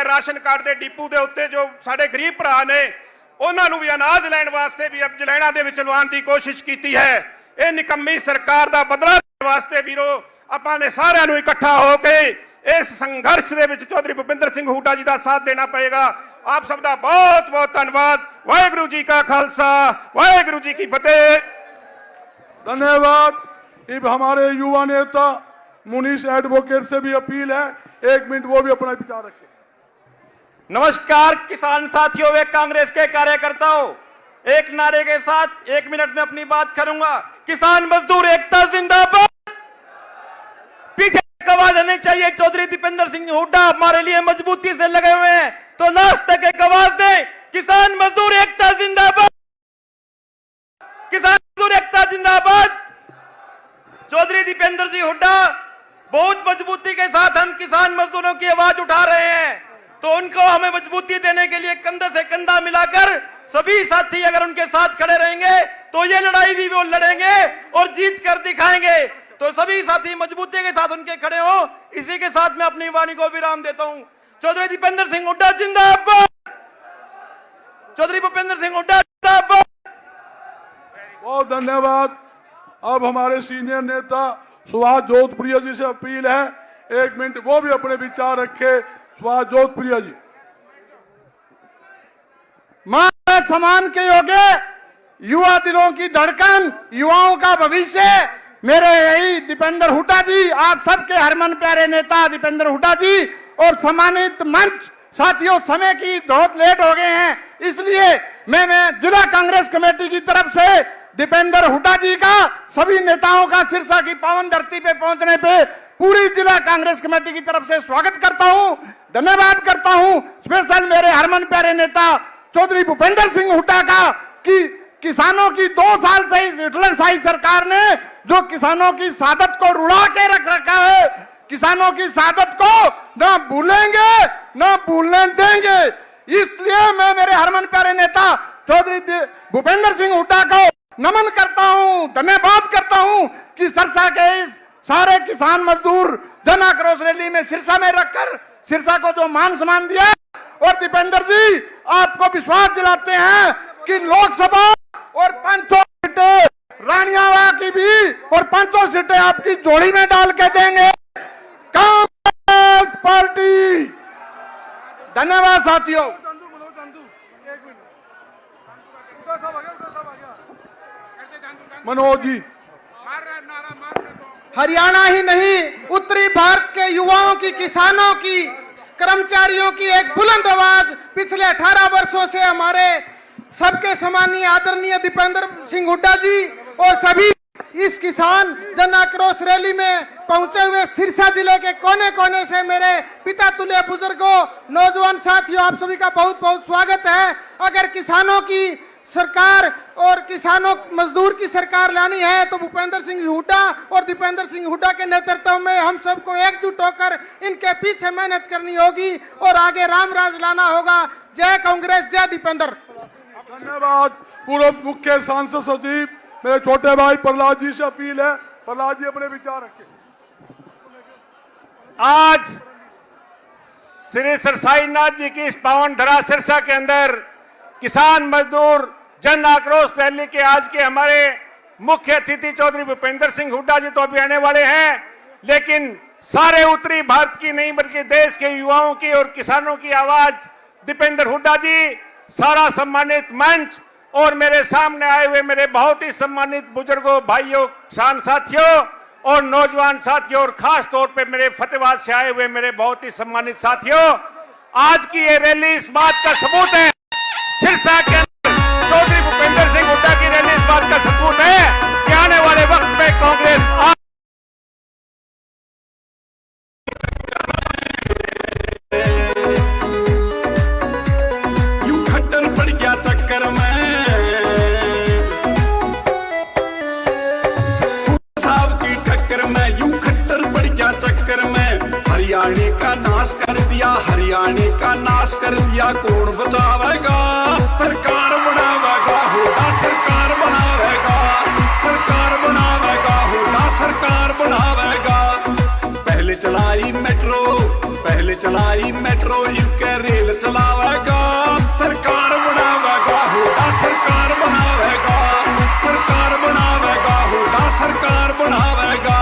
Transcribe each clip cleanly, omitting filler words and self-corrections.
है ration card के depot के उत्ते जो साडे गरीब भरा ने उन्होंने भी अनाज लैण वास्ते भी जलैणा दे विच लवाउण दी कोशिश की है। ये निकम्मी सरकार का बदला लेने वास्ते वीरो आपां ने सारिआं नूं इकट्ठा होके इस संघर्ष दे विच चौधरी भुपिंदर सिंह हुड्डा जी का साथ देना पड़ेगा। आप सब का बहुत बहुत धन्यवाद। वाहेगुरू जी का खालसा, वाहेगुरू जी की फतेह। धन्यवाद। अब हमारे युवा नेता मुनीश एडवोकेट से भी अपील है, 1 मिनट वो भी अपना विचार रखें। नमस्कार किसान साथियों व कांग्रेस के कार्यकर्ताओं, एक नारे के साथ 1 मिनट में अपनी बात करूंगा। किसान मजदूर एकता जिंदाबाद। पीछे आवाज आनी चाहिए। चौधरी दीपेंद्र सिंह हुड्डा हमारे लिए मजबूती से लगे हुए हैं, तो लास्ट तक एक आवाज दें, किसान मजदूर एकता जिंदाबाद, किसान मजदूर एकता जिंदाबाद। चौधरी दीपेंद्र सिंह हुड्डा बहुत मजबूती के साथ हम किसान मजदूरों की आवाज उठा रहे हैं, तो उनको हमें मजबूती देने के लिए कंधे से कंधा मिलाकर सभी साथी अगर उनके साथ खड़े रहेंगे तो ये लड़ाई भी वो लड़ेंगे और जीत कर दिखाएंगे। तो सभी साथी मजबूती के साथ उनके खड़े हो। इसी के साथ मैं अपनी वाणी को विराम देता हूं। चौधरी दीपेंद्र सिंह हुड्डा जिंदाबाद, चौधरी भूपेंद्र सिंह हुड्डा जिंदाबाद। बहुत धन्यवाद। अब हमारे सीनियर नेता सुभाष जोधप्रिया जी से अपील है, 1 मिनट वो भी अपने विचार रखे। सुभाष जोधप्रिया जी। मान सम्मान के योग्य युवा दिलों की धड़कन, युवाओं का भविष्य मेरे यही दीपेंद्र हुड्डा जी, आप सबके हरमन प्यारे नेता दीपेंद्र हुड्डा जी और सम्मानित मंच साथियों, समय की बहुत लेट हो गए हैं, इसलिए मैं जिला कांग्रेस कमेटी की तरफ से दीपेंद्र हुड्डा जी का सभी नेताओं का सिरसा की पावन धरती पे पहुंचने पे पूरी जिला कांग्रेस कमेटी की तरफ से स्वागत करता हूं, धन्यवाद करता हूं। स्पेशल मेरे हरमन प्यारे नेता चौधरी भूपेंद्र सिंह हुड्डा का कि किसानों की 2 साल से इस हिटलरशाही सरकार ने जो किसानों की सादत को रुला के रख रखा है, किसानों की सादत को ना भूलेंगे ना भूलने देंगे। इसलिए मैं मेरे हरमन प्यारे नेता चौधरी भूपेंद्र सिंह हुड्डा को नमन करता हूं, धन्यवाद करता हूं कि सिरसा के इस सारे किसान मजदूर जन आक्रोश रैली में सिरसा में रखकर सिरसा को जो मान सम्मान दिया, और दीपेंद्र जी आपको विश्वास दिलाते हैं कि लोकसभा और 500 सीटें रानियावा की भी और 500 सीटें आपकी जोड़ी में डाल के देंगे कांग्रेस पार्टी। धन्यवाद साथियों। मनोज जी। हरियाणा ही नहीं, उत्तरी भारत के युवाओं की, किसानों की, कर्मचारियों की एक बुलंद आवाज पिछले 18 वर्षों से हमारे सबके सम्मानीय आदरणीय दीपेंद्र सिंह हुड्डा जी और सभी इस किसान जन आक्रोश रैली में पहुंचे हुए सिरसा जिले के कोने कोने से मेरे पिता तुल्य बुजुर्गों, नौजवान साथियों, आप सभी का बहुत बहुत स्वागत है। अगर किसानों की सरकार और किसानों मजदूर की सरकार लानी है तो भूपेंद्र सिंह हुड्डा और दीपेंद्र सिंह हुड्डा के नेतृत्व में हम सबको एकजुट होकर इनके पीछे मेहनत करनी होगी और आगे राम राज लाना होगा। जय कांग्रेस, जय दीपेंद्र। धन्यवाद। पूर्व मुख्य सांसद सचिव मेरे छोटे भाई प्रहलाद जी से अपील है, प्रहलाद जी अपने विचार रखें। आज श्री सरसाई नाथ जी की इस पावन धरा सिरसा के अंदर किसान मजदूर जन आक्रोश रैली के आज के हमारे मुख्य अतिथि चौधरी भूपेंद्र सिंह हुड्डा जी तो अभी आने वाले हैं, लेकिन सारे उत्तरी भारत की नहीं बल्कि देश के युवाओं की और किसानों की आवाज दीपेंद्र हुड्डा जी, सारा सम्मानित मंच और मेरे सामने आए हुए मेरे बहुत ही सम्मानित बुजुर्गों, भाइयों, किसान साथियों और नौजवान साथियों और खास तौर पे मेरे फतेहाबाद से आए हुए मेरे बहुत ही सम्मानित साथियों, आज की ये रैली इस बात का सबूत है, सिरसा के अंदर चौधरी भूपेंद्र सिंह हुड्डा की रैली इस बात का सबूत है कि आने वाले वक्त में कांग्रेस हरियाणा का नाश कर दिया, कौन बचावेगा? सरकार बनावेगा हुड्डा, सरकार बनावेगा, सरकार बनावेगा हुड्डा, सरकार बनावेगा। पहले चलाई मेट्रो, पहले चलाई मेट्रो, इनके चलावेगा सरकार बनावेगा हुड्डा सरकार बनावेगा सरकार बनावेगा हुड्डा सरकार बनावेगा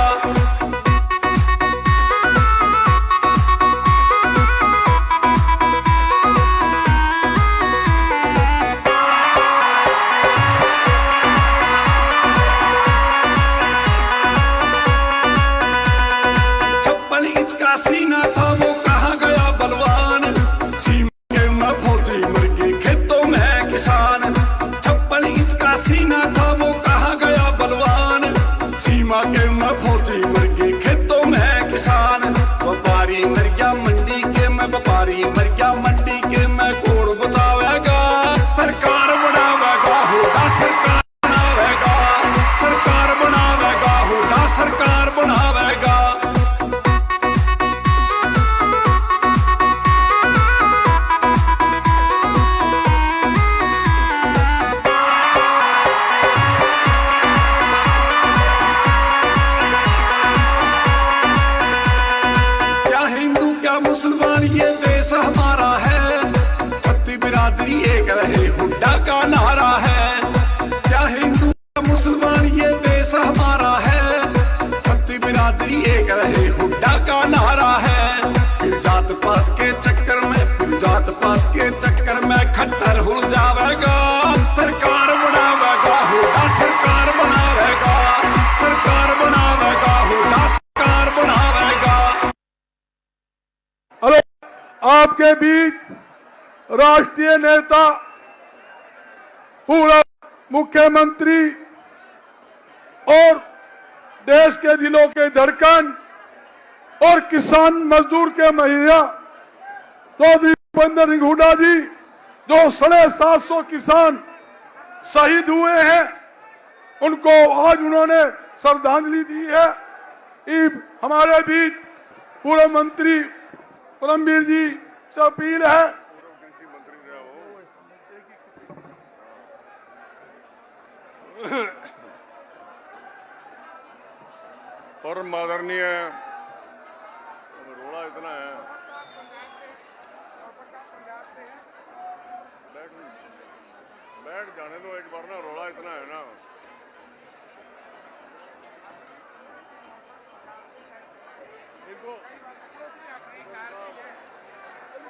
सीना था वो कहाँ गया बलवान सीमा के मैं फौजी मर गई खेतों में किसान 56 इंच का सीना था वो कहाँ गया बलवान सीमा के मैं फौजी मर गई खेतों में किसान व्यापारी मर गया मंडी के मैं व्यापारी मर गया मंडी के मैं कोड़ बचावेगा सरकार बनावेगा हुड्डा सरकार बनावेगा सरकार बनावेगा हुड्डा सरकार बनावेगा मुसलमान ये देश हमारा है छत्ती बिरादरी एक रहे हुड्डा का नारा है क्या हिंदू क्या मुसलमान ये देश हमारा है छत्ती बिरादरी एक रहे हुड्डा का नारा है फिर जात पात के चक्कर में फिर जात पात के चक्कर में खट्टर उड़ जावेगा सरकार बनावेगा हुड्डा सरकार बनावेगा सरकार बनावेगा हुड्डा सरकार बनावेगा। हेलो, आपके बीच राष्ट्रीय नेता पूरा मुख्यमंत्री और देश के दिलों के धड़कन और किसान मजदूर के महिला चौधरी दीपेंद्र हुड्डा जी जो 750 किसान शहीद हुए हैं उनको आज उन्होंने श्रद्धांजलि दी है। हमारे बीच पूर्व मंत्री परमवीर जी से अपील है परम आदरणीय रोड़ा इतना है बैठ जाने दो एक बार ना रोड़ा इतना है ना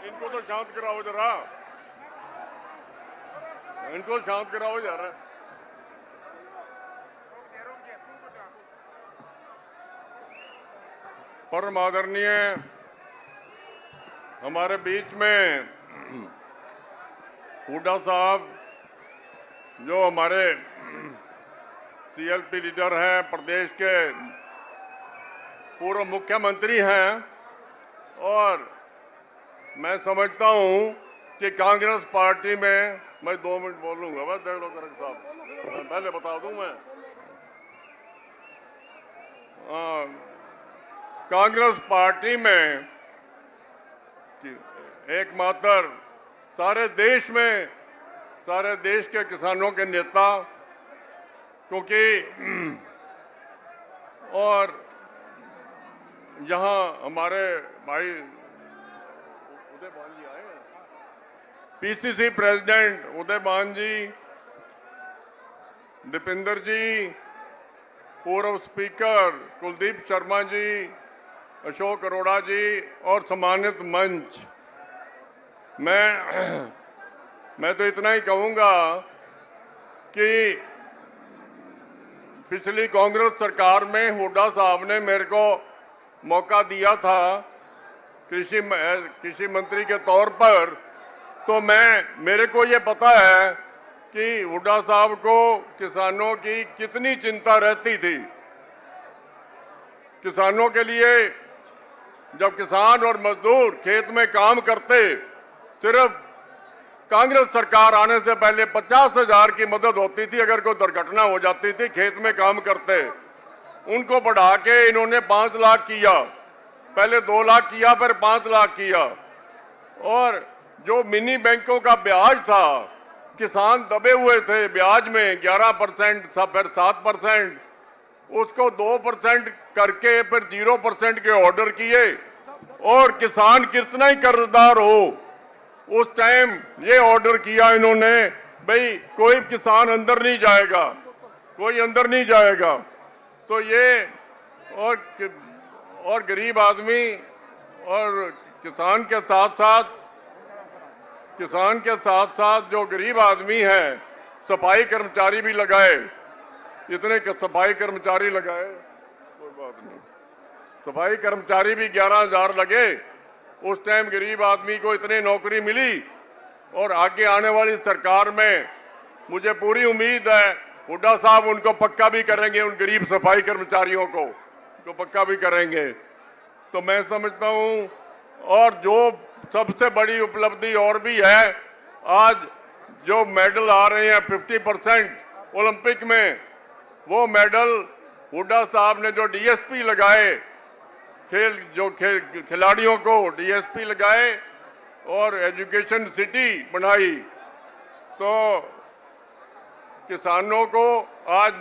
इनको तो शांत कराओ जरा इनको शांत कराओ जरा परम आदरणीय हमारे बीच में हुड्डा साहब जो हमारे सीएलपी लीडर हैं प्रदेश के पूर्व मुख्यमंत्री हैं और मैं समझता हूं कि कांग्रेस पार्टी में मैं 2 मिनट बोलूंगा बस देख लो करक साहब पहले बता दूं मैं कांग्रेस पार्टी में एकमात्र सारे देश के किसानों के नेता क्योंकि और यहाँ हमारे भाई उदयभान जी आए पीसीसी प्रेसिडेंट उदयभान जी दीपेंद्र जी पूर्व स्पीकर कुलदीप शर्मा जी अशोक अरोड़ा जी और सम्मानित मंच मैं तो इतना ही कहूंगा कि पिछली कांग्रेस सरकार में हुड्डा साहब ने मेरे को मौका दिया था कृषि मंत्री के तौर पर तो मेरे को ये पता है कि हुड्डा साहब को किसानों की कितनी चिंता रहती थी। किसानों के लिए जब किसान और मजदूर खेत में काम करते सिर्फ कांग्रेस सरकार आने से पहले 50,000 की मदद होती थी अगर कोई दुर्घटना हो जाती थी खेत में काम करते उनको बढ़ा के इन्होंने 5 लाख किया पहले 2 लाख किया फिर 5 लाख किया और जो मिनी बैंकों का ब्याज था किसान दबे हुए थे ब्याज में 11% फिर 7% उसको 2% करके फिर 0% के ऑर्डर किए और किसान कितना ही कर्जदार हो उस टाइम ये ऑर्डर किया इन्होंने, भाई कोई किसान अंदर नहीं जाएगा, कोई अंदर नहीं जाएगा। तो ये और गरीब आदमी और किसान के साथ जो गरीब आदमी हैं, सफाई कर्मचारी भी लगाए, इतने सफाई कर्मचारी लगाए, कोई बात नहीं, सफाई कर्मचारी भी 11,000 लगे। उस टाइम गरीब आदमी को इतनी नौकरी मिली और आगे आने वाली सरकार में मुझे पूरी उम्मीद है हुड्डा साहब उनको पक्का भी करेंगे, उन गरीब सफाई कर्मचारियों को पक्का भी करेंगे। तो मैं समझता हूँ, और जो सबसे बड़ी उपलब्धि और भी है, आज जो मेडल आ रहे हैं 50% ओलंपिक में, वो मेडल हुड्डा साहब ने जो डीएसपी लगाए, खिलाड़ियों को डीएसपी लगाए और एजुकेशन सिटी बनाई, तो किसानों को आज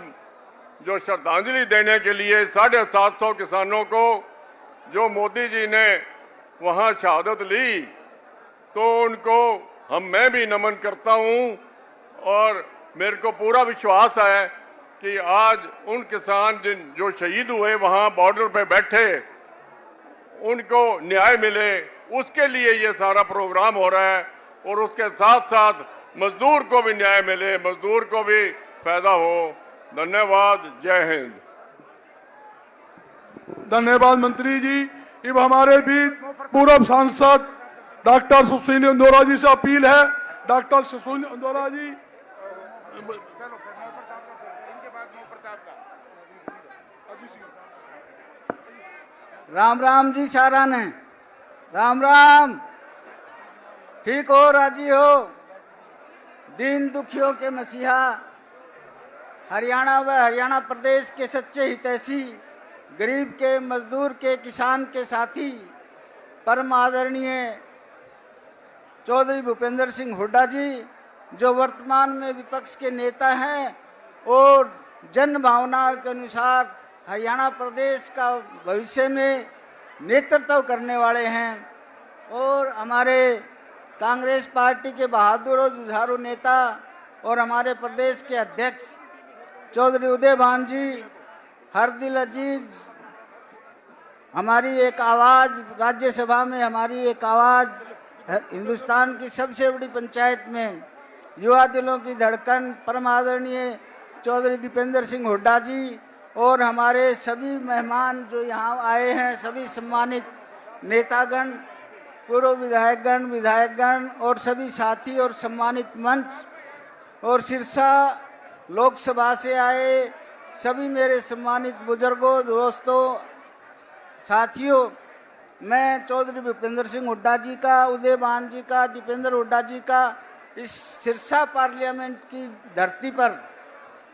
जो श्रद्धांजलि देने के लिए 750 किसानों को जो मोदी जी ने वहाँ शहादत ली, तो उनको मैं भी नमन करता हूँ। और मेरे को पूरा विश्वास है कि आज उन किसान जो शहीद हुए वहाँ बॉर्डर पे बैठे, उनको न्याय मिले, उसके लिए ये सारा प्रोग्राम हो रहा है। और उसके साथ साथ मजदूर को भी न्याय मिले, मजदूर को भी फायदा हो। धन्यवाद, जय हिंद। धन्यवाद मंत्री जी। अब हमारे बीच पूर्व सांसद डॉक्टर सुशील इंदौरा जी से अपील है। डॉक्टर सुशील इंदौरा जी। राम राम जी सारा ने, राम राम। ठीक हो, राजी हो? दीन दुखियों के मसीहा, हरियाणा व हरियाणा प्रदेश के सच्चे हितैषी, गरीब के, मजदूर के, किसान के साथी, परम आदरणीय चौधरी भूपेंद्र सिंह हुड्डा जी, जो वर्तमान में विपक्ष के नेता हैं और जन भावना के अनुसार हरियाणा प्रदेश का भविष्य में नेतृत्व करने वाले हैं, और हमारे कांग्रेस पार्टी के बहादुर और जुझारू नेता और हमारे प्रदेश के अध्यक्ष चौधरी उदयभान जी, हर दिल अजीज, हमारी एक आवाज़ राज्यसभा में, हमारी एक आवाज़ हिंदुस्तान की सबसे बड़ी पंचायत में, युवा दिलों की धड़कन परम आदरणीय चौधरी दीपेंद्र सिंह हुड्डा जी, और हमारे सभी मेहमान जो यहाँ आए हैं, सभी सम्मानित नेतागण, पूर्व विधायकगण और सभी साथी और सम्मानित मंच, और सिरसा लोकसभा से आए सभी मेरे सम्मानित बुजुर्गों, दोस्तों, साथियों, मैं चौधरी भूपेंद्र सिंह हुड्डा जी का, उदयभान जी का, दीपेंद्र हुड्डा जी का इस सिरसा पार्लियामेंट की धरती पर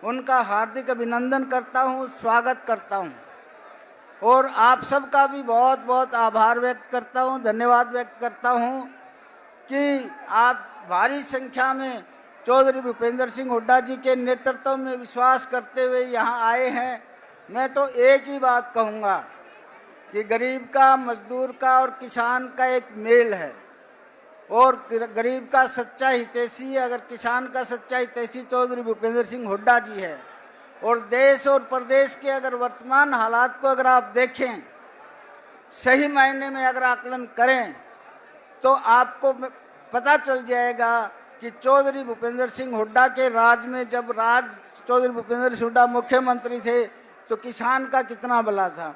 उनका हार्दिक अभिनंदन करता हूं, स्वागत करता हूं, और आप सबका भी बहुत बहुत आभार व्यक्त करता हूं, धन्यवाद व्यक्त करता हूं कि आप भारी संख्या में चौधरी भूपेंद्र सिंह हुड्डा जी के नेतृत्व में विश्वास करते हुए यहाँ आए हैं। मैं तो एक ही बात कहूँगा कि गरीब का, मजदूर का और किसान का एक मेल है, और गरीब का सच्चा हितैषी, अगर किसान का सच्चा हितैषी चौधरी भूपेंद्र सिंह हुड्डा जी है। और देश और प्रदेश के अगर वर्तमान हालात को अगर आप देखें, सही मायने में अगर आकलन करें, तो आपको पता चल जाएगा कि चौधरी भूपेंद्र सिंह हुड्डा के राज में, जब चौधरी भूपेंद्र सिंह हुड्डा मुख्यमंत्री थे, तो किसान का कितना भला था।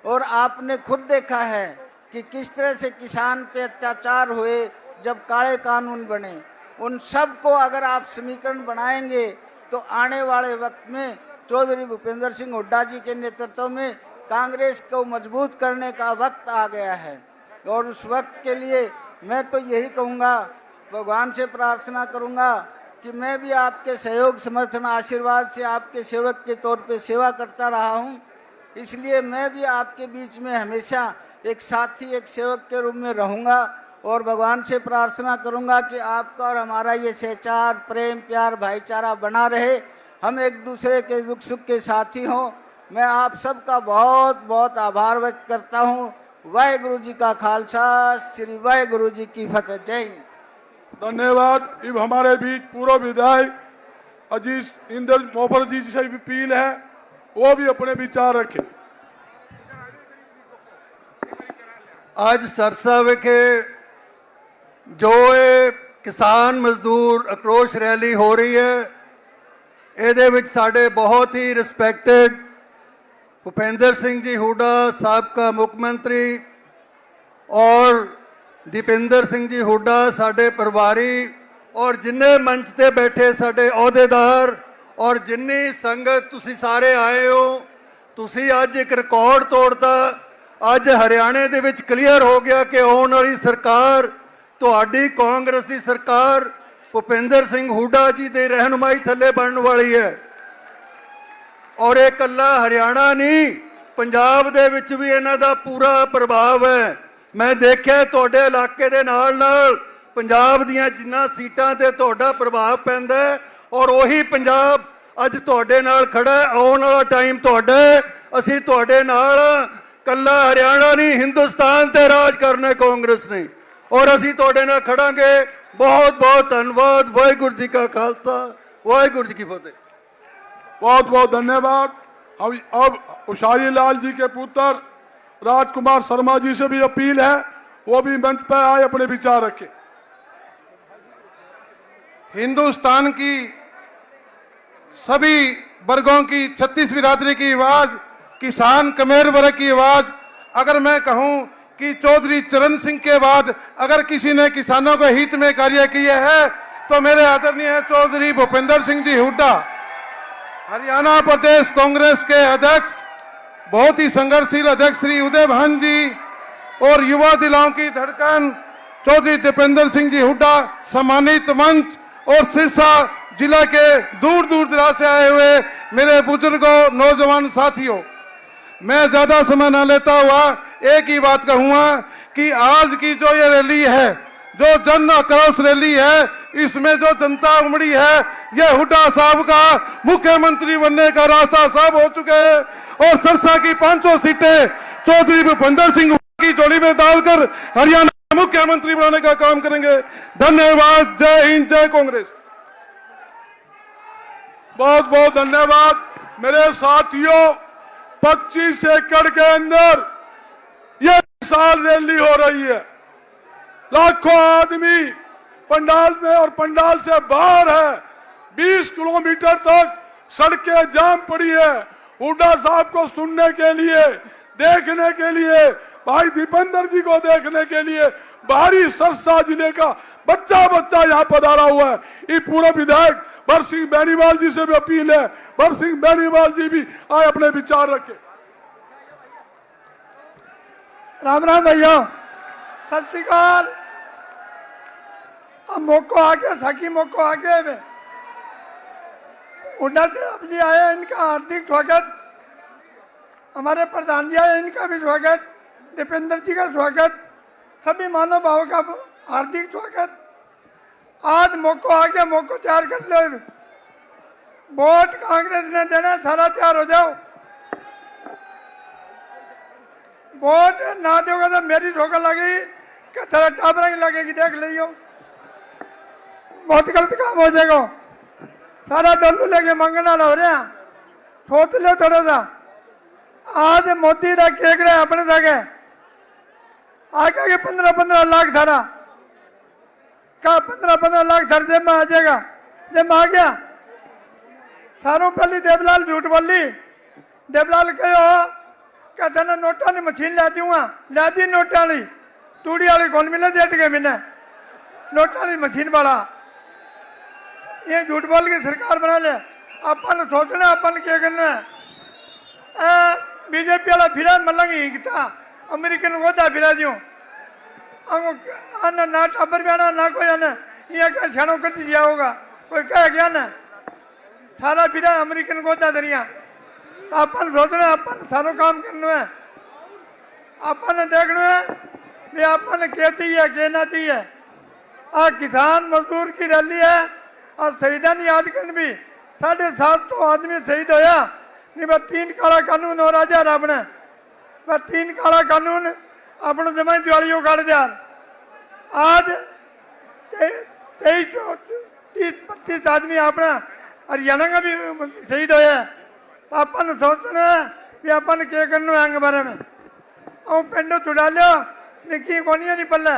और आपने खुद देखा है कि किस तरह से किसान पे अत्याचार हुए जब काले कानून बने। उन सब को अगर आप समीकरण बनाएंगे, तो आने वाले वक्त में चौधरी भूपेंद्र सिंह हुड्डा जी के नेतृत्व में कांग्रेस को मजबूत करने का वक्त आ गया है। और उस वक्त के लिए मैं तो यही कहूँगा, भगवान से प्रार्थना करूँगा कि मैं भी आपके सहयोग, समर्थन, आशीर्वाद से आपके सेवक के तौर पे सेवा करता रहा हूँ, इसलिए मैं भी आपके बीच में हमेशा एक साथी, एक सेवक के रूप में रहूँगा, और भगवान से प्रार्थना करूँगा कि आपका और हमारा ये सहचार, प्रेम, प्यार, भाईचारा बना रहे, हम एक दूसरे के दुख सुख के साथी हों। मैं आप सबका बहुत बहुत आभार व्यक्त करता हूँ। वाहेगुरु जी का खालसा, श्री वाहेगुरु जी की फतेह। जय हिंद। धन्यवाद। अब हमारे बीच पूर्व विधायक अजीज इंद्र मोफर जी से भी अपील है, वो भी अपने विचार रखें। आज सरसा विखे जो ये किसान मजदूर आक्रोश रैली हो रही है, ये साडे बहुत ही रिस्पैक्टेड भूपेंद्र सिंह जी हुड्डा साबका मुख्यमंत्री और दीपेंद्र सिंह जी हुड्डा साडे प्रभारी और जिन्ने मंच ते बैठे साडे अहुदेदार और जिन्नी संगत तुसी सारे आए हो, तुसी अज एक रिकॉर्ड तोड़ता। अज हरियाणे दे विच क्लीयर हो गया कि आने वाली सरकार तुहाडी कांग्रेस की सरकार भूपेंद्र सिंह हुड्डा जी की रहनुमाई थले बनने वाली है। और ये कला हरियाणा नहीं, पंजाब दे विच भी इन्हां दा पूरा प्रभाव है। मैं देखिया तुहाडे इलाके दे नाल नाल पंजाब दीयां जिन्हां सीटां ते तुहाडा प्रभाव पैंदा है और उही पंजाब अज तुहाडे नाल खड़ा है। आउण वाला टाइम तुहाडा है, असीं तुहाडे नाल कला हरियाणा नहीं हिंदुस्तान ते राज करना कांग्रेस ने और असीं तुहाडे नाल खड़ांगे। बहुत बहुत धन्यवाद। वाहिगुरू जी का खालसा, वाहिगुरू जी की फतेह। बहुत बहुत धन्यवाद। अब उशारी लाल जी के पुत्र राजकुमार शर्मा जी से भी अपील है, वो भी मंच पर आए अपने विचार रखें। हिंदुस्तान की सभी वर्गों की 36 बिरादरी की आवाज, किसान कमेर वर्ग की आवाज। अगर मैं कहूं कि चौधरी चरण सिंह के बाद अगर किसी ने किसानों के हित में कार्य किए हैं तो मेरे आदरणीय चौधरी भूपेंद्र सिंह जी हुड्डा, हरियाणा प्रदेश कांग्रेस के अध्यक्ष, बहुत ही संघर्षशील अध्यक्ष श्री उदय भान जी और युवा दिलाओं की धड़कन चौधरी दीपेंद्र सिंह जी हुड्डा, सम्मानित मंच और सिरसा जिला के दूर दूर दराज से आए हुए मेरे बुजुर्गों, नौजवान साथियों, मैं ज्यादा समय न लेता हुआ एक ही बात कहूंगा कि आज की जो ये रैली है, जो जन आक्रोश रैली है, इसमें जो जनता उमड़ी है, ये हुड्डा साहब का मुख्यमंत्री बनने का रास्ता साफ हो चुके हैं और सरसा की 500 सीटें चौधरी भूपेंद्र सिंह की झोली में डालकर हरियाणा मुख्यमंत्री बनाने का काम करेंगे। धन्यवाद। जय हिंद, जय कांग्रेस। बहुत बहुत धन्यवाद मेरे साथियों। 25 एकड़ के अंदर ये विशाल रैली हो रही है। लाखों आदमी पंडाल में और पंडाल से बाहर है। 20 किलोमीटर तक सड़कें जाम पड़ी है हुड्डा साहब को सुनने के लिए, देखने के लिए, भाई दीपेंद्र जी को देखने के लिए। बाहरी सरसा जिले का बच्चा बच्चा यहाँ पधारा हुआ है। ये पूरा विधायक भर सिंह बेनीवाल जी से भी अपील है, भर सिंह बेनीवाल जी भी आए अपने विचार रखे। राम राम भैया, सत श्री अकाल। अब मौको आगे, सखी मौको आगे में हुड्डा से अपनी आए, इनका हार्दिक स्वागत। हमारे प्रधान जी आए, इनका भी स्वागत। दीपेंद्र जी का स्वागत। सभी मानव भाव का हार्दिक स्वागत। आज मौको आगे, मौको तैयार कर लो। वोट कांग्रेस ने देना, सारा तैयार हो जाओ। वोट ना दोगे तो मेरी ठोकर लगी कि तेरा टाबरा की लगेगी, देख लियो। बहुत गलत काम हो जाएगा। सारा डल्लू लेके मंगना हो रहे हैं, सोच लो थोड़ा सा। आज मोदी का केक रहे अपने जगह आगे के 15-15 लाख थारा का 15-15 लाख थार जेब में आ जाएगा। जेब में आ गया। सारों पहली देवलाल झूठ बोली। देवलाल कहो क्या तेना नोटा ने मशीन ला दूंगा, ला दी नोटा वाली, तूड़ी वाली कौन मिले देट के मैंने नोटा वाली मशीन वाला। ये झूठ बोल के सरकार बना ले। अपन सोचना अपन क्या करना है। बीजेपी वाला फिरा मलंग हिंगता, अमेरिकन होता फिरा दियो। ना टाबर भी आना, ना कोई आना, यहाँ क्या छाणों कर दिया होगा, कोई कह गया ना, सारा फिरा अमेरिकन होता दरिया। अपन सोचना अपन सारो काम करना है। अपन देखना है भी अपन कहती है कहना चाहिए। आ किसान मजदूर की रैली है और शहीदान याद करने भी 750 आदमी शहीद होया। नहीं बस 3 काला कानून और आजा आपने, बस 3 काला कानून अपने जमाई दिवाली काट दिया। आज 32 आदमी अपना हरियाणा का भी शहीद होया है। अपन सोचना है कि अपन क्या करना है आगे बारे में और पिंडो छुड़ा लो निकी कोनिया नहीं पल्ला।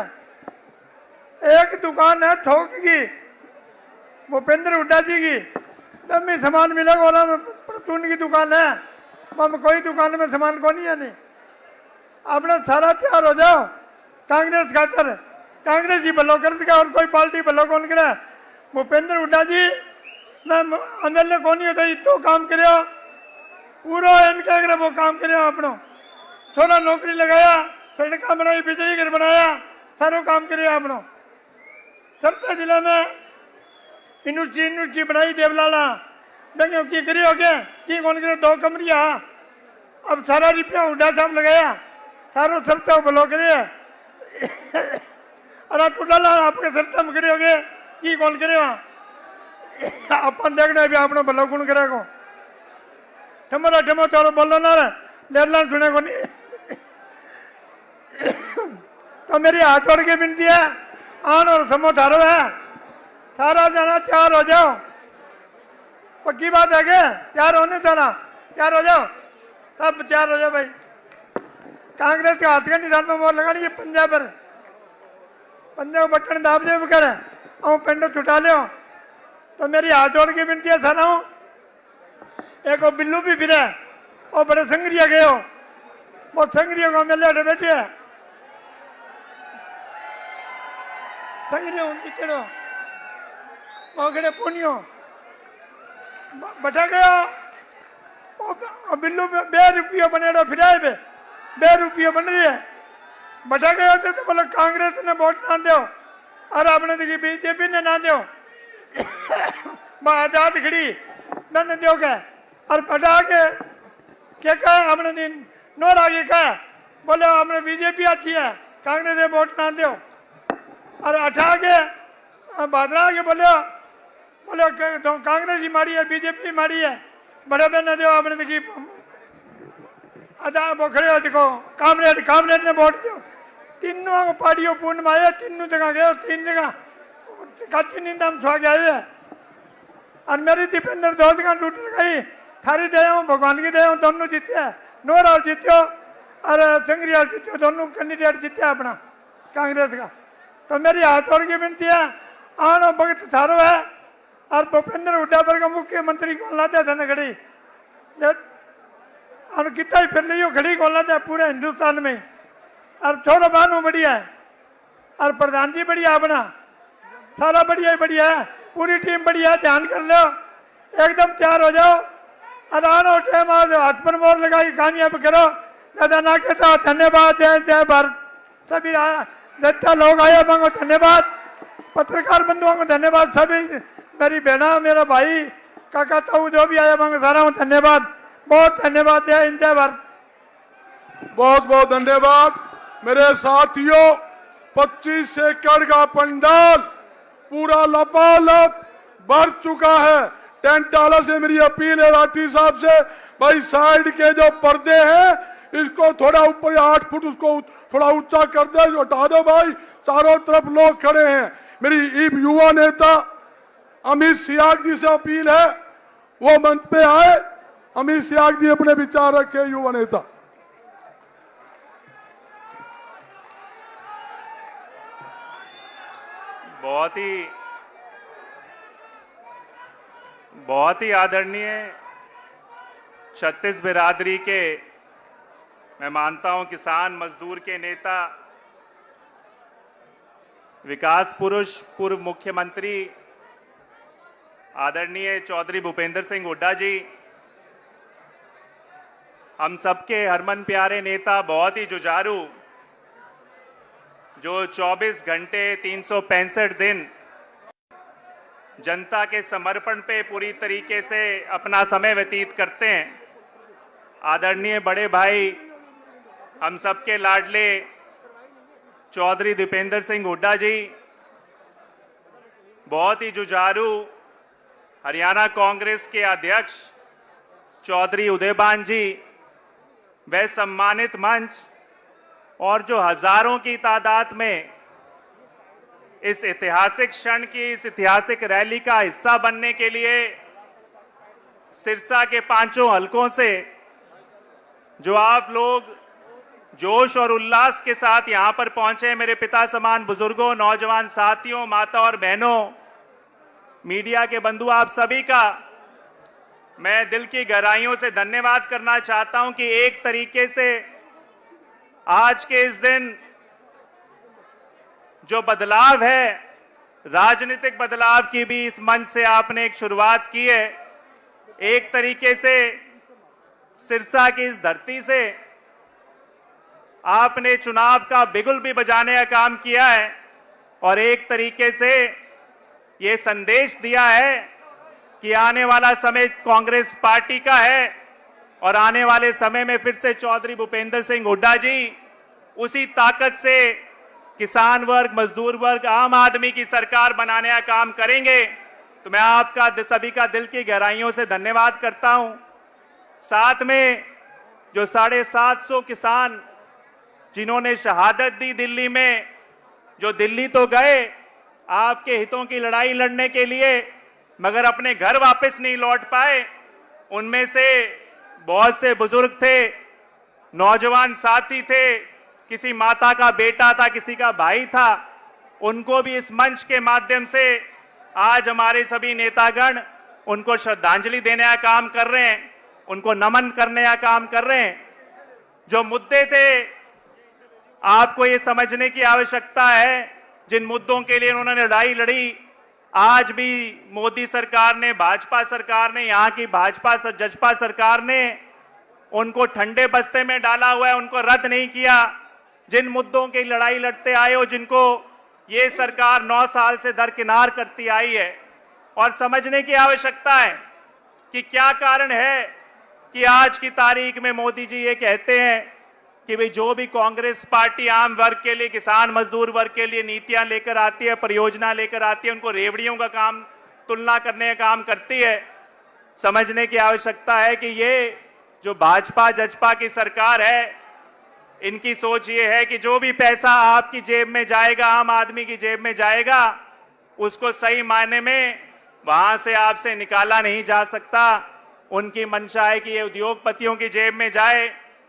एक दुकान है थोक की भूपेंद्र हुड्डा जी की, तब में सामान मिलेगा और परचून की दुकान है, हम कोई दुकान में सामान को नहीं है। नहीं अपना सारा तैयार हो जाओ कांग्रेस खातर, कांग्रेस ही भलो कर सके और कोई पार्टी भलो कौन करे। भूपेंद्र हुड्डा जी मैं एमएलए को नहीं होता तो काम करो पूरा इनका अगर वो काम करो अपनो थोड़ा नौकरी लगाया, सड़क बनाई, बिजली घर बनाया, सारो काम करे अपनो। सरसा जिला में यूनिवर्सिटी बनाई देवलाला देखो की करी हो गया की कौन करे 2 कमरिया अब सारा रुपया हुड्डा साहब लगाया सारो सरसा भलो करे। अरे टूटाला आपके सरसा में करे हो गए की कौन करे अपन देखना भी अपना भलो कौन करेगा। ठमरा ठमो चारो बोलो ना लेरला सुने को नहीं। तो मेरी हाथ जोड़ के विनती है आन और समो धारो है सारा जना तैयार हो जाओ। पक्की बात है क्या तैयार होने जाना तैयार हो जाओ सब तैयार हो जाओ भाई। कांग्रेस के हाथ का निशान में मोर लगानी है पंजाब पर, पंजाब बटन दाब दे कर और पिंडो छुटा लियो। तो मेरी हाथ जोड़ के विनती है सारा हूँ एक बिल्लू भी फिरे और बड़े संग्रिया गए हो वो संग्रिया को मिले बैठे है संग्रिया किचड़ो ओगड़े पुनियो बचा गया बिल्लू 2 रुपये बनेड़ो फिराए पे 2 रुपये बन रही है बचा गया तो बोलो कांग्रेस ने वोट ना दो और आपने देखी बीजेपी ने ना दो आजाद खड़ी मैंने दो क्या और बटा के क्या कहा हमने दिन नोर आगे कहा बोले हमने बीजेपी अच्छी है कांग्रेस ने वोट ना दो और अठा के भादरा के बोले बोले कांग्रेस ही मारी है बीजेपी मारी है बड़े बहन दो आपने देखी अदा वो खड़े हो देखो कामरेड कामरेड ने वोट दो तीनों पार्टियों पूर्ण में आए तीनों जगह गए 3 जगह काची नींद हम सो गए और मेरी दीपेंद्र 2 जगह टूट लगाई थारी दया हूँ भगवान की दया हूँ दोनों जीते हैं नोराव जीत्यो और संग्रिया जीत्यो दोनों कैंडिडेट जीते अपना कांग्रेस का। तो मेरी हाथ जोड़ की विनती है आनो भगत थारो है और भूपेंद्र हुड्डा पर का मुख्यमंत्री कौन लाते थे ना खड़ी और कितना ही फिर लियो खड़ी कौन लाते पूरे हिंदुस्तान में और छोरो बानो बढ़िया है और प्रधान जी बढ़िया अपना सारा बढ़िया ही बढ़िया है पूरी टीम बढ़िया है ध्यान कर लो एकदम तैयार हो जाओ और आनो टाइम आज हाथ पर मोर लगा के कामयाब करो। दादा ना कहता धन्यवाद जय जय भारत सभी जितना लोग आए मांगो धन्यवाद पत्रकार बंधुओं को धन्यवाद सभी मेरी बहना मेरा भाई काका ताऊ जो भी आया मांगो सारा धन्यवाद बहुत धन्यवाद जय हिंद जय भारत। बहुत बहुत धन्यवाद मेरे साथियों। 25 एकड़ का पंडाल पूरा लबालब भर चुका है। टेंट डाला से मेरी अपील है राठी साहब से भाई साइड के जो पर्दे हैं इसको थोड़ा ऊपर 8 फुट उसको थोड़ा ऊंचा कर दे हटा दो भाई चारों तरफ लोग खड़े हैं। मेरी युवा नेता अमित सियाग जी से अपील है वो मंच पे आए। अमित सियाग जी अपने विचार रखे युवा नेता। बहुत ही आदरणीय छत्तीस बिरादरी के मैं मानता हूं किसान मजदूर के नेता विकास पुरुष पूर्व मुख्यमंत्री आदरणीय चौधरी भूपेंद्र सिंह हुड्डा जी हम सबके हरमन प्यारे नेता बहुत ही जुझारू जो 24 घंटे 365 दिन जनता के समर्पण पे पूरी तरीके से अपना समय व्यतीत करते हैं। आदरणीय बड़े भाई हम सबके लाडले चौधरी दीपेंद्र सिंह हुड्डा जी बहुत ही जुझारू हरियाणा कांग्रेस के अध्यक्ष चौधरी उदयबान जी वह सम्मानित मंच और जो हजारों की तादाद में इस ऐतिहासिक क्षण की, इस ऐतिहासिक रैली का हिस्सा बनने के लिए सिरसा के 5 हलकों से जो आप लोग जोश और उल्लास के साथ यहां पर पहुंचे, मेरे पिता समान बुजुर्गों, नौजवान साथियों, माता और बहनों, मीडिया के बंधु, आप सभी का मैं दिल की गहराइयों से धन्यवाद करना चाहता हूं कि एक तरीके से आज के इस दिन जो बदलाव है, राजनीतिक बदलाव की भी इस मंच से आपने एक शुरुआत की है। एक तरीके से सिरसा की इस धरती से आपने चुनाव का बिगुल भी बजाने का काम किया है और एक तरीके से ये संदेश दिया है कि आने वाला समय कांग्रेस पार्टी का है और आने वाले समय में फिर से चौधरी भूपेंद्र सिंह हुड्डा जी उसी ताकत से किसान वर्ग, मजदूर वर्ग, आम आदमी की सरकार बनाने का काम करेंगे। तो मैं आपका सभी का दिल की गहराइयों से धन्यवाद करता हूं। साथ में जो 750 किसान जिन्होंने शहादत दी दिल्ली में, जो दिल्ली तो गए आपके हितों की लड़ाई लड़ने के लिए मगर अपने घर वापस नहीं लौट पाए, उनमें से बहुत से बुजुर्ग थे, नौजवान साथी थे, किसी माता का बेटा था, किसी का भाई था, उनको भी इस मंच के माध्यम से आज हमारे सभी नेतागण उनको श्रद्धांजलि देने का काम कर रहे हैं, उनको नमन करने का काम कर रहे हैं। जो मुद्दे थे आपको ये समझने की आवश्यकता है, जिन मुद्दों के लिए उन्होंने लड़ाई लड़ी, आज भी मोदी सरकार ने, भाजपा सरकार ने, यहाँ की भाजपा जजपा सरकार ने उनको ठंडे बस्ते में डाला हुआ है, उनको रद्द नहीं किया। जिन मुद्दों की लड़ाई लड़ते आए हो, जिनको ये सरकार 9 साल से दरकिनार करती आई है, और समझने की आवश्यकता है कि क्या कारण है कि आज की तारीख में मोदी जी ये कहते हैं कि भाई जो भी कांग्रेस पार्टी आम वर्ग के लिए, किसान मजदूर वर्ग के लिए नीतियां लेकर आती है, परियोजना लेकर आती है, उनको रेवड़ियों का काम, तुलना करने का काम करती है। समझने की आवश्यकता है कि ये जो भाजपा जजपा की सरकार है, इनकी सोच ये है कि जो भी पैसा आपकी जेब में जाएगा, आम आदमी की जेब में जाएगा, उसको सही मायने में वहां से आपसे निकाला नहीं जा सकता। उनकी मंशा है कि ये उद्योगपतियों की जेब में जाए,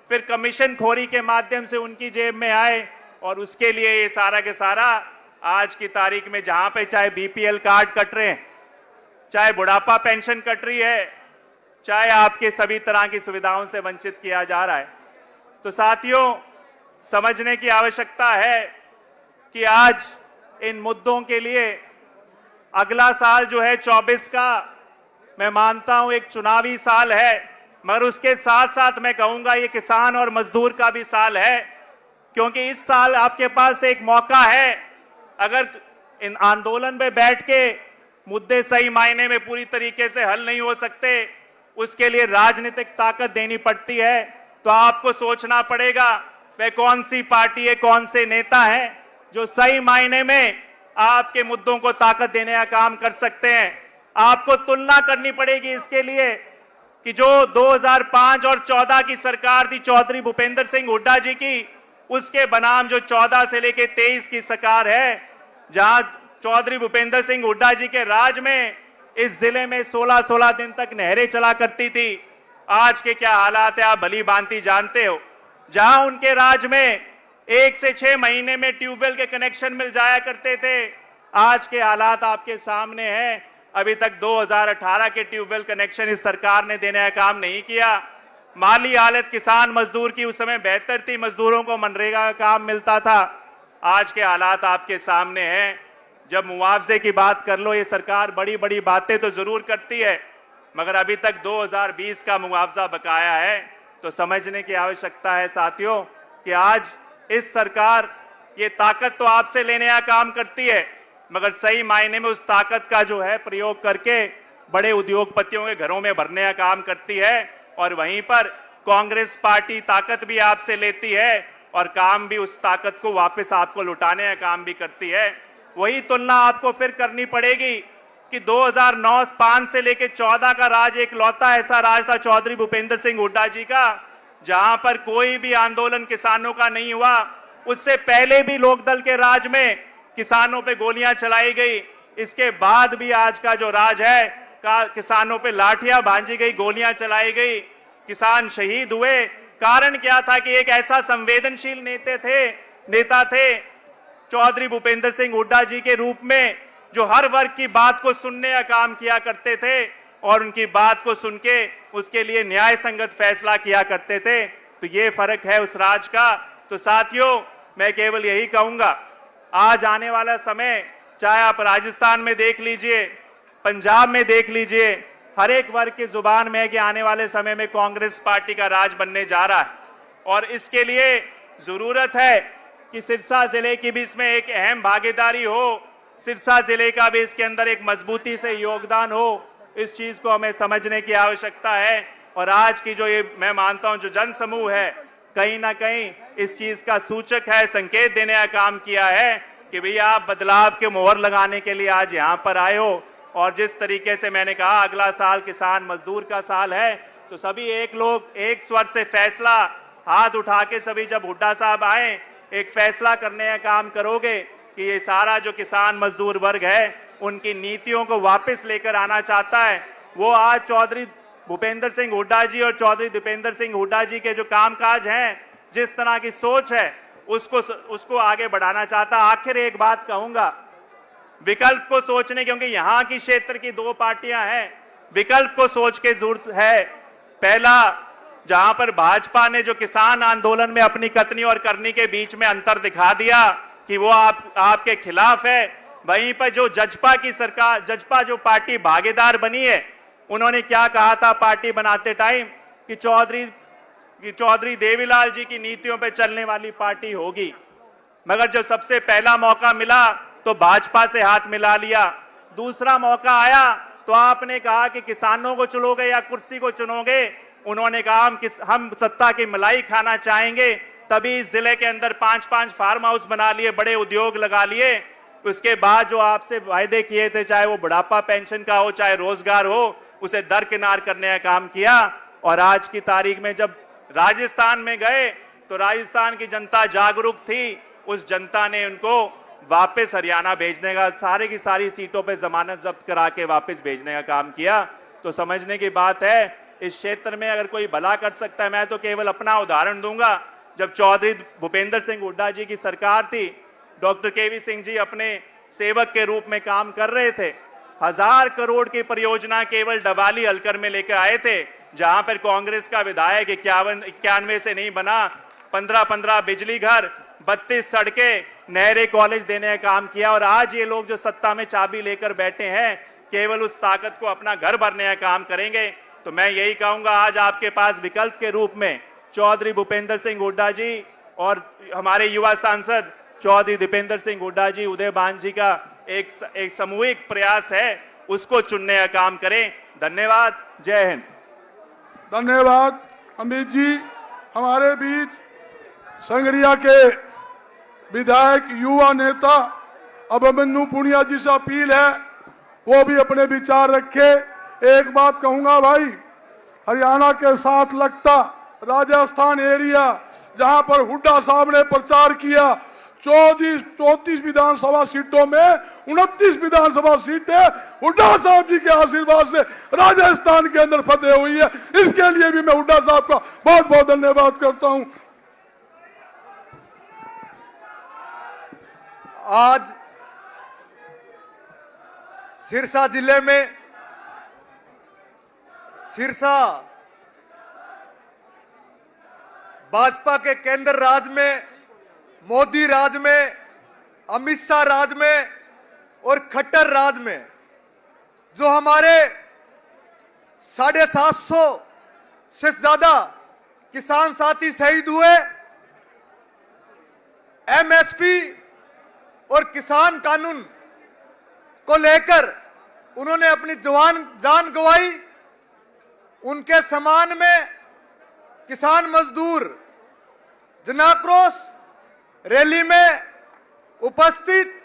फिर कमीशन खोरी के माध्यम से उनकी जेब में आए, और उसके लिए ये सारा के सारा आज की तारीख में जहां पे चाहे बीपीएल कार्ड कट रहे हैं, चाहे बुढ़ापा पेंशन कट रही है, चाहे आपके सभी तरह की सुविधाओं से वंचित किया जा रहा है। तो साथियों, समझने की आवश्यकता है कि आज इन मुद्दों के लिए अगला साल जो है 24 का, मैं मानता हूं एक चुनावी साल है, मगर उसके साथ साथ मैं कहूंगा ये किसान और मजदूर का भी साल है, क्योंकि इस साल आपके पास एक मौका है। अगर इन आंदोलन में बैठ के मुद्दे सही मायने में पूरी तरीके से हल नहीं हो सकते, उसके लिए राजनीतिक ताकत देनी पड़ती है। तो आपको सोचना पड़ेगा वह कौन सी पार्टी है, कौन से नेता हैं जो सही मायने में आपके मुद्दों को ताकत देने का काम कर सकते हैं। आपको तुलना करनी पड़ेगी इसके लिए कि जो 2005 और 14 की सरकार थी चौधरी भूपेंद्र सिंह हुड्डा जी की, उसके बनाम जो 14 से लेकर 23 की सरकार है, जहां चौधरी भूपेंद्र सिंह हुड्डा जी के राज में इस जिले में 16-16 दिन तक नहरें चला करती थी। आज के क्या हालात है आप भली भांति जानते हो। जहां उनके राज में 1 से 6 महीने में ट्यूबवेल के कनेक्शन मिल जाया करते थे, आज के हालात आपके सामने हैं। अभी तक 2018 के ट्यूबवेल कनेक्शन इस सरकार ने देने का काम नहीं किया। माली हालत किसान मजदूर की उस समय बेहतर थी, मजदूरों को मनरेगा का काम मिलता था। आज के हालात आपके सामने हैं। जब मुआवजे की बात कर लो, ये सरकार बड़ी बड़ी बातें तो जरूर करती है, मगर अभी तक 2020 का मुआवजा बकाया है। तो समझने की आवश्यकता है साथियों कि आज इस सरकार ये ताकत तो आपसे लेने का काम करती है, मगर सही मायने में उस ताकत का जो है प्रयोग करके बड़े उद्योगपतियों के घरों में भरने का काम करती है। और वहीं पर कांग्रेस पार्टी ताकत भी आपसे लेती है और काम भी उस ताकत को वापस आपको लुटाने का काम भी करती है। वही तुलना आपको फिर करनी पड़ेगी कि 2009-5 से लेकर 14 का राज एक लौता ऐसा राज था चौधरी भूपेंद्र सिंह हुड्डा जी का, जहां पर कोई भी आंदोलन किसानों का नहीं हुआ। उससे पहले भी लोकदल के राज में किसानों पे गोलियां चलाई गई, इसके बाद भी आज का जो राज है किसानों पे लाठियां भांजी गई, गोलियां चलाई गई, किसान शहीद हुए। कारण क्या था कि एक ऐसा संवेदनशील नेता थे चौधरी भूपेंद्र सिंह हुड्डा जी के रूप में, जो हर वर्ग की बात को सुनने का काम किया करते थे और उनकी बात को सुन के उसके लिए न्याय संगत फैसला किया करते थे। तो ये फर्क है उस राज का। तो साथियों, मैं केवल यही कहूंगा, आज आने वाला समय, चाहे आप राजस्थान में देख लीजिए, पंजाब में देख लीजिए, हर एक वर्ग की जुबान में है कि आने वाले समय में कांग्रेस पार्टी का राज बनने जा रहा है। और इसके लिए जरूरत है कि सिरसा जिले की भी इसमें एक अहम भागीदारी हो, सिरसा जिले का भी इसके अंदर एक मजबूती से योगदान हो। इस चीज को हमें समझने की आवश्यकता है। और आज की जो ये मैं मानता हूं जो जन समूह है, कहीं ना कहीं इस चीज का सूचक है, संकेत देने का काम किया है कि भैया आप बदलाव के मोहर लगाने के लिए आज यहाँ पर आए हो। और जिस तरीके से मैंने कहा अगला साल किसान मजदूर का साल है, तो सभी एक स्वर से फैसला हाथ उठा के सभी जब हुड्डा साहब आए, एक फैसला करने का काम करोगे कि ये सारा जो किसान मजदूर वर्ग है उनकी नीतियों को वापस लेकर आना चाहता है। वो आज चौधरी भूपेंद्र सिंह हुड्डा जी और चौधरी दीपेंद्र सिंह हुड्डा जी के जो कामकाज हैं, जिस तरह की सोच है, उसको आगे बढ़ाना चाहता। आखिर एक बात कहूंगा, विकल्प को सोचने, क्योंकि यहाँ की क्षेत्र की दो पार्टियां हैं, विकल्प को सोच के जरूरत है। पहला, जहां पर भाजपा ने जो किसान आंदोलन में अपनी कथनी और करनी के बीच में अंतर दिखा दिया कि वो आपके खिलाफ है, वहीं पर जो जजपा की सरकार, जजपा जो पार्टी भागीदार बनी है, उन्होंने क्या कहा था पार्टी बनाते टाइम कि चौधरी देवीलाल जी की नीतियों पे चलने वाली पार्टी होगी। मगर जब सबसे पहला मौका मिला तो भाजपा से हाथ मिला लिया। दूसरा मौका आया तो आपने कहा कि किसानों को चुनोगे या कुर्सी को चुनोगे। उन्होंने कहा हम सत्ता की मलाई खाना चाहेंगे। तभी इस जिले के अंदर 5-5 फार्म हाउस बना लिए, बड़े उद्योग लगा लिए। उसके बाद जो आपसे वायदे किए थे, चाहे वो बुढ़ापा पेंशन का हो, चाहे रोजगार हो, उसे दरकिनार करने का काम किया। और आज की तारीख में जब राजस्थान में गए तो राजस्थान की जनता जागरूक थी, उस जनता ने उनको वापस हरियाणा भेजने का, सारे की सारी सीटों पे जमानत जब्त करा के वापस भेजने का काम किया। तो समझने की बात है, इस क्षेत्र में अगर कोई भला कर सकता है, मैं तो केवल अपना उदाहरण दूंगा। जब चौधरी भूपेंद्र सिंह हुड्डा जी की सरकार थी, डॉक्टर केवी सिंह जी अपने सेवक के रूप में काम कर रहे थे। 1000 करोड़ की परियोजना केवल डबाली हलकर में लेकर आए थे, जहां पर कांग्रेस का विधायक 91 से नहीं बना, 15-15 बिजली घर, 32 सड़कें, नहरें, कॉलेज देने का काम किया। और आज ये लोग जो सत्ता में चाबी लेकर बैठे हैं, केवल उस ताकत को अपना घर भरने का काम करेंगे। तो मैं यही कहूंगा, आज आपके पास विकल्प के रूप में चौधरी भूपेंद्र सिंह हुड्डा जी और हमारे युवा सांसद चौधरी दीपेंद्र सिंह हुड्डा जी, उदयभान जी का एक सामूहिक प्रयास है, उसको चुनने का काम करें। धन्यवाद। जय हिंद। धन्यवाद अमित जी। हमारे बीच संगरिया के विधायक, युवा नेता अभिमन्यु पुनिया जी से अपील है वो भी अपने विचार रखे। एक बात कहूंगा भाई, हरियाणा के साथ लगता राजस्थान एरिया, जहां पर हुड्डा साहब ने प्रचार किया, 34 विधानसभा सीटों में 29 विधानसभा सीटें हुड्डा साहब जी के आशीर्वाद से राजस्थान के अंदर फतेह हुई है। इसके लिए भी मैं हुड्डा साहब का बहुत बहुत धन्यवाद करता हूं। आज सिरसा जिले में, सिरसा भाजपा के केंद्र राज में, मोदी राज में, अमित शाह राज में और खट्टर राज में जो हमारे 750 से ज्यादा किसान साथी शहीद हुए, एमएसपी और किसान कानून को लेकर उन्होंने अपनी जान गंवाई, उनके सम्मान में किसान मजदूर जनाक्रोश रैली में उपस्थित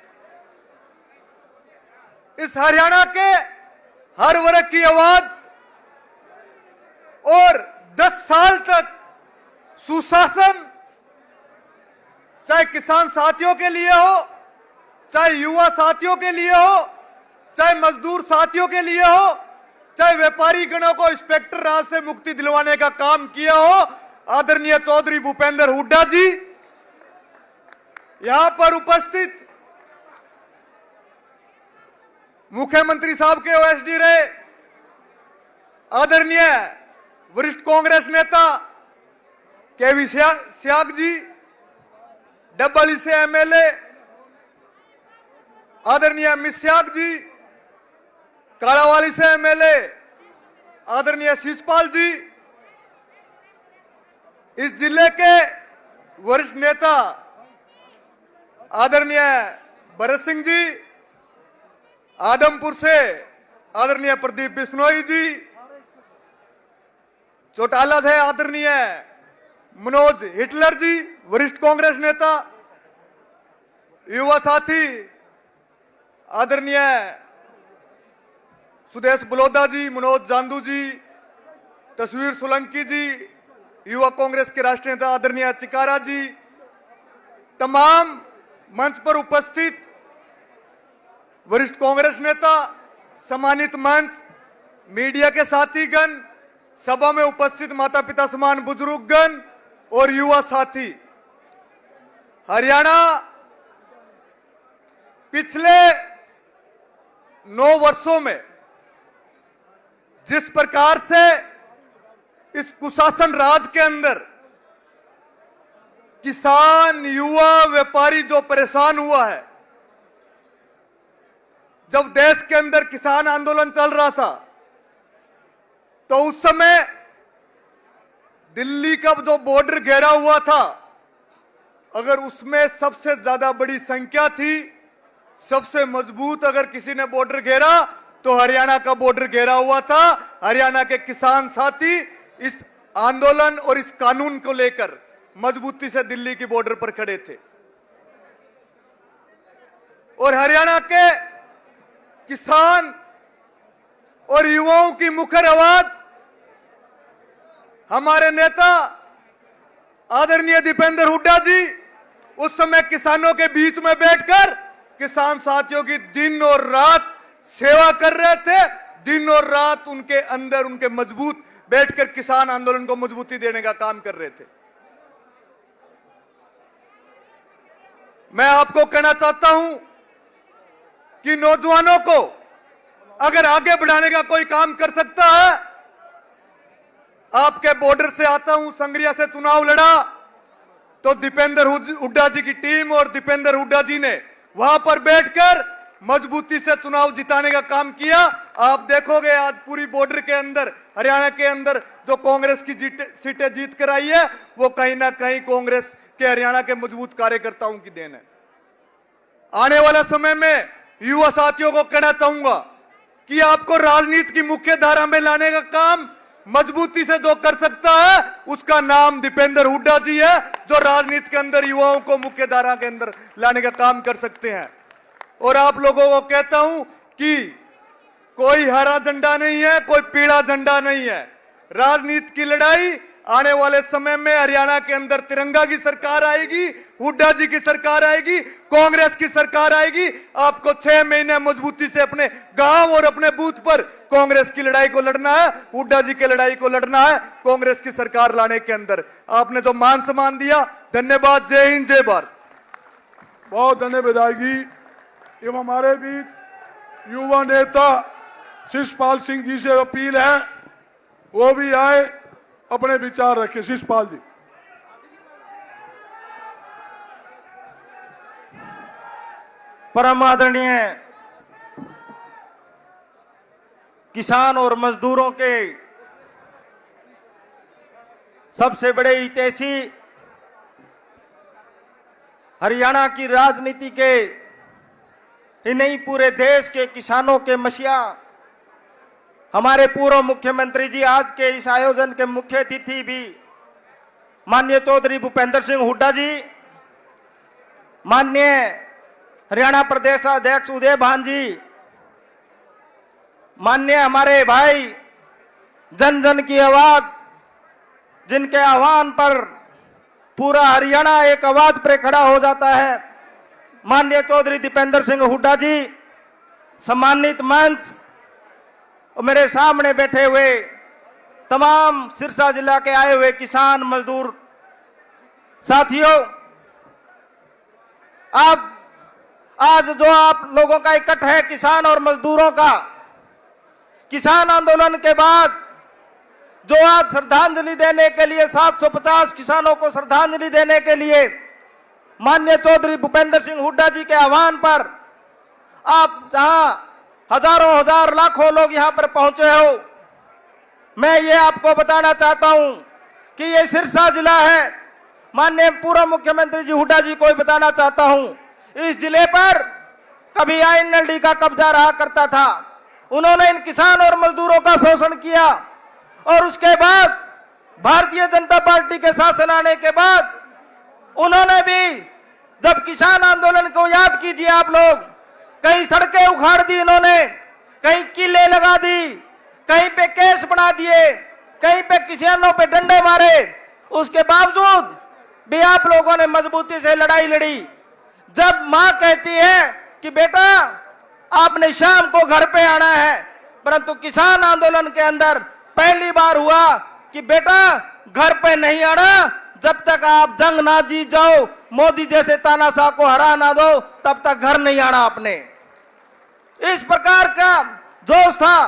इस हरियाणा के हर वर्ग की आवाज और 10 साल तक सुशासन, चाहे किसान साथियों के लिए हो चाहे युवा साथियों के लिए हो, चाहे मजदूर साथियों के लिए हो, चाहे व्यापारी गणों को इंस्पेक्टर राज से मुक्ति दिलवाने का काम किया हो, आदरणीय चौधरी भूपेंद्र हुड्डा जी यहां पर उपस्थित मुख्यमंत्री साहब के ओएसडी रहे आदरणीय वरिष्ठ कांग्रेस नेता केवी स्याग जी, डबली से एमएलए आदरणीय अमित स्याग जी, कालावाली से एमएलए आदरणीय शिषपाल जी, इस जिले के वरिष्ठ नेता आदरणीय भरत सिंह जी, आदमपुर से आदरणीय प्रदीप बिश्नोई जी, चौटाला से आदरणीय मनोज हिटलर जी, वरिष्ठ कांग्रेस नेता, युवा साथी आदरणीय सुदेश बलोदा जी, मनोज जांदू जी, तस्वीर सोलंकी जी, युवा कांग्रेस के राष्ट्रीय नेता आदरणीय चिकारा जी, तमाम मंच पर उपस्थित वरिष्ठ कांग्रेस नेता, सम्मानित मंच, मीडिया के साथीगण, सभा में उपस्थित माता पिता समान बुजुर्गगण और युवा साथी, हरियाणा पिछले 9 वर्षों में जिस प्रकार से इस कुशासन राज के अंदर किसान, युवा, व्यापारी जो परेशान हुआ है, जब देश के अंदर किसान आंदोलन चल रहा था तो उस समय दिल्ली का जो बॉर्डर घेरा हुआ था, अगर उसमें सबसे ज्यादा बड़ी संख्या थी, सबसे मजबूत अगर किसी ने बॉर्डर घेरा तो हरियाणा का बॉर्डर घेरा हुआ था। हरियाणा के किसान साथी इस आंदोलन और इस कानून को लेकर मजबूती से दिल्ली की बॉर्डर पर खड़े थे और हरियाणा के किसान और युवाओं की मुखर आवाज हमारे नेता आदरणीय दीपेंद्र हुड्डा जी उस समय किसानों के बीच में बैठकर किसान साथियों की दिन और रात सेवा कर रहे थे, दिन और रात उनके अंदर उनके मजबूत बैठकर किसान आंदोलन को मजबूती देने का काम कर रहे थे। मैं आपको कहना चाहता हूं कि नौजवानों को अगर आगे बढ़ाने का कोई काम कर सकता है, आपके बॉर्डर से आता हूं, संगरिया से चुनाव लड़ा तो दीपेंद्र हुड्डा जी की टीम और दीपेंद्र हुड्डा जी ने वहां पर बैठकर मजबूती से चुनाव जिताने का काम किया। आप देखोगे आज पूरी बॉर्डर के अंदर, हरियाणा के अंदर जो कांग्रेस की सीटें जीत कर आई है, वो कहीं ना कहीं कांग्रेस के हरियाणा के मजबूत कार्यकर्ताओं की देन है। आने वाला समय में युवा साथियों को कहना चाहूंगा कि आपको राजनीति की मुख्य धारा में लाने का काम मजबूती से जो कर सकता है उसका नाम दीपेंद्र हुड्डा जी है, जो राजनीति के अंदर युवाओं को मुख्य धारा के अंदर लाने का काम कर सकते हैं। और आप लोगों को कहता हूं कि कोई हरा झंडा नहीं है, कोई पीला झंडा नहीं है। राजनीति की लड़ाई आने वाले समय में हरियाणा के अंदर तिरंगा की सरकार आएगी, हुड्डा जी की सरकार आएगी, कांग्रेस की सरकार आएगी। आपको 6 महीने मजबूती से अपने गांव और अपने बूथ पर कांग्रेस की लड़ाई को लड़ना है, हुड्डा जी की लड़ाई को लड़ना है कांग्रेस की सरकार लाने के अंदर। आपने जो मान सम्मान दिया, धन्यवाद। जय हिंद, जय भारत। बहुत धन्यवाद विधायक। एवं हमारे बीच युवा नेता शिषपाल सिंह जी से अपील है वो भी आए, अपने विचार रखें। शिषपाल जी। परम आदरणीय किसान और मजदूरों के सबसे बड़े हितैषी, हरियाणा की राजनीति के ही नहीं पूरे देश के किसानों के मसीहा हमारे पूर्व मुख्यमंत्री जी, आज के इस आयोजन के मुख्य अतिथि भी माननीय चौधरी भूपेंद्र सिंह हुड्डा जी, माननीय हरियाणा प्रदेश अध्यक्ष उदय भान जी, माननीय हमारे भाई जन जन की आवाज, जिनके आह्वान पर पूरा हरियाणा एक आवाज पर खड़ा हो जाता है, माननीय चौधरी दीपेंद्र सिंह हुड्डा जी, सम्मानित मंच और मेरे सामने बैठे हुए तमाम सिरसा जिला के आए हुए किसान मजदूर साथियों, अब आज जो आप लोगों का इकट्ठ है किसान और मजदूरों का, किसान आंदोलन के बाद जो आज श्रद्धांजलि देने के लिए 750 किसानों को श्रद्धांजलि देने के लिए माननीय चौधरी भूपेंद्र सिंह हुड्डा जी के आह्वान पर आप जहां हजारों हजार लाखों लोग यहां पर पहुंचे हो, मैं ये आपको बताना चाहता हूं कि ये सिरसा जिला है। माननीय पूर्व मुख्यमंत्री जी हुड्डा जी को बताना चाहता हूं, इस जिले पर कभी आईएनएलडी का कब्जा रहा करता था। उन्होंने इन किसान और मजदूरों का शोषण किया और उसके बाद भारतीय जनता पार्टी के शासन आने के बाद उन्होंने भी, जब किसान आंदोलन को याद कीजिए आप लोग, कहीं सड़कें उखाड़ दी इन्होंने, कहीं किले लगा दी, कहीं पे केस बना दिए, कहीं पे किसानों पे डंडे मारे, उसके बावजूद भी आप लोगों ने मजबूती से लड़ाई लड़ी। जब मां कहती है कि बेटा आपने शाम को घर पे आना है, परंतु किसान आंदोलन के अंदर पहली बार हुआ कि बेटा घर पे नहीं आना जब तक आप जंग ना जीत जाओ, मोदी जैसे तानाशाह को हरा ना दो, तब तक घर नहीं आना आपने। इस प्रकार का जोश था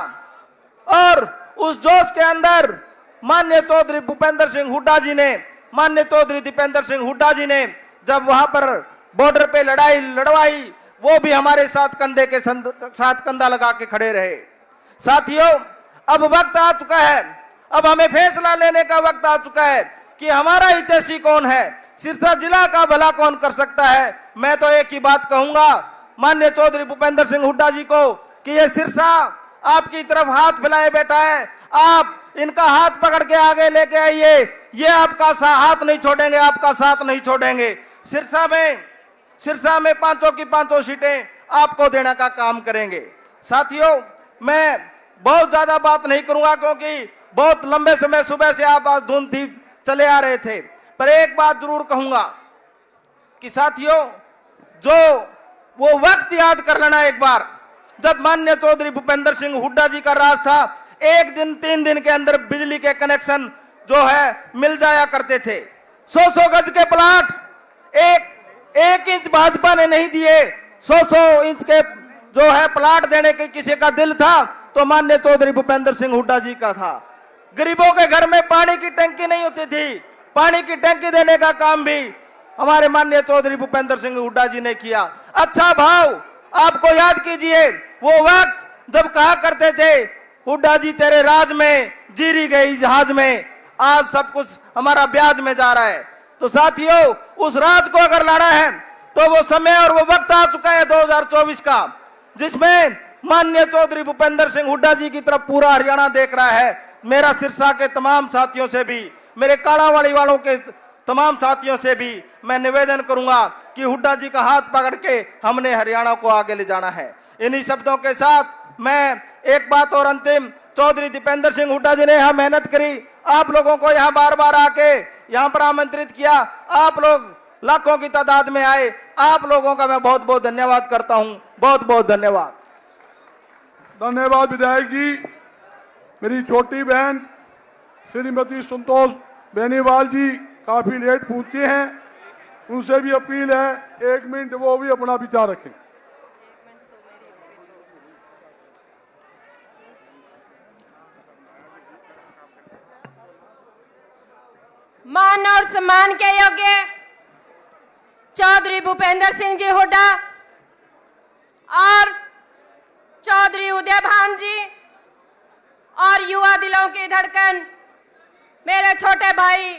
और उस जोश के अंदर माननीय चौधरी भूपेंद्र सिंह हुड्डा जी ने, माननीय चौधरी दीपेंद्र सिंह हुड्डा जी ने जब वहां पर बॉर्डर पे लड़ाई लड़वाई, वो भी हमारे साथ कंधे के साथ कंधा लगा के खड़े रहे। साथियों, अब वक्त आ चुका है, अब हमें फैसला लेने का वक्त आ चुका है कि हमारा हितैषी कौन है, सिरसा जिला का भला कौन कर सकता है। मैं तो एक ही बात कहूंगा माननीय चौधरी भूपेंद्र सिंह हुड्डा जी को कि ये सिरसा आपकी तरफ हाथ फैलाए बैठा है, आप इनका हाथ पकड़ के आगे लेके आइए, ये आपका हाथ नहीं छोड़ेंगे, आपका साथ नहीं छोड़ेंगे। सिरसा में 5 की 5 सीटें आपको देने का काम करेंगे। साथियों, मैं बहुत ज्यादा बात नहीं करूंगा क्योंकि बहुत लंबे समय सुबह से आप आज धुन थी चले आ रहे थे, पर एक बात जरूर कहूंगा कि साथियों, जो वो वक्त याद कर लेना एक बार जब माननीय चौधरी भूपेंद्र सिंह हुड्डा जी का राज था, 1 दिन 3 दिन के अंदर बिजली के कनेक्शन जो है मिल जाया करते थे। 100 गज के प्लाट एक इंच भाजपा ने नहीं दिए, 100 इंच के जो है प्लाट देने के किसी का दिल था तो माननीय चौधरी भूपेंद्र सिंह हुड्डा जी का था। गरीबों के घर में पानी की टंकी नहीं होती थी, पानी की टंकी देने का काम भी हमारे माननीय चौधरी भूपेंद्र सिंह हुड्डा जी ने किया। अच्छा भाव आपको याद कीजिए, वो वक्त जब कहा करते थे हुड्डा जी तेरे राज में जीरी गई जहाज में, आज सब कुछ हमारा ब्याज में जा रहा है। तो साथियों, उस राज को अगर लड़ा है तो वो समय और वो वक्त आ चुका है 2024 का, जिसमें माननीय चौधरी भूपेंद्र सिंह हुड्डा जी की तरफ पूरा हरियाणा देख रहा है। मेरा सिरसा के तमाम साथियों से भी, मेरे कालावाड़ी वालों के तमाम साथियों से भी मैं निवेदन करूंगा कि हुड्डा जी का हाथ पकड़ के हमने हरियाणा को आगे ले जाना है। इन्हीं शब्दों के साथ मैं एक बात और अंतिम, चौधरी दीपेंद्र सिंह हुड्डा जी ने यहाँ मेहनत करी, आप लोगों को यहाँ बार बार आके यहाँ पर आमंत्रित किया, आप लोग लाखों की तादाद में आए, आप लोगों का मैं बहुत बहुत धन्यवाद करता हूँ। बहुत बहुत धन्यवाद। धन्यवाद विधायक जी। मेरी छोटी बहन श्रीमती संतोष बेनीवाल जी काफी लेट पूछती हैं, उनसे भी अपील है 1 मिनट वो भी अपना विचार रखें। मान और सम्मान के योग्य चौधरी भूपेंद्र सिंह जी हुड्डा और चौधरी उदय भान जी और युवा दिलों की धड़कन मेरे छोटे भाई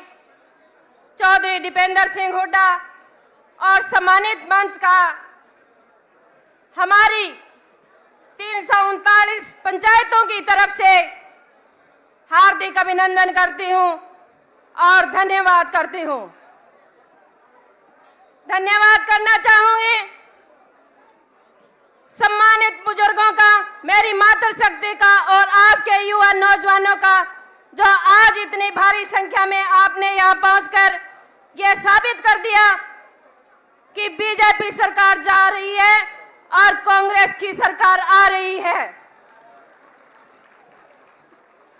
चौधरी दीपेंद्र सिंह हुड्डा और सम्मानित मंच का हमारी 339 पंचायतों की तरफ से हार्दिक अभिनंदन करती हूं और धन्यवाद करती हूं। धन्यवाद करना चाहूंगी सम्मानित बुजुर्गों का, मेरी मातृशक्ति का और आज के युवा नौजवानों का, जो आज इतनी भारी संख्या में आपने यहां पहुंचकर यह साबित कर दिया कि बीजेपी सरकार जा रही है और कांग्रेस की सरकार आ रही है।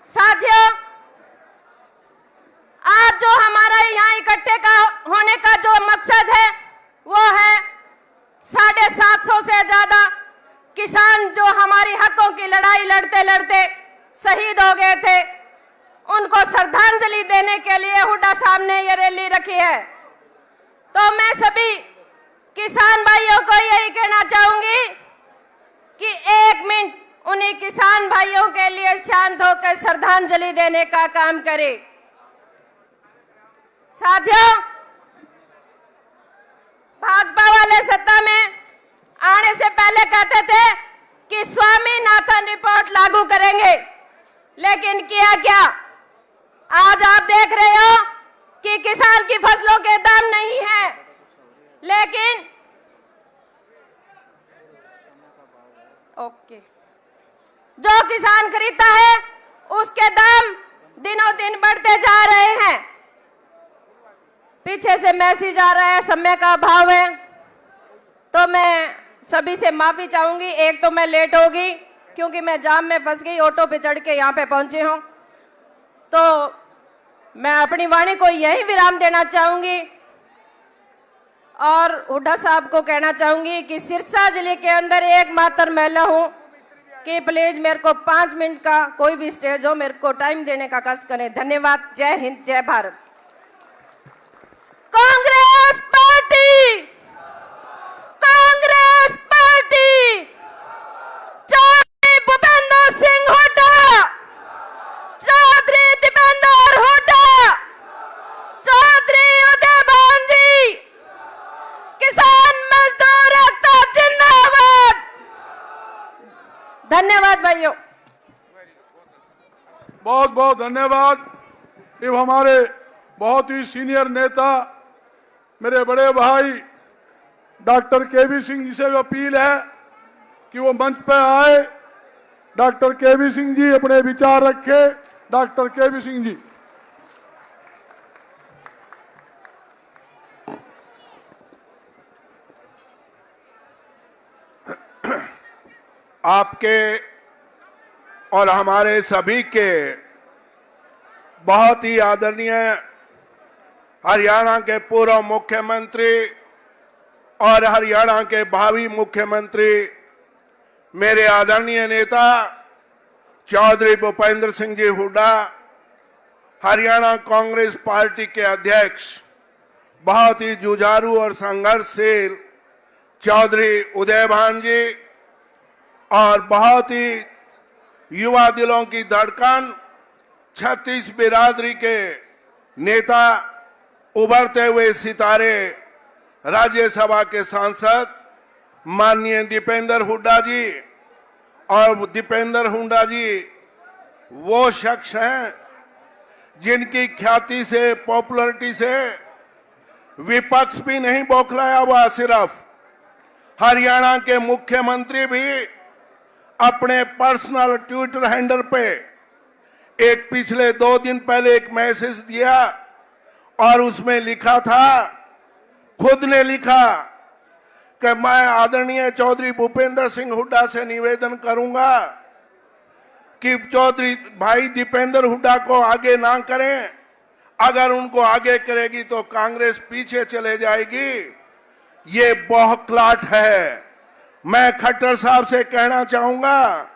साथियों, आज जो हमारा यहाँ इकट्ठे का होने का जो मकसद है वो है 750 से ज्यादा किसान जो हमारी हकों की लड़ाई लड़ते लड़ते शहीद हो गए थे, उनको श्रद्धांजलि देने के लिए हुड्डा साहब ने ये रैली रखी है। तो मैं सभी किसान भाइयों को यही कहना चाहूंगी कि 1 मिनट उन्हीं किसान भाइयों के लिए शांत होकर श्रद्धांजलि देने का काम करें। साथियों, भाजपा वाले सत्ता में आने से पहले कहते थे कि स्वामीनाथन रिपोर्ट लागू करेंगे, लेकिन किया क्या? आज आप देख रहे हो कि किसान की फसलों के दाम नहीं है, लेकिन जो किसान खरीदता है उसके दाम दिनों दिन बढ़ते जा रहे हैं। पीछे से मैसेज आ रहा है, समय का अभाव है, तो मैं सभी से माफी चाहूंगी। एक तो मैं लेट होगी क्योंकि मैं जाम में फंस गई, ऑटो पे चढ़ के यहाँ पे पहुंचे हूँ। तो मैं अपनी वाणी को यही विराम देना चाहूंगी और हुड्डा साहब को कहना चाहूंगी कि सिरसा जिले के अंदर एकमात्र महिला हूं कि प्लीज मेरे को 5 मिनट का कोई भी स्टेज हो, मेरे को टाइम देने का कष्ट करें। धन्यवाद। जय हिंद, जय भारत। कांग्रेस पार्टी, कांग्रेस पार्टी, चौधरी भूपेंद्र सिंह हुड्डा, चौधरी दीपेंद्र हुड्डा, चौधरी उदय भान जी, किसान मजदूर एकता जिंदाबाद। धन्यवाद भाइयों। बहुत बहुत धन्यवाद। ये हमारे बहुत ही सीनियर नेता मेरे बड़े भाई डॉक्टर केवी सिंह जी से अपील है कि वो मंच पर आए। डॉक्टर केवी सिंह जी अपने विचार रखे। डॉक्टर केवी सिंह जी। आपके और हमारे सभी के बहुत ही आदरणीय हरियाणा के पूर्व मुख्यमंत्री और हरियाणा के भावी मुख्यमंत्री मेरे आदरणीय नेता चौधरी भूपेंद्र सिंह जी हुड्डा, हरियाणा कांग्रेस पार्टी के अध्यक्ष, बहुत ही जुझारू और संघर्षशील चौधरी उदय भान जी और बहुत ही युवा दिलों की धड़कन 36 बिरादरी के नेता, उभरते हुए सितारे राज्यसभा के सांसद माननीय दीपेंद्र हुड्डा जी। और दीपेंद्र हुड्डा जी वो शख्स हैं जिनकी ख्याति से, पॉपुलरिटी से विपक्ष भी नहीं बौखलाया हुआ। सिर्फ हरियाणा के मुख्यमंत्री भी अपने पर्सनल ट्विटर हैंडल पे एक पिछले 2 दिन पहले एक मैसेज दिया और उसमें लिखा था, खुद ने लिखा कि मैं आदरणीय चौधरी भूपेंद्र सिंह हुड्डा से निवेदन करूंगा कि चौधरी भाई दीपेंद्र हुड्डा को आगे ना करें। अगर उनको आगे करेगी तो कांग्रेस पीछे चले जाएगी। ये बौखलाहट है। मैं खट्टर साहब से कहना चाहूंगा,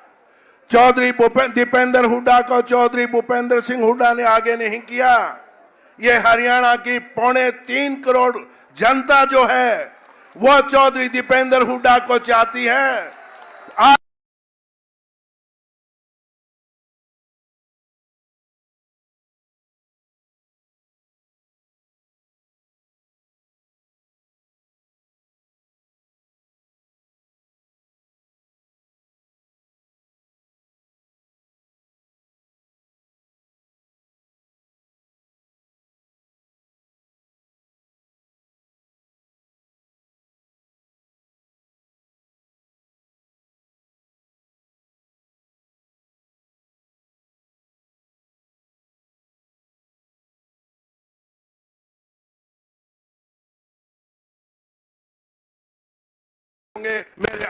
चौधरी दीपेंद्र हुड्डा को चौधरी भूपेंद्र सिंह हुड्डा ने आगे नहीं किया। ये हरियाणा की 3.25 करोड़ जनता जो है वो चौधरी दीपेंद्र हुड्डा को चाहती है।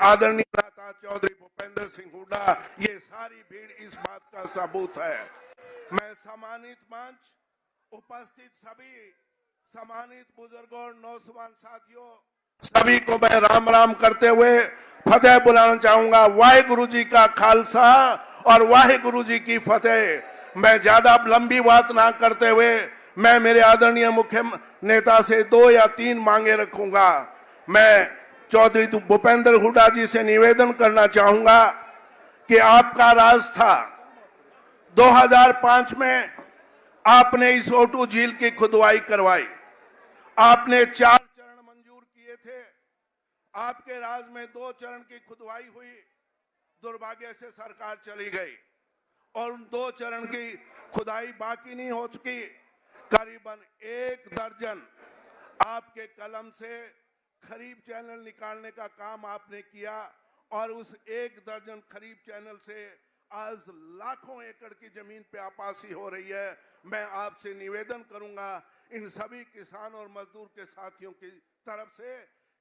आदरणीय नेता चौधरी भूपेंद्र सिंह हुड्डा, ये सारी भीड़ इस बात का सबूत है। मैं सम्मानित मंच, उपस्थित सभी सम्मानित बुजुर्गों और नौजवान साथियों, सभी को मैं राम राम करते हुए फतेह बुलाना चाहूंगा। वाहिगुरु जी का खालसा और वाहिगुरु जी की फतेह। मैं ज्यादा लंबी बात ना करते हुए मैं मेरे आदरणीय मुख्य नेता से 2 या 3 मांगे रखूंगा। मैं चौधरी भूपेंद्र हुड्डा जी से निवेदन करना चाहूंगा कि आपका राज था 2005 में आपने इस O2 झील की खुदवाई करवाई, आपने 4 चरण मंजूर किए थे। आपके राज में 2 चरण की खुदवाई हुई, दुर्भाग्य से सरकार चली गई और उन 2 चरण की खुदाई बाकी नहीं हो चुकी। करीबन 1 दर्जन आपके कलम से खरीफ चैनल निकालने का काम आपने किया और उस 1 दर्जन खरीफ चैनल से आज लाखों एकड़ की जमीन पे आपासी हो रही है। मैं आपसे निवेदन करूंगा इन सभी किसान और मजदूर के साथियों की तरफ से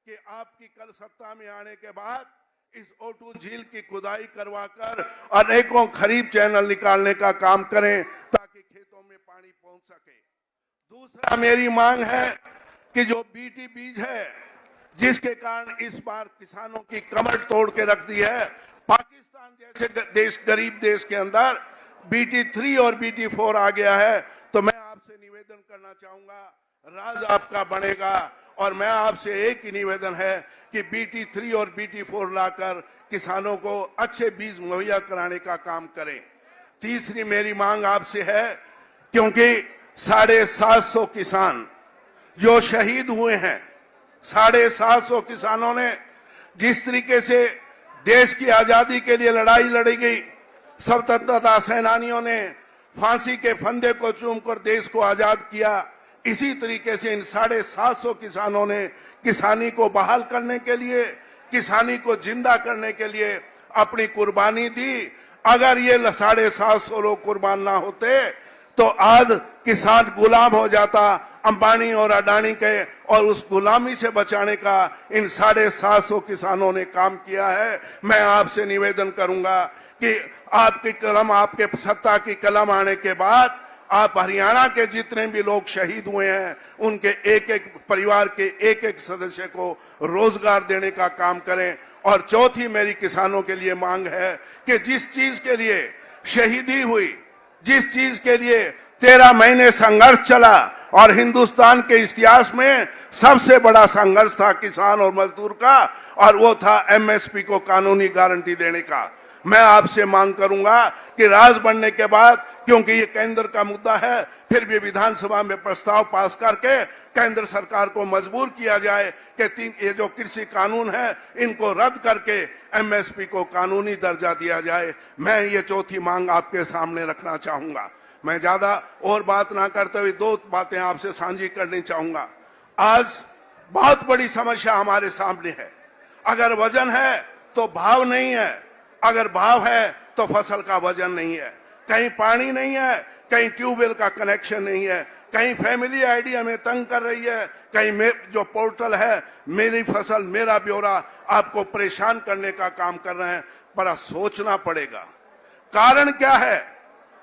कि आपकी कल सत्ता में आने के बाद इस O2 झील की खुदाई करवाकर अनेकों खरीफ चैनल निकालने का काम करें ताकि खेतों में पानी पहुंच सके। दूसरा मेरी मांग है कि जो BT बीज है, जिसके कारण इस बार किसानों की कमर तोड़ के रख दी है, पाकिस्तान जैसे देश, गरीब देश के अंदर BT3 और BT4 आ गया है, तो मैं आपसे निवेदन करना चाहूंगा, राज आपका बनेगा और मैं आपसे एक ही निवेदन है कि BT3 और BT4 लाकर किसानों को अच्छे बीज मुहैया कराने का काम करें। तीसरी मेरी मांग आपसे है, क्योंकि 750 किसान जो शहीद हुए हैं, 750 किसानों ने जिस तरीके से देश की आजादी के लिए लड़ाई लड़ी गई, स्वतंत्रता सेनानियों ने फांसी के फंदे को चूमकर देश को आजाद किया, इसी तरीके से इन 750 किसानों ने किसानी को बहाल करने के लिए, किसानी को जिंदा करने के लिए अपनी कुर्बानी दी। अगर ये 750 लोग कुर्बान ना होते तो आज किसान गुलाम हो जाता अंबानी और अडानी के, और उस गुलामी से बचाने का इन 750 किसानों ने काम किया है। मैं आपसे निवेदन करूंगा कि आपकी कलम, आपके सत्ता की कलम आने के बाद आप हरियाणा के जितने भी लोग शहीद हुए हैं उनके एक एक परिवार के एक एक सदस्य को रोजगार देने का काम करें। और चौथी मेरी किसानों के लिए मांग है कि जिस चीज के लिए शहीदी हुई, जिस चीज के लिए 13 महीने संघर्ष चला और हिंदुस्तान के इतिहास में सबसे बड़ा संघर्ष था किसान और मजदूर का, और वो था MSP को कानूनी गारंटी देने का। मैं आपसे मांग करूंगा कि राज बनने के बाद, क्योंकि ये केंद्र का मुद्दा है, फिर भी विधानसभा में प्रस्ताव पास करके केंद्र सरकार को मजबूर किया जाए कि ये जो कृषि कानून है इनको रद्द करके MSP को कानूनी दर्जा दिया जाए। मैं ये चौथी मांग आपके सामने रखना चाहूंगा। मैं ज्यादा और बात ना करते हुए 2 बातें आपसे साझी करनी चाहूंगा। आज बहुत बड़ी समस्या हमारे सामने है। अगर वजन है तो भाव नहीं है, अगर भाव है तो फसल का वजन नहीं है। कहीं पानी नहीं है, कहीं ट्यूबवेल का कनेक्शन नहीं है, कहीं फैमिली आईडी हमें तंग कर रही है, कहीं जो पोर्टल है मेरी फसल मेरा ब्यौरा आपको परेशान करने का काम कर रहे हैं। बड़ा सोचना पड़ेगा, कारण क्या है?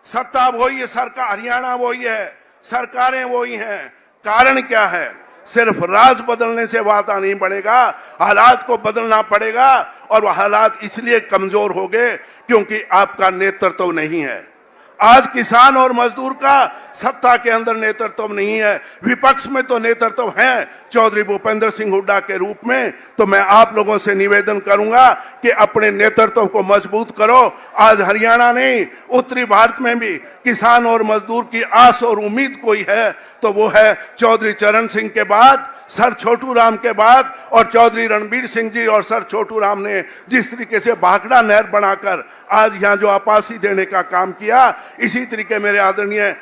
सत्ता वही है, सरकार हरियाणा वही है, सरकारें वही हैं, कारण क्या है? सिर्फ राज बदलने से वादा नहीं बढ़ेगा, हालात को बदलना पड़ेगा। और वह हालात इसलिए कमजोर हो गए क्योंकि आपका नेतृत्व नहीं है। आज किसान और मजदूर का सत्ता के अंदर नेतृत्व नहीं है, विपक्ष में तो नेतृत्व है चौधरी भूपेंद्र सिंह हुड्डा के रूप में। तो मैं आप लोगों से निवेदन करूंगा कि अपने नेतृत्व को मजबूत करो। आज हरियाणा नहीं, उत्तरी भारत में भी किसान और मजदूर की आस और उम्मीद कोई है तो वो है चौधरी चरण सिंह के बाद, सर छोटू राम के बाद, और चौधरी रणबीर सिंह जी और सर छोटू राम ने जिस तरीके से भाखड़ा नहर बनाकर आज यहाँ जो आपासी देने का काम किया, इसी तरीके मेरे आदरणीय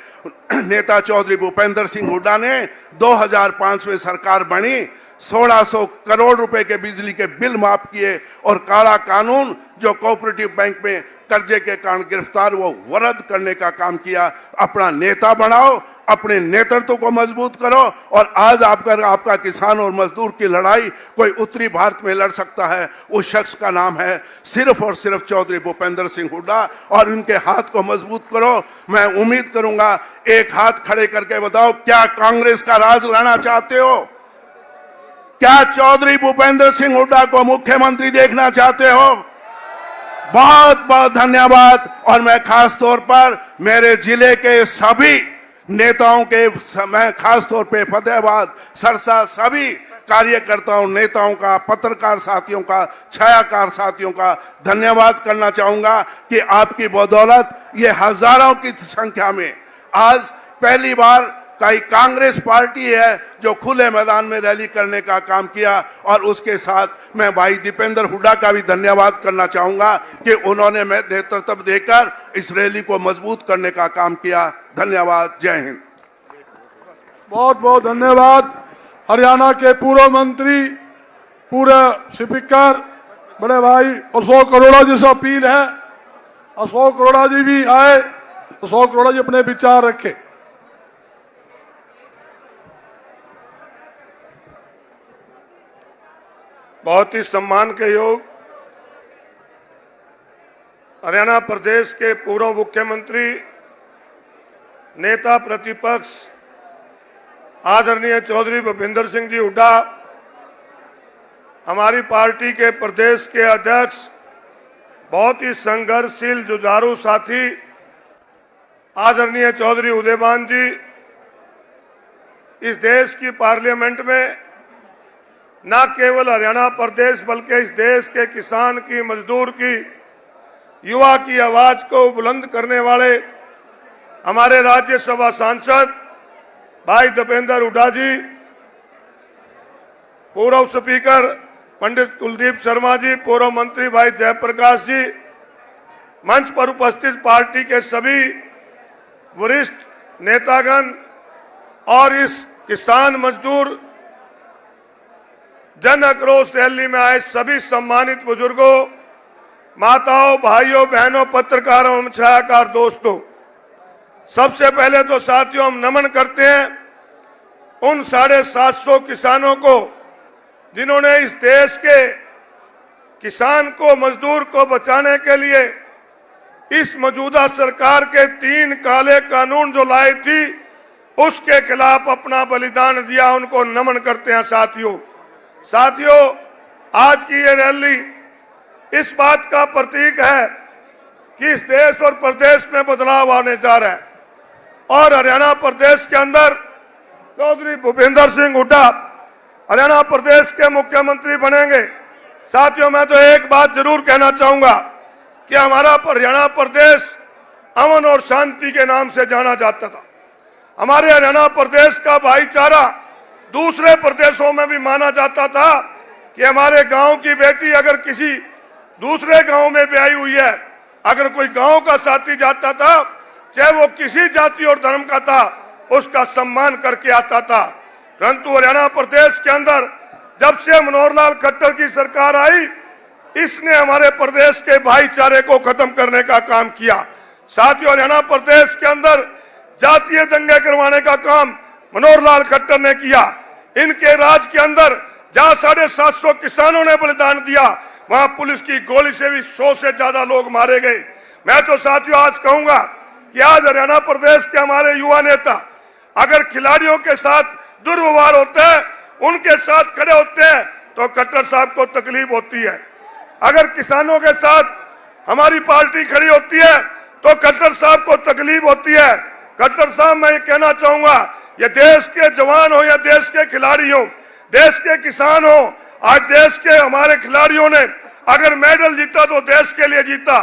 नेता चौधरी भूपेंद्र सिंह हुड्डा ने 2005 में सरकार बनी, 1600 करोड़ रुपए के बिजली के बिल माफ किए और काला कानून जो कोऑपरेटिव बैंक में कर्जे के कारण गिरफ्तार वो रद्द करने का काम किया। अपना नेता बनाओ, अपने नेतृत्व को मजबूत करो। और आज आपका किसान और मजदूर की लड़ाई कोई उत्तरी भारत में लड़ सकता है, उस शख्स का नाम है सिर्फ और सिर्फ चौधरी भूपेंद्र सिंह हुड्डा, और उनके हाथ को मजबूत करो। मैं उम्मीद करूंगा, एक हाथ खड़े करके बताओ, क्या कांग्रेस का राज लाना चाहते हो? क्या चौधरी भूपेंद्र सिंह हुड्डा को मुख्यमंत्री देखना चाहते हो? बहुत बहुत धन्यवाद। और मैं खास तौर पर मेरे जिले के सभी नेताओं के, मैं खास तौर पे फतेहाबाद, सरसा, सभी कार्यकर्ताओं, नेताओं का, पत्रकार साथियों का, छायाकार साथियों का धन्यवाद करना चाहूंगा कि आपकी बदौलत ये हजारों की संख्या में आज पहली बार कई कांग्रेस पार्टी है जो खुले मैदान में रैली करने का काम किया। और उसके साथ मैं भाई दीपेंद्र हुड्डा का भी धन्यवाद करना चाहूंगा कि उन्होंने नेतृत्व देकर इस रैली को मजबूत करने का काम किया। धन्यवाद। जय हिंद। बहुत बहुत धन्यवाद। हरियाणा के पूर्व मंत्री, पूरे स्पीकर बड़े भाई अशोक अरोड़ा जी से अपील है, अशोक अरोड़ा जी भी आए, अशोक अरोड़ा जी अपने विचार रखे। बहुत ही सम्मान के योग हरियाणा प्रदेश के पूर्व मुख्यमंत्री, नेता प्रतिपक्ष आदरणीय चौधरी भूपेंद्र सिंह जी हुड्डा, हमारी पार्टी के प्रदेश के अध्यक्ष, बहुत ही संघर्षशील जुझारू साथी आदरणीय चौधरी उदयभान जी, इस देश की पार्लियामेंट में न केवल हरियाणा प्रदेश बल्कि इस देश के किसान की, मजदूर की, युवा की आवाज को बुलंद करने वाले हमारे राज्यसभा सांसद भाई दीपेंद्र हुड्डा जी, पूर्व स्पीकर पंडित कुलदीप शर्मा जी, पूर्व मंत्री भाई जयप्रकाश जी, मंच पर उपस्थित पार्टी के सभी वरिष्ठ नेतागण और इस किसान मजदूर जन आक्रोश रैली में आए सभी सम्मानित बुजुर्गों, माताओं, भाइयों, बहनों, पत्रकारों एवं छायाकार दोस्तों, सबसे पहले तो साथियों हम नमन करते हैं उन 750 किसानों को जिन्होंने इस देश के किसान को, मजदूर को बचाने के लिए इस मौजूदा सरकार के 3 काले कानून जो लाई थी उसके खिलाफ अपना बलिदान दिया। उनको नमन करते हैं साथियों, आज की ये रैली इस बात का प्रतीक है कि इस देश और प्रदेश में बदलाव आने जा रहा है और हरियाणा प्रदेश के अंदर चौधरी भूपेंद्र सिंह हुड्डा हरियाणा प्रदेश के मुख्यमंत्री बनेंगे। साथियों, मैं तो एक बात जरूर कहना चाहूंगा कि हमारा हरियाणा प्रदेश अमन और शांति के नाम से जाना जाता था। हमारे हरियाणा प्रदेश का भाईचारा दूसरे प्रदेशों में भी माना जाता था कि हमारे गांव की बेटी अगर किसी दूसरे गांव में ब्याही हुई है, अगर कोई गांव का साथी जाता था, चाहे वो किसी जाति और धर्म का था, उसका सम्मान करके आता था। परंतु हरियाणा प्रदेश के अंदर जब से मनोहर लाल खट्टर की सरकार आई, इसने हमारे प्रदेश के भाईचारे को खत्म करने का काम किया। साथियों, हरियाणा प्रदेश के अंदर जातीय दंगे करवाने का काम मनोहर लाल खट्टर ने किया। इनके राज के अंदर जहां 750 किसानों ने बलिदान दिया, वहां पुलिस की गोली से भी 100 से ज्यादा लोग मारे गए। मैं तो साथियों आज कहूंगा कि आज हरियाणा प्रदेश के हमारे युवा नेता अगर खिलाड़ियों के साथ दुर्व्यवहार होता है, उनके साथ खड़े होते हैं, तो खट्टर साहब को तकलीफ होती है। अगर किसानों के साथ हमारी पार्टी खड़ी होती है तो खट्टर साहब को तकलीफ होती है। खट्टर साहब, मैं ये कहना चाहूंगा, ये देश के जवान हो या देश के खिलाड़ी हो, देश के किसान हो, आज देश के हमारे खिलाड़ियों ने अगर मेडल जीता तो देश के लिए जीता।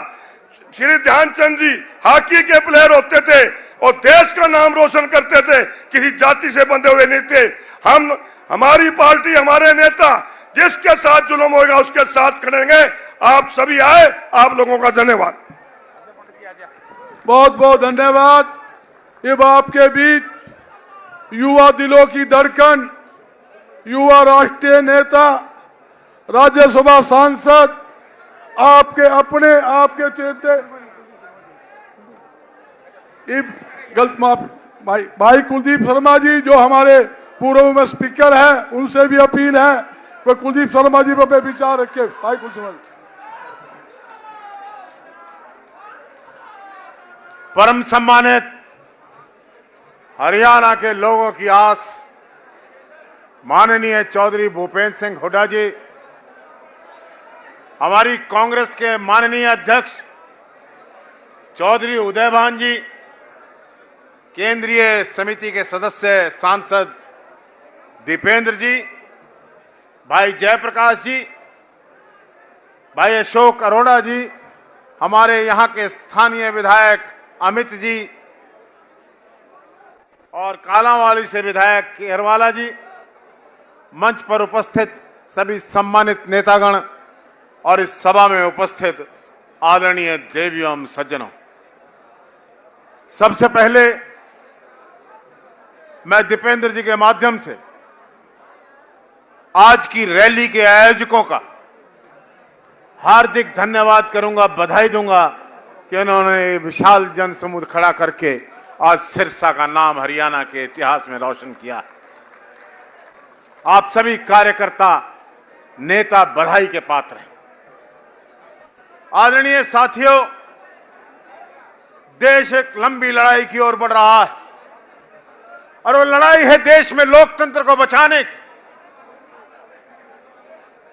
श्री ध्यानचंद जी हॉकी के प्लेयर होते थे और देश का नाम रोशन करते थे, किसी जाति से बंधे हुए नहीं थे। हमारी पार्टी, हमारे नेता जिसके साथ जुल्म होगा उसके साथ खड़ेंगे। आप सभी आए, आप लोगों का धन्यवाद। बहुत बहुत धन्यवाद। अब आपके बीच युवा दिलों की धड़कन, युवा राष्ट्रीय नेता, राज्यसभा सांसद, आपके अपने, आपके चेते गलत माफ भाई कुलदीप शर्मा जी जो हमारे पूर्व में स्पीकर हैं, उनसे भी अपील है वो कुलदीप शर्मा जी पर विचार रखे। भाई कुलदीप शर्मा जी। परम सम्मानित हरियाणा के लोगों की आस माननीय चौधरी भूपेंद्र सिंह हुड्डा जी, हमारी कांग्रेस के माननीय अध्यक्ष चौधरी उदयभान जी, केंद्रीय समिति के सदस्य सांसद दीपेंद्र जी, भाई जयप्रकाश जी, भाई अशोक अरोड़ा जी, हमारे यहाँ के स्थानीय विधायक अमित जी और कालांवाली से विधायक केरवाला जी, मंच पर उपस्थित सभी सम्मानित नेतागण और इस सभा में उपस्थित आदरणीय देवियों एवं सज्जनों, सबसे पहले मैं दीपेंद्र जी के माध्यम से आज की रैली के आयोजकों का हार्दिक धन्यवाद करूंगा, बधाई दूंगा कि उन्होंने विशाल जनसमूह खड़ा करके आज सिरसा का नाम हरियाणा के इतिहास में रोशन किया। आप सभी कार्यकर्ता नेता बधाई के पात्र हैं। आदरणीय साथियों, देश एक लंबी लड़ाई की ओर बढ़ रहा है और वो लड़ाई है देश में लोकतंत्र को बचाने की,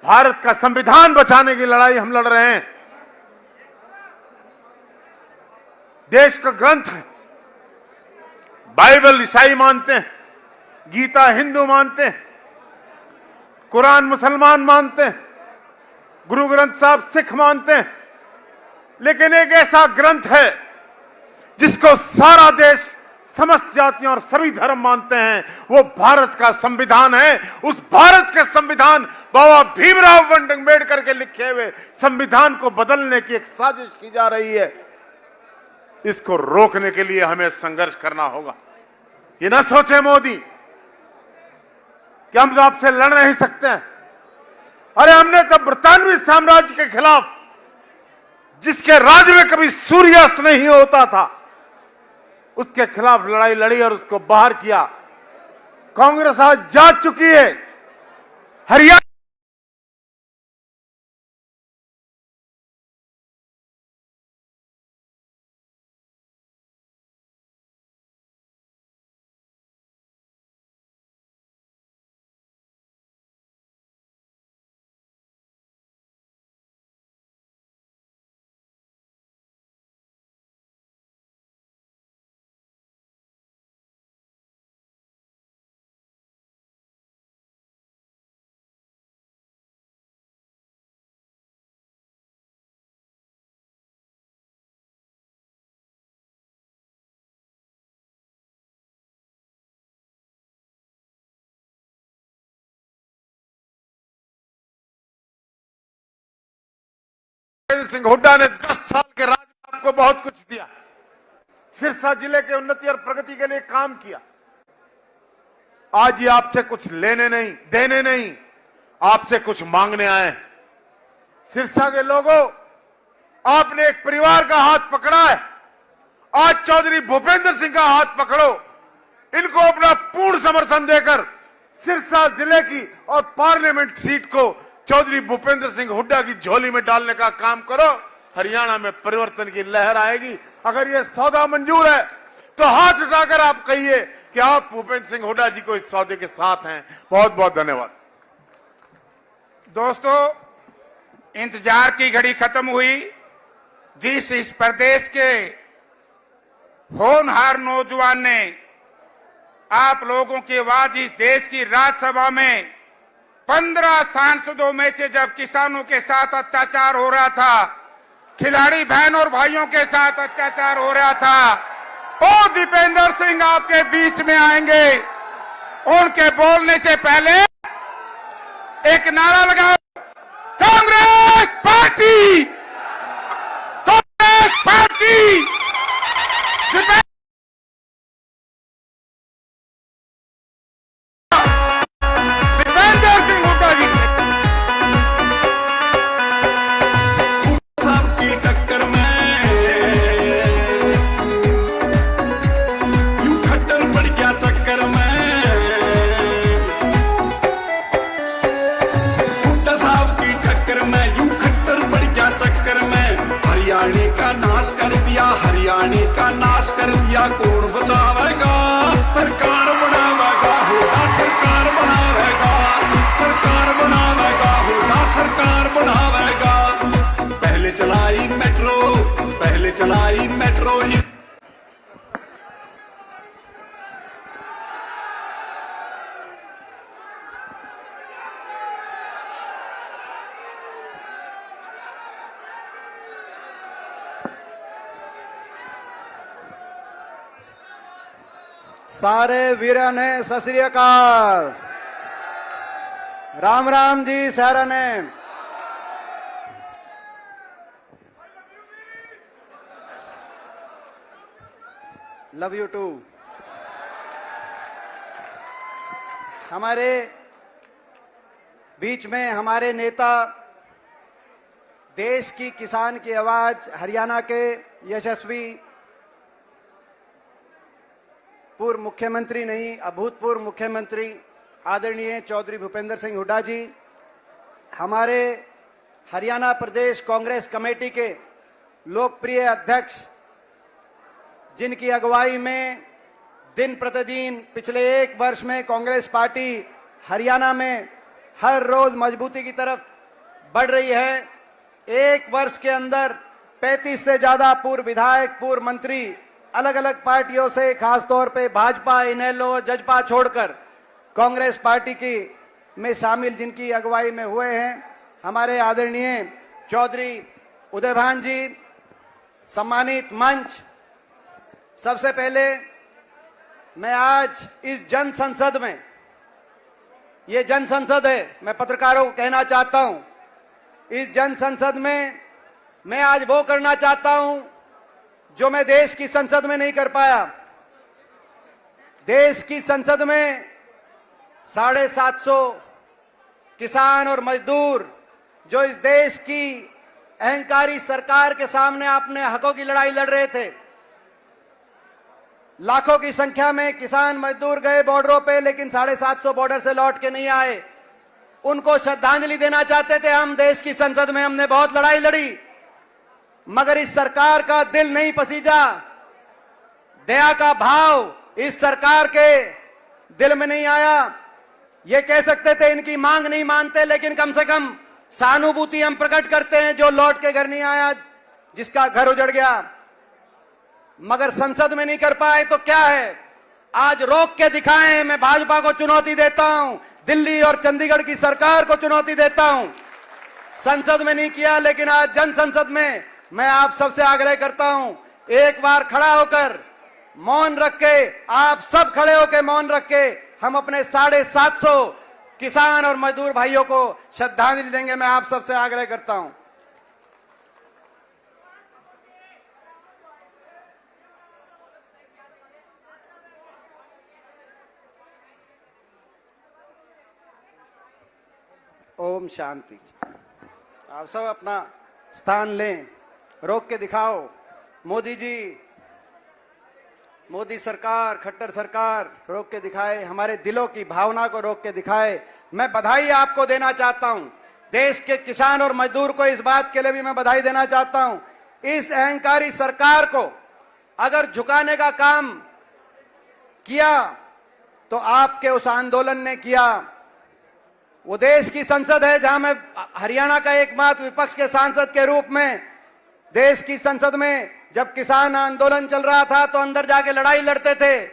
भारत का संविधान बचाने की लड़ाई हम लड़ रहे हैं। देश का ग्रंथ है, बाइबल ईसाई मानते हैं, गीता हिंदू मानते हैं, कुरान मुसलमान मानते हैं, गुरु ग्रंथ साहब सिख मानते हैं, लेकिन एक ऐसा ग्रंथ है जिसको सारा देश, समस्त जातियां और सभी धर्म मानते हैं, वो भारत का संविधान है। उस भारत के संविधान बाबा भीमराव अम्बेडकर के लिखे हुए संविधान को बदलने की एक साजिश की जा रही है। इसको रोकने के लिए हमें संघर्ष करना होगा। ये ना सोचे मोदी कि हम आपसे लड़ नहीं सकते हैं। अरे हमने तो ब्रितानवी साम्राज्य के खिलाफ, जिसके राज में कभी सूर्यास्त नहीं होता था, उसके खिलाफ लड़ाई लड़ी और उसको बाहर किया। कांग्रेस आज जा चुकी है। हरियाणा सिंह हुड्डा ने 10 साल के राज में आपको बहुत कुछ दिया। सिरसा जिले के उन्नति और प्रगति के लिए काम किया। आज ये आपसे कुछ लेने नहीं, देने नहीं, आपसे कुछ मांगने आए। सिरसा के लोगों, आपने एक परिवार का हाथ पकड़ा है। आज चौधरी भूपेंद्र सिंह का हाथ पकड़ो, इनको अपना पूर्ण समर्थन देकर सिरसा जिले की और पार्लियामेंट सीट को चौधरी भूपेंद्र सिंह हुड्डा की झोली में डालने का काम करो। हरियाणा में परिवर्तन की लहर आएगी। अगर ये सौदा मंजूर है तो हाथ उठाकर आप कहिए कि आप भूपेंद्र सिंह हुड्डा जी को इस सौदे के साथ हैं। बहुत बहुत धन्यवाद। दोस्तों, इंतजार की घड़ी खत्म हुई। जिस इस प्रदेश के होनहार नौजवान ने आप लोगों की आवाज इस देश की राज्यसभा में 15 सांसदों में से जब किसानों के साथ अत्याचार हो रहा था, खिलाड़ी बहन और भाइयों के साथ अत्याचार हो रहा था, ओ दीपेंद्र सिंह आपके बीच में आएंगे। उनके बोलने से पहले एक नारा लगाओ, कांग्रेस पार्टी, कांग्रेस पार्टी। खट्टर नाश कर दिया, हरियाणा का नाश कर दिया, कौन बचावेगा? सरकार बनावेगा, होगा सरकार बनावेगा, सरकार बनावेगा, होगा सरकार बनावेगा। पहले चलाई मेट्रो, पहले चलाई मेट्रो। सारे वीर ने सत श्री अकाल, राम राम जी सारा ने। Love you too. हमारे बीच में हमारे नेता, देश की किसान की आवाज, हरियाणा के यशस्वी पूर्व मुख्यमंत्री नहीं, अभूतपूर्व मुख्यमंत्री आदरणीय चौधरी भूपेंद्र सिंह हुड्डा जी, हमारे हरियाणा प्रदेश कांग्रेस कमेटी के लोकप्रिय अध्यक्ष, जिनकी अगुवाई में दिन प्रतिदिन पिछले 1 वर्ष में कांग्रेस पार्टी हरियाणा में हर रोज मजबूती की तरफ बढ़ रही है। 1 वर्ष के अंदर 35 से ज्यादा पूर्व विधायक, पूर्व मंत्री अलग अलग पार्टियों से, खासतौर पे भाजपा, इनेलो, जजपा छोड़कर कांग्रेस पार्टी की में शामिल जिनकी अगुवाई में हुए हैं, हमारे आदरणीय चौधरी उदयभान जी, सम्मानित मंच, सबसे पहले मैं आज इस जन संसद में, ये जन संसद है, मैं पत्रकारों को कहना चाहता हूं, इस जन संसद में मैं आज वो करना चाहता हूं जो मैं देश की संसद में नहीं कर पाया। देश की संसद में 750 किसान और मजदूर जो इस देश की अहंकारी सरकार के सामने अपने हकों की लड़ाई लड़ रहे थे, लाखों की संख्या में किसान मजदूर गए बॉर्डरों पे, लेकिन 750 बॉर्डर से लौट के नहीं आए। उनको श्रद्धांजलि देना चाहते थे हम। देश की संसद में हमने बहुत लड़ाई लड़ी, मगर इस सरकार का दिल नहीं पसीजा, दया का भाव इस सरकार के दिल में नहीं आया। ये कह सकते थे इनकी मांग नहीं मानते, लेकिन कम से कम सहानुभूति हम प्रकट करते हैं। जो लौट के घर नहीं आया, जिसका घर उजड़ गया, मगर संसद में नहीं कर पाए तो क्या है, आज रोक के दिखाएं। मैं भाजपा को चुनौती देता हूं, दिल्ली और चंडीगढ़ की सरकार को चुनौती देता हूं। संसद में नहीं किया, लेकिन आज जन संसद में मैं आप सबसे आग्रह करता हूं, एक बार खड़ा होकर मौन रख के, आप सब खड़े होकर मौन रख के हम अपने 750 किसान और मजदूर भाइयों को श्रद्धांजलि देंगे। मैं आप सबसे आग्रह करता हूं। ओम शांति। आप सब अपना स्थान लें, रोक के दिखाओ। मोदी जी, मोदी सरकार, खट्टर सरकार रोक के दिखाए, हमारे दिलों की भावना को रोक के दिखाए। मैं बधाई आपको देना चाहता हूं, देश के किसान और मजदूर को इस बात के लिए भी मैं बधाई देना चाहता हूं। इस अहंकारी सरकार को अगर झुकाने का काम किया तो आपके उस आंदोलन ने किया। वो देश की संसद है जहां मैं हरियाणा का एकमात्र विपक्ष के सांसद के रूप में देश की संसद में जब किसान आंदोलन चल रहा था तो अंदर जाके लड़ाई लड़ते थे,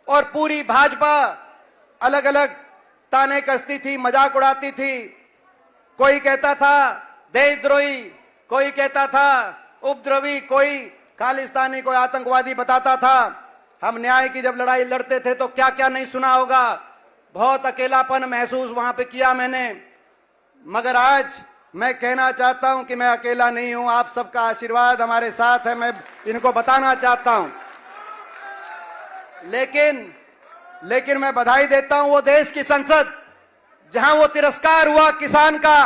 और पूरी भाजपा अलग अलग ताने कसती थी, मजाक उड़ाती थी। कोई कहता था देशद्रोही, कोई कहता था उपद्रवी, कोई खालिस्तानी, कोई आतंकवादी बताता था। हम न्याय की जब लड़ाई लड़ते थे तो क्या क्या नहीं सुना होगा। बहुत अकेलापन महसूस वहां पे किया मैंने, मगर आज मैं कहना चाहता हूं कि मैं अकेला नहीं हूं। आप सबका आशीर्वाद हमारे साथ है, मैं इनको बताना चाहता हूं। लेकिन मैं बधाई देता हूं वो देश की संसद जहां वो तिरस्कार हुआ किसान का।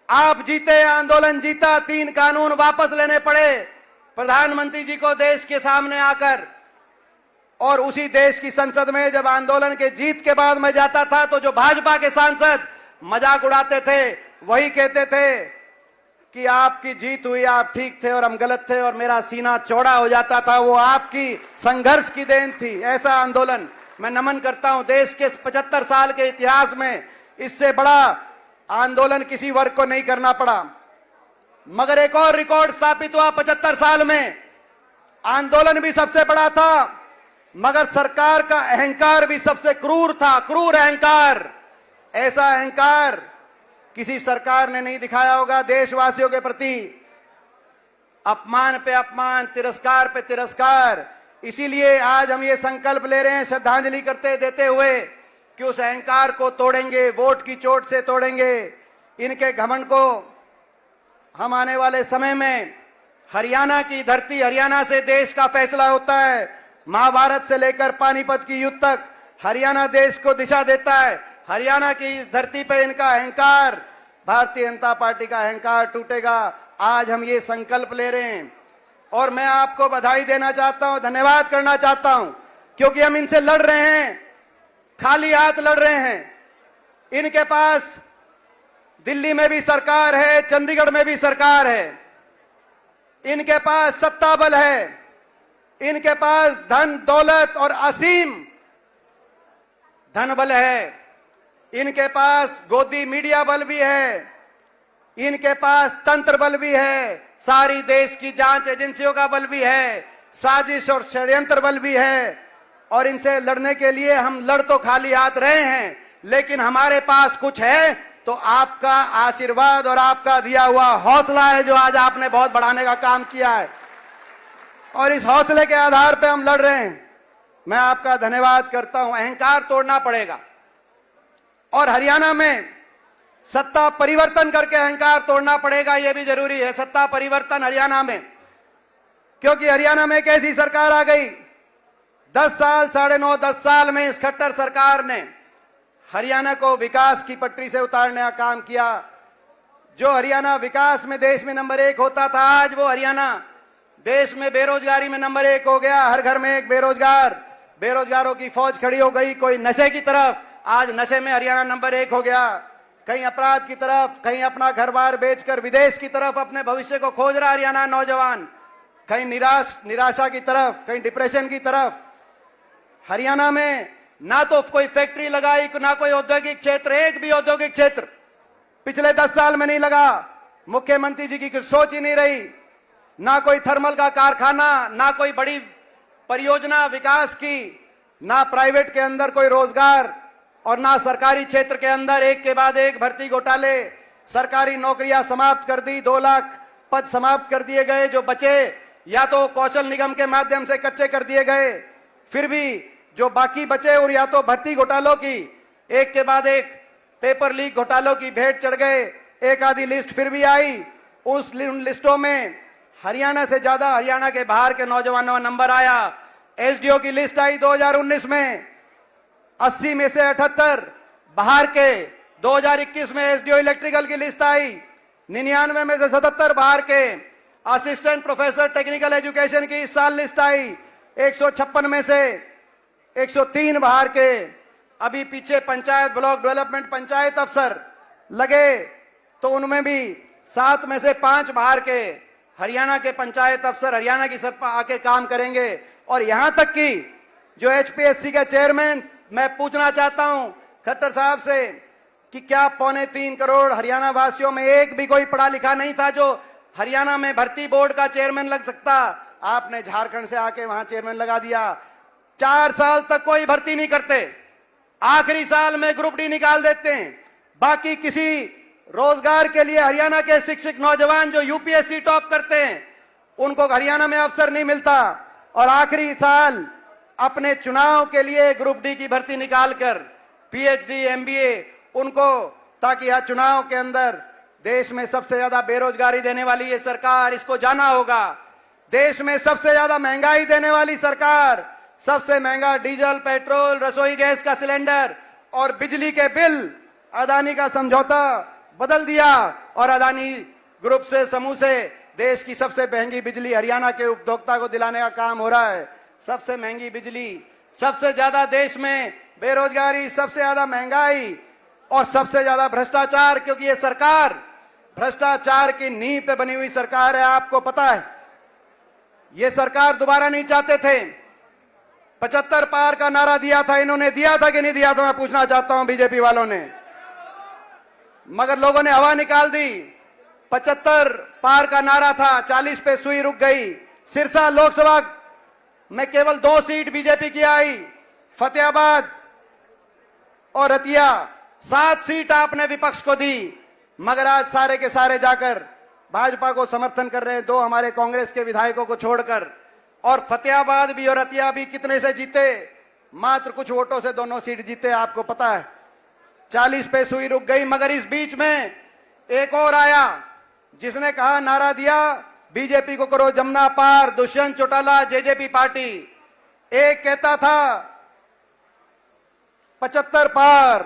आप जीते, आंदोलन जीता, 3 कानून वापस लेने पड़े प्रधानमंत्री जी को देश के सामने आकर। और उसी देश की संसद में जब आंदोलन के जीत के बाद मैं जाता था तो जो भाजपा के सांसद मजाक उड़ाते थे, वही कहते थे कि आपकी जीत हुई, आप ठीक थे और हम गलत थे और मेरा सीना चौड़ा हो जाता था, वो आपकी संघर्ष की देन थी। ऐसा आंदोलन मैं नमन करता हूं। देश के 75 साल के इतिहास में इससे बड़ा आंदोलन किसी वर्ग को नहीं करना पड़ा। मगर एक और रिकॉर्ड स्थापित हुआ 75 साल में। आंदोलन भी सबसे बड़ा था, मगर सरकार का अहंकार भी सबसे क्रूर था, क्रूर अहंकार। ऐसा अहंकार किसी सरकार ने नहीं दिखाया होगा देशवासियों के प्रति। अपमान पे अपमान, तिरस्कार पे तिरस्कार। इसीलिए आज हम ये संकल्प ले रहे हैं श्रद्धांजलि देते हुए कि उस अहंकार को तोड़ेंगे, वोट की चोट से तोड़ेंगे। इनके घमंड को हम आने वाले समय में, हरियाणा की धरती, हरियाणा से देश का फैसला होता है। महाभारत से लेकर पानीपत की युद्ध तक हरियाणा देश को दिशा देता है। हरियाणा की इस धरती पर इनका अहंकार, भारतीय जनता पार्टी का अहंकार टूटेगा। आज हम ये संकल्प ले रहे हैं और मैं आपको बधाई देना चाहता हूं, धन्यवाद करना चाहता हूं, क्योंकि हम इनसे लड़ रहे हैं, खाली हाथ लड़ रहे हैं। इनके पास दिल्ली में भी सरकार है, चंडीगढ़ में भी सरकार है, इनके पास सत्ता बल है, इनके पास धन दौलत और असीम धन बल है, इनके पास गोदी मीडिया बल भी है, इनके पास तंत्र बल भी है, सारी देश की जांच एजेंसियों का बल भी है, साजिश और षड्यंत्र बल भी है। और इनसे लड़ने के लिए हम लड़ तो खाली हाथ रहे हैं, लेकिन हमारे पास कुछ है तो आपका आशीर्वाद और आपका दिया हुआ हौसला है, जो आज आपने बहुत बढ़ाने का काम किया है। और इस हौसले के आधार पर हम लड़ रहे हैं। मैं आपका धन्यवाद करता हूं। अहंकार तोड़ना पड़ेगा और हरियाणा में सत्ता परिवर्तन करके अहंकार तोड़ना पड़ेगा। यह भी जरूरी है, सत्ता परिवर्तन हरियाणा में, क्योंकि हरियाणा में एक ऐसी सरकार आ गई 10 साल, 9.5 10 साल में इस खट्टर सरकार ने हरियाणा को विकास की पटरी से उतारने का काम किया। जो हरियाणा विकास में देश में नंबर 1 होता था, आज वो हरियाणा देश में बेरोजगारी में नंबर 1 हो गया। हर घर में एक बेरोजगार, बेरोजगारों की फौज खड़ी हो गई। कोई नशे की तरफ, आज नशे में हरियाणा नंबर 1 हो गया। कहीं अपराध की तरफ, कहीं अपना घर बार बेचकर विदेश की तरफ अपने भविष्य को खोज रहा हरियाणा नौजवान, कहीं निराशा की तरफ, कहीं डिप्रेशन की तरफ। हरियाणा में ना तो कोई फैक्ट्री लगाई, ना कोई औद्योगिक क्षेत्र, एक भी औद्योगिक क्षेत्र पिछले 10 साल में नहीं लगा। मुख्यमंत्री जी की कुछ सोच ही नहीं रही। ना कोई थर्मल का कारखाना, ना कोई बड़ी परियोजना विकास की, ना प्राइवेट के अंदर कोई रोजगार और ना सरकारी क्षेत्र के अंदर एक के बाद एक भर्ती घोटाले। सरकारी नौकरियां समाप्त कर दी, 2 लाख पद समाप्त कर दिए गए। जो बचे या तो कौशल निगम के माध्यम से कच्चे कर दिए गए, फिर भी जो बाकी बचे और या तो भर्ती घोटालों की एक के बाद एक पेपर लीक घोटालों की भेंट चढ़ गए। एक आधी लिस्ट फिर भी आई, उस लिस्टों में हरियाणा से ज्यादा हरियाणा के बाहर के नौजवानों का नंबर आया। एसडीओ की लिस्ट आई 2019 में 80 में से 78 बाहर के। 2021 में एसडीओ इलेक्ट्रिकल की लिस्ट आई 99 में से 77 बाहर के। असिस्टेंट प्रोफेसर टेक्निकल एजुकेशन की इस साल लिस्ट आई 156 में से 103 बाहर के। अभी पीछे पंचायत ब्लॉक डेवलपमेंट पंचायत अफसर लगे तो उनमें भी 7 में से 5 बाहर के। हरियाणा के पंचायत अफसर हरियाणा की सर आके काम करेंगे। और यहां तक कि जो एचपीएससी के चेयरमैन, मैं पूछना चाहता हूं खट्टर साहब से कि क्या 3.25 करोड़ हरियाणा वासियों में एक भी कोई पढ़ा लिखा नहीं था जो हरियाणा में भर्ती बोर्ड का चेयरमैन लग सकता? आपने झारखंड से आके वहां चेयरमैन लगा दिया। 4 साल तक कोई भर्ती नहीं करते, आखिरी साल में ग्रुप डी निकाल देते हैं। बाकी किसी रोजगार के लिए हरियाणा के शिक्षित नौजवान जो यूपीएससी टॉप करते हैं उनको हरियाणा में अवसर नहीं मिलता। और आखिरी साल अपने चुनाव के लिए ग्रुप डी की भर्ती निकालकर पीएचडी एमबीए उनको, ताकि यह चुनाव के अंदर देश में सबसे ज्यादा बेरोजगारी देने वाली ये सरकार, इसको जाना होगा। देश में सबसे ज्यादा महंगाई देने वाली सरकार, सबसे महंगा डीजल पेट्रोल रसोई गैस का सिलेंडर और बिजली के बिल, अदानी का समझौता बदल दिया और अदानी ग्रुप से समूह से देश की सबसे महंगी बिजली हरियाणा के उपभोक्ता को दिलाने का काम हो रहा है। सबसे महंगी बिजली, सबसे ज्यादा देश में बेरोजगारी, सबसे ज्यादा महंगाई और सबसे ज्यादा भ्रष्टाचार, क्योंकि ये सरकार भ्रष्टाचार की नींव पे बनी हुई सरकार है, आपको पता है। ये सरकार दोबारा नहीं चाहते थे। 75 पार का नारा दिया था, इन्होंने दिया था कि नहीं दिया था, मैं पूछना चाहता हूं बीजेपी वालों ने। मगर लोगों ने हवा निकाल दी। 75 पार का नारा था, 40 पे सुई रुक गई। सिरसा लोकसभा में केवल 2 सीट बीजेपी की आई, फतेहाबाद और रतिया 7 सीट आपने विपक्ष को दी। मगर आज सारे के सारे जाकर भाजपा को समर्थन कर रहे हैं, 2 हमारे कांग्रेस के विधायकों को छोड़कर। और फतेहाबाद भी और रतिया भी कितने से जीते? मात्र कुछ वोटों से दोनों सीट जीते, आपको पता है। 40 पे सुई रुक गई। मगर इस बीच में एक और आया जिसने कहा, नारा दिया, बीजेपी को करो जमुना पार, दुष्यंत चौटाला, जेजेपी पार्टी। एक कहता था 75 पार,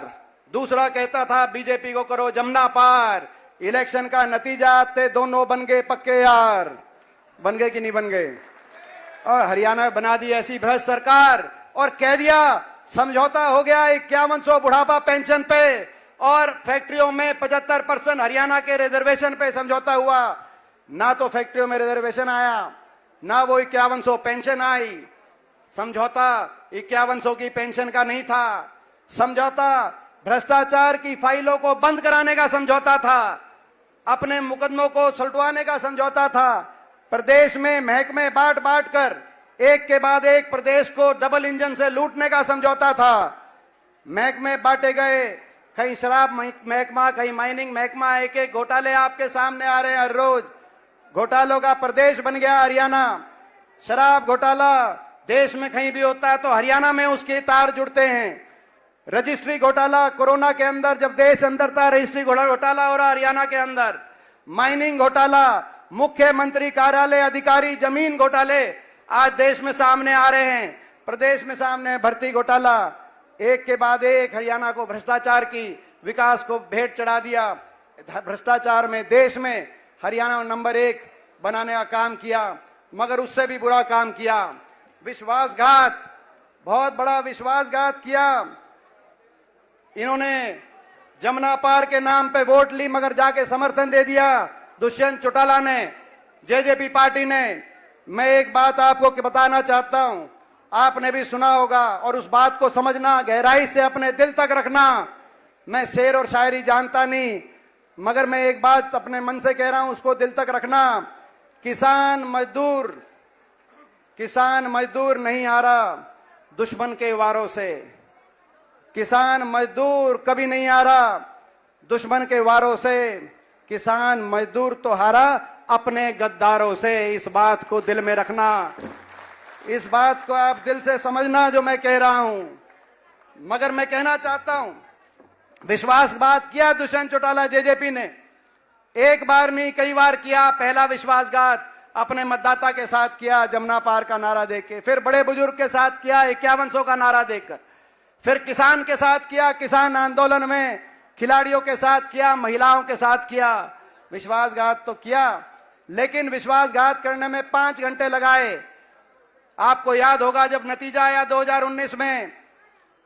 दूसरा कहता था बीजेपी को करो जमुना पार। इलेक्शन का नतीजा आते दोनों बन गए पक्के यार। बन गए कि नहीं बन गए? और हरियाणा बना दी ऐसी भ्रष्ट सरकार और कह दिया समझौता हो गया 5100 बुढ़ापा पेंशन पे, और फैक्ट्रियों में 75% हरियाणा के रिजर्वेशन पे समझौता हुआ। ना तो फैक्ट्रियों में रिजर्वेशन आया, ना वो 5100 पेंशन आई। समझौता 5100 की पेंशन का नहीं था, समझौता भ्रष्टाचार की फाइलों को बंद कराने का समझौता था, अपने मुकदमों को सुलटवाने का समझौता था। प्रदेश में महकमे बांट बांट कर एक के बाद एक प्रदेश को डबल इंजन से लूटने का समझौता था। महकमे बांटे गए, कहीं शराब महकमा, कहीं माइनिंग महकमा। एक एक घोटाले आपके सामने आ रहे हैं हर रोज। घोटालों का प्रदेश बन गया हरियाणा। शराब घोटाला देश में कहीं भी होता है तो हरियाणा में उसके तार जुड़ते हैं। रजिस्ट्री घोटाला कोरोना के अंदर, जब देश अंदर था, रजिस्ट्री घोटाला हो रहा हरियाणा के अंदर। माइनिंग घोटाला, मुख्यमंत्री कार्यालय अधिकारी जमीन घोटाले आज देश में सामने आ रहे हैं। प्रदेश में सामने भर्ती घोटाला। एक के बाद एक हरियाणा को भ्रष्टाचार की विकास को भेंट चढ़ा दिया। भ्रष्टाचार में देश में हरियाणा नंबर 1 बनाने का काम किया, मगर उससे भी बुरा काम किया। विश्वासघात, बहुत बड़ा विश्वासघात किया। इन्होंने जमुना पार के नाम पे वोट ली, मगर जाके समर्थन दे दिया दुष्यंत चौटाला ने, जेजेपी पार्टी ने। मैं एक बात आपको बताना चाहता हूं, आपने भी सुना होगा, और उस बात को समझना, गहराई से अपने दिल तक रखना। मैं शेर और शायरी जानता नहीं, मगर मैं एक बात अपने मन से कह रहा हूं, उसको दिल तक रखना। किसान मजदूर नहीं हारा दुश्मन के वारों से। किसान मजदूर कभी नहीं हारा दुश्मन के वारों से। किसान मजदूर तो हारा अपने गद्दारों से। इस बात को दिल में रखना, इस बात को आप दिल से समझना जो मैं कह रहा हूं। मगर मैं कहना चाहता हूं, विश्वासघात किया दुष्यंत चौटाला जेजेपी ने। एक बार नहीं, कई बार किया। पहला विश्वासघात अपने मतदाता के साथ किया, जमुना पार का नारा देके। फिर बड़े बुजुर्ग के साथ किया, 5100 का नारा देकर। फिर किसान के साथ किया, किसान आंदोलन में खिलाड़ियों के साथ किया, महिलाओं के साथ किया। विश्वासघात तो किया, लेकिन विश्वासघात करने में 5 घंटे लगाए। आपको याद होगा जब नतीजा आया 2019 में,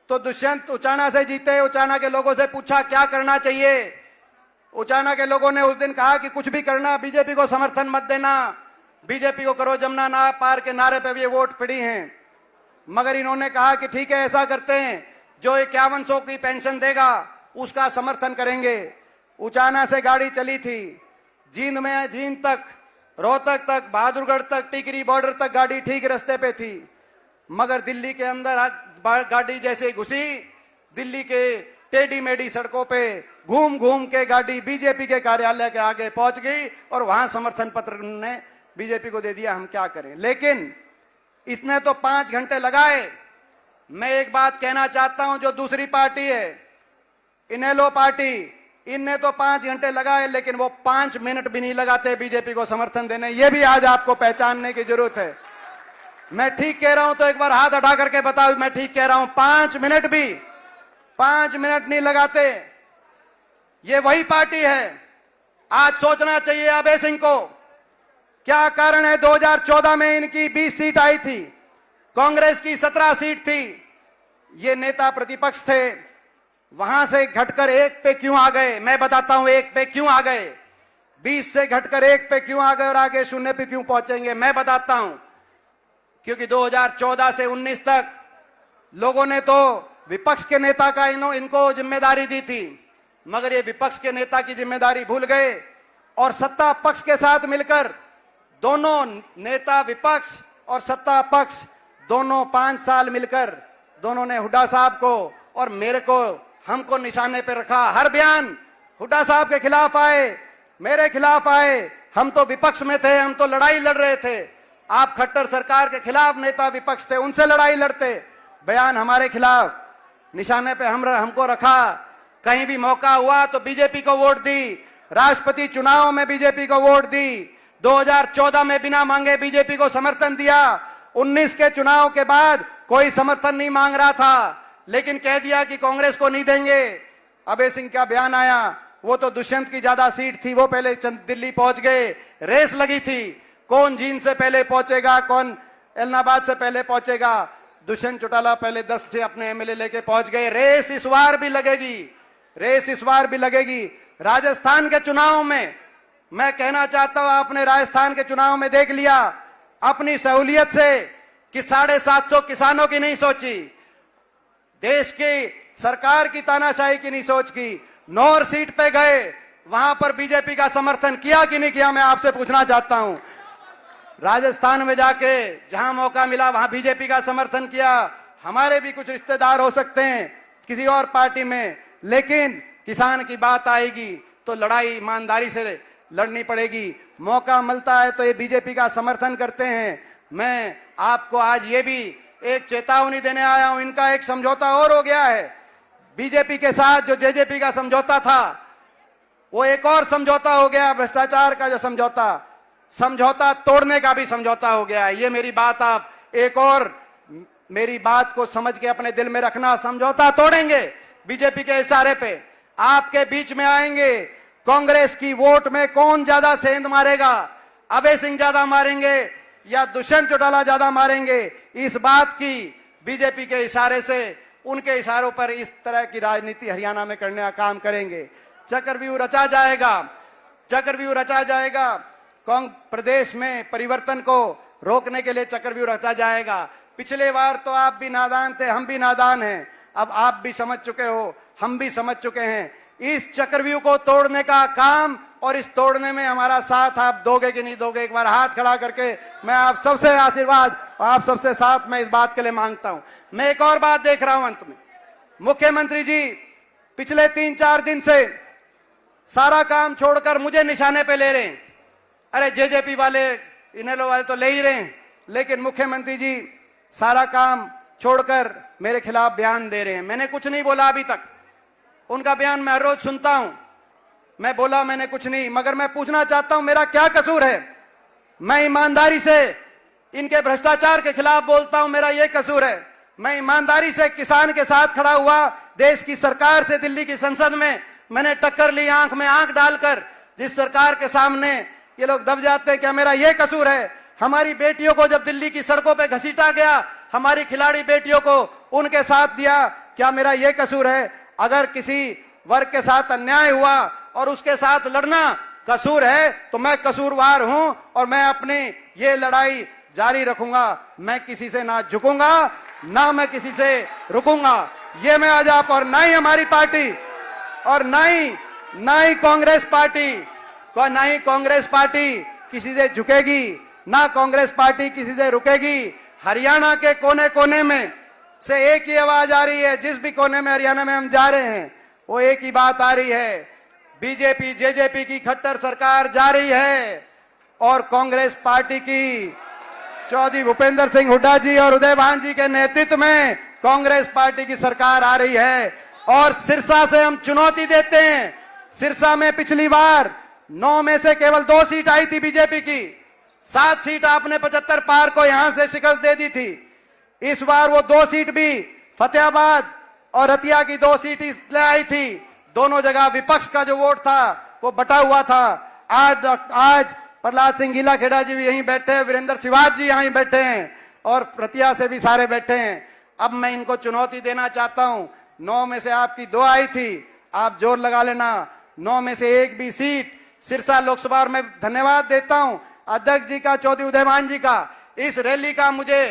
तो दुष्यंत उचाना से जीते। उचाना के लोगों से पूछा क्या करना चाहिए। उचाना के लोगों ने उस दिन कहा कि कुछ भी करना, बीजेपी को समर्थन मत देना, बीजेपी को करो जमुना पार के नारे पे भी वोट पड़ी हैं। मगर इन्होंने कहा कि ठीक है, ऐसा करते हैं, जो 5100 की पेंशन देगा उसका समर्थन करेंगे। उचाना से गाड़ी चली थी, जींद तक, रोहतक तक, बहादुरगढ़ तक, टिकरी बॉर्डर तक गाड़ी ठीक रास्ते पे थी। मगर दिल्ली के अंदर गाड़ी जैसे घुसी, दिल्ली के टेढ़ी मेढ़ी सड़कों पे घूम घूम के गाड़ी बीजेपी के कार्यालय के आगे पहुंच गई, और वहां समर्थन पत्र ने बीजेपी को दे दिया। हम क्या करें। लेकिन इसने तो 5 घंटे लगाए। मैं एक बात कहना चाहता हूं, जो दूसरी पार्टी है, इनेलो पार्टी, इनने तो 5 घंटे लगाए, लेकिन वो 5 मिनट भी नहीं लगाते बीजेपी को समर्थन देने। ये भी आज आपको पहचानने की जरूरत है। मैं ठीक कह रहा हूं तो एक बार हाथ उठा करके बताओ मैं ठीक कह रहा हूं। 5 मिनट भी, 5 मिनट नहीं लगाते। ये वही पार्टी है। आज सोचना चाहिए अभय सिंह को, क्या कारण है 2014 में इनकी 20 सीट आई थी, कांग्रेस की 17 सीट थी। ये नेता प्रतिपक्ष थे, वहां से घटकर 1 पे क्यों आ गए। मैं बताता हूं 1 पे क्यों आ गए। 20 से घटकर 1 पे क्यों आ गए और आगे 0 पे क्यों पहुंचेंगे? मैं बताता हूं। क्योंकि 2014 से 19 तक लोगों ने तो विपक्ष के नेता का इनको जिम्मेदारी दी थी, मगर ये विपक्ष के नेता की जिम्मेदारी भूल गए और सत्ता पक्ष के साथ मिलकर दोनों नेता, विपक्ष और सत्ता पक्ष दोनों 5 साल मिलकर दोनों ने हुड्डा साहब को और मेरे को, हमको निशाने पे रखा। हर बयान हुड्डा साहब के खिलाफ आए, मेरे खिलाफ आए। हम तो विपक्ष में थे, हम तो लड़ाई लड़ रहे थे। आप खट्टर सरकार के खिलाफ नेता विपक्ष थे, उनसे लड़ाई लड़ते। बयान हमारे खिलाफ, निशाने पे हमको रखा। कहीं भी मौका हुआ तो बीजेपी को वोट दी। राष्ट्रपति चुनाव में बीजेपी को वोट दी। 2014 में बिना मांगे बीजेपी को समर्थन दिया। 19 के चुनाव के बाद कोई समर्थन नहीं मांग रहा था, लेकिन कह दिया कि कांग्रेस को नहीं देंगे। अभय सिंह का बयान आया, वो तो दुष्यंत की ज्यादा सीट थी, वो पहले दिल्ली पहुंच गए। रेस लगी थी, कौन जींद से पहले पहुंचेगा, कौन इलाहाबाद से पहले पहुंचेगा। दुष्यंत चौटाला पहले 10 से अपने एमएलए लेके पहुंच गए। रेस इस बार भी लगेगी, रेस इस बार भी लगेगी। राजस्थान के चुनाव में मैं कहना चाहता हूं, आपने राजस्थान के चुनाव में देख लिया अपनी सहूलियत से कि 750 किसानों की नहीं सोची, देश की सरकार की तानाशाही की नहीं सोच की। नौर सीट पे गए, वहां पर बीजेपी का समर्थन किया कि नहीं किया, मैं आपसे पूछना चाहता हूं। राजस्थान में जाके जहां मौका मिला वहां बीजेपी का समर्थन किया। हमारे भी कुछ रिश्तेदार हो सकते हैं किसी और पार्टी में, लेकिन किसान की बात आएगी तो लड़ाई ईमानदारी से लड़नी पड़ेगी। मौका मिलता है तो ये बीजेपी का समर्थन करते हैं। मैं आपको आज ये भी एक चेतावनी देने आया हूं, इनका एक समझौता और हो गया है बीजेपी के साथ। जो जेजेपी का समझौता था वो एक और समझौता हो गया, भ्रष्टाचार का जो समझौता तोड़ने का भी समझौता हो गया है। ये मेरी बात आप एक और मेरी बात को समझ के अपने दिल में रखना। समझौता तोड़ेंगे बीजेपी के इशारे पे, आपके बीच में आएंगे। कांग्रेस की वोट में कौन ज्यादा सेंध मारेगा, अभय सिंह ज्यादा मारेंगे या दुष्यंत चौटाला ज्यादा मारेंगे, इस बात की बीजेपी के इशारे से, उनके इशारों पर इस तरह की राजनीति हरियाणा में करने का काम करेंगे। चक्रव्यूह रचा जाएगा, चक्रव्यूह रचा जाएगा। प्रदेश में परिवर्तन को रोकने के लिए चक्रव्यूह रचा जाएगा। पिछले बार तो आप भी नादान थे, हम भी नादान हैं। अब आप भी समझ चुके हो, हम भी समझ चुके हैं। इस चक्रव्यूह को तोड़ने का काम और इस तोड़ने में हमारा साथ आप दोगे कि नहीं दोगे, एक बार हाथ खड़ा करके मैं आप सबसे आशीर्वाद, आप सबसे साथ मैं इस बात के लिए मांगता हूं। मैं एक और बात देख रहा हूं अंत में, मुख्यमंत्री जी पिछले 3-4 दिन से सारा काम छोड़कर मुझे निशाने पे ले रहे हैं। अरे जेजेपी वाले, इनेलो वाले तो ले ही रहे हैं, लेकिन मुख्यमंत्री जी सारा काम छोड़कर मेरे खिलाफ बयान दे रहे हैं। मैंने कुछ नहीं बोला अभी तक, उनका बयान मैं हर रोज सुनता हूं। मैं बोला मैंने कुछ नहीं, मगर मैं पूछना चाहता हूं मेरा क्या कसूर है? मैं ईमानदारी से इनके भ्रष्टाचार के खिलाफ बोलता हूं, मेरा ये कसूर है। मैं ईमानदारी से किसान के साथ खड़ा हुआ, देश की सरकार से दिल्ली की संसद में मैंने टक्कर ली, आंख में आंख डालकर। जिस सरकार के सामने ये लोग दब जाते हैं, क्या मेरा ये कसूर है? हमारी बेटियों को जब दिल्ली की सड़कों पे घसीटा गया, हमारी खिलाड़ी बेटियों को उनके साथ दिया, क्या मेरा ये कसूर है? अगर किसी वर्ग के साथ अन्याय हुआ और उसके साथ लड़ना कसूर है तो मैं कसूरवार हूं और मैं अपनी ये लड़ाई जारी रखूंगा। मैं किसी से ना झुकूंगा, ना मैं किसी से रुकूंगा। ये मैं आज आप, और ना ही हमारी पार्टी और ना ही कांग्रेस पार्टी किसी से झुकेगी, ना कांग्रेस पार्टी किसी से रुकेगी। हरियाणा के कोने कोने में से एक ही आवाज आ रही है, जिस भी कोने में हरियाणा में हम जा रहे हैं वो एक ही बात आ रही है, बीजेपी जेजेपी की खट्टर सरकार जा रही है और कांग्रेस पार्टी की चौधरी भूपेंद्र सिंह हुड्डा जी और उदय भान जी के नेतृत्व में कांग्रेस पार्टी की सरकार आ रही है। और सिरसा से हम चुनौती देते हैं। सिरसा में पिछली बार 9 में से केवल 2 सीट आई थी बीजेपी की, 7 सीट आपने 75 पार को यहां से शिकस्त दे दी थी। इस बार वो 2 सीट भी फतेहाबाद और रतिया की 2 सीट इसलिए आई थी, दोनों जगह विपक्ष का जो वोट था वो बटा हुआ था। आज प्रहलाद सिंह गीला खेड़ा जी भी यहीं बैठे हैं, वीरेंद्र सिवाज जी यहीं बैठे हैं और रतिया से भी सारे बैठे हैं। अब मैं इनको चुनौती देना चाहता हूं, 9 में से आपकी 2 आई थी, आप जोर लगा लेना, 9 में से एक भी सीट सिरसा लोकसभा और मैं धन्यवाद देता हूं अध्यक्ष जी का, चौधरी उदयभान जी का। इस रैली का मुझे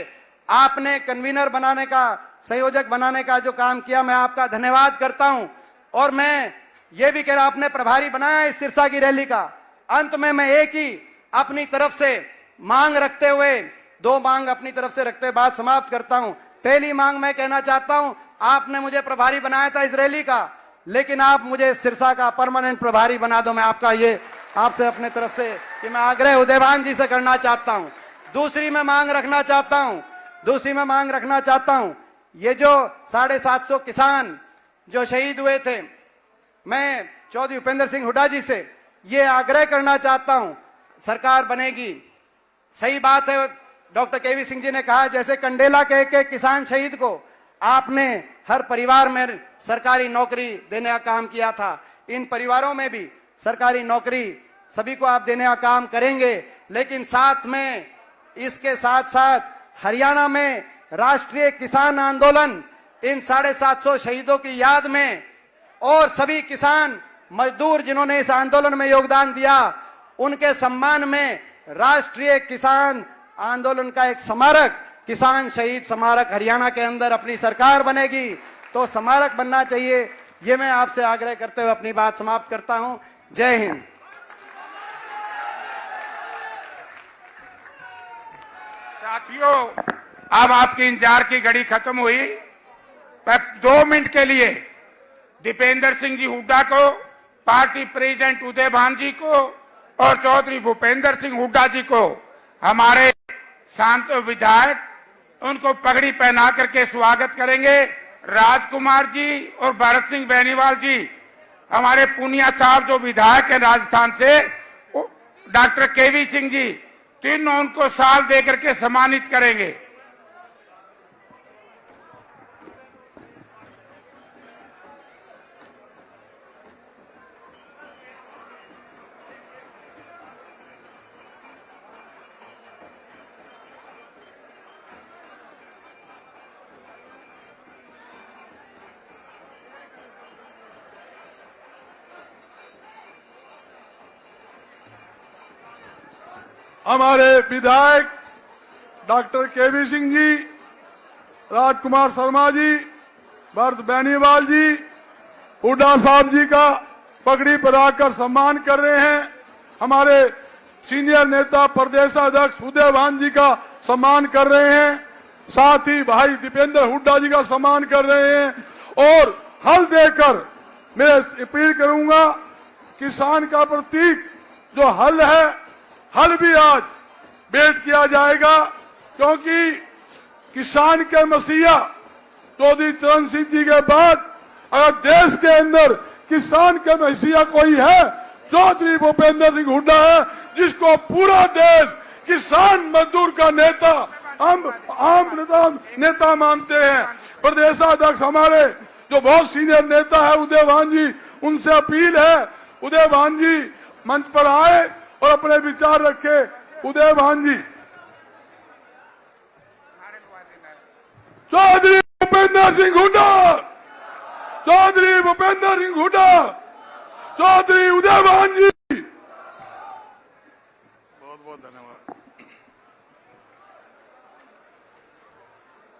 आपने कन्वीनर बनाने का, संयोजक बनाने का जो काम किया, मैं आपका धन्यवाद करता हूं। और मैं ये भी कह रहा, आपने प्रभारी बनाया इस सिरसा की रैली का। अंत में मैं एक ही अपनी तरफ से मांग रखते हुए, दो मांग अपनी तरफ से रखते हुए बात समाप्त करता हूं। पहली मांग मैं कहना चाहता हूं, आपने मुझे प्रभारी बनाया था इस रैली का, लेकिन आप मुझे सिरसा का परमानेंट प्रभारी बना दो। मैं आपका ये आपसे अपने तरफ से कि मैं आग्रह उदयभान जी से करना चाहता हूं। दूसरी मैं मांग रखना चाहता हूं, ये जो 750 किसान जो शहीद हुए थे, मैं चौधरी भूपेंद्र सिंह हुड्डा जी से ये आग्रह करना चाहता हूं, सरकार बनेगी, सही बात है, डॉक्टर केवी सिंह जी ने कहा जैसे कंडेला के किसान शहीद को आपने हर परिवार में सरकारी नौकरी देने का काम किया था, इन परिवारों में भी सरकारी नौकरी सभी को आप देने का काम करेंगे। लेकिन साथ में, इसके साथ साथ हरियाणा में राष्ट्रीय किसान आंदोलन, इन 750 शहीदों की याद में और सभी किसान मजदूर जिन्होंने इस आंदोलन में योगदान दिया, उनके सम्मान में राष्ट्रीय किसान आंदोलन का एक स्मारक, किसान शहीद स्मारक हरियाणा के अंदर अपनी सरकार बनेगी तो स्मारक बनना चाहिए। ये मैं आपसे आग्रह करते हुए अपनी बात समाप्त करता हूं। जय हिंद। साथियों, अब आपकी इंतजार की घड़ी खत्म हुई। पर 2 मिनट के लिए दीपेंद्र सिंह जी हुड्डा को, पार्टी प्रेसिडेंट उदयभान जी को और चौधरी भूपेंद्र सिंह हुड्डा जी को, हमारे शांत विधायक, उनको पगड़ी पहना करके स्वागत करेंगे। राजकुमार जी और भरत सिंह बेनीवाल जी, हमारे पूनिया साहब जो विधायक है राजस्थान से, डॉक्टर केवी सिंह जी, तीनों उनको साल दे करके सम्मानित करेंगे। हमारे विधायक डॉक्टर केवी सिंह जी, राजकुमार शर्मा जी, भरत बेनीवाल जी, हुड्डा साहब जी का पगड़ी पहनाकर सम्मान कर रहे हैं। हमारे सीनियर नेता प्रदेश अध्यक्ष उदयभान जी का सम्मान कर रहे हैं, साथ ही भाई दीपेंद्र हुड्डा जी का सम्मान कर रहे हैं। और हल देकर मैं अपील करूंगा, किसान का प्रतीक जो हल है, हल भी आज भेंट किया जाएगा, क्योंकि किसान के मसीहा चौधरी चरण सिंह जी के बाद अगर देश के अंदर किसान के मसीहा कोई है, चौधरी भूपेंद्र सिंह हुड्डा है, जिसको पूरा देश किसान मजदूर का नेता, हम आम नेता मानते हैं। प्रदेशाध्यक्ष हमारे जो बहुत सीनियर नेता है उदयभान जी, उनसे अपील है, उदयभान जी मंच पर आए और अपने विचार रखे। उदयभान जी। चौधरी भूपेंद्र सिंह हुड्डा, चौधरी भूपेंद्र सिंह हुड्डा, चौधरी उदयभान जी। बहुत बहुत धन्यवाद।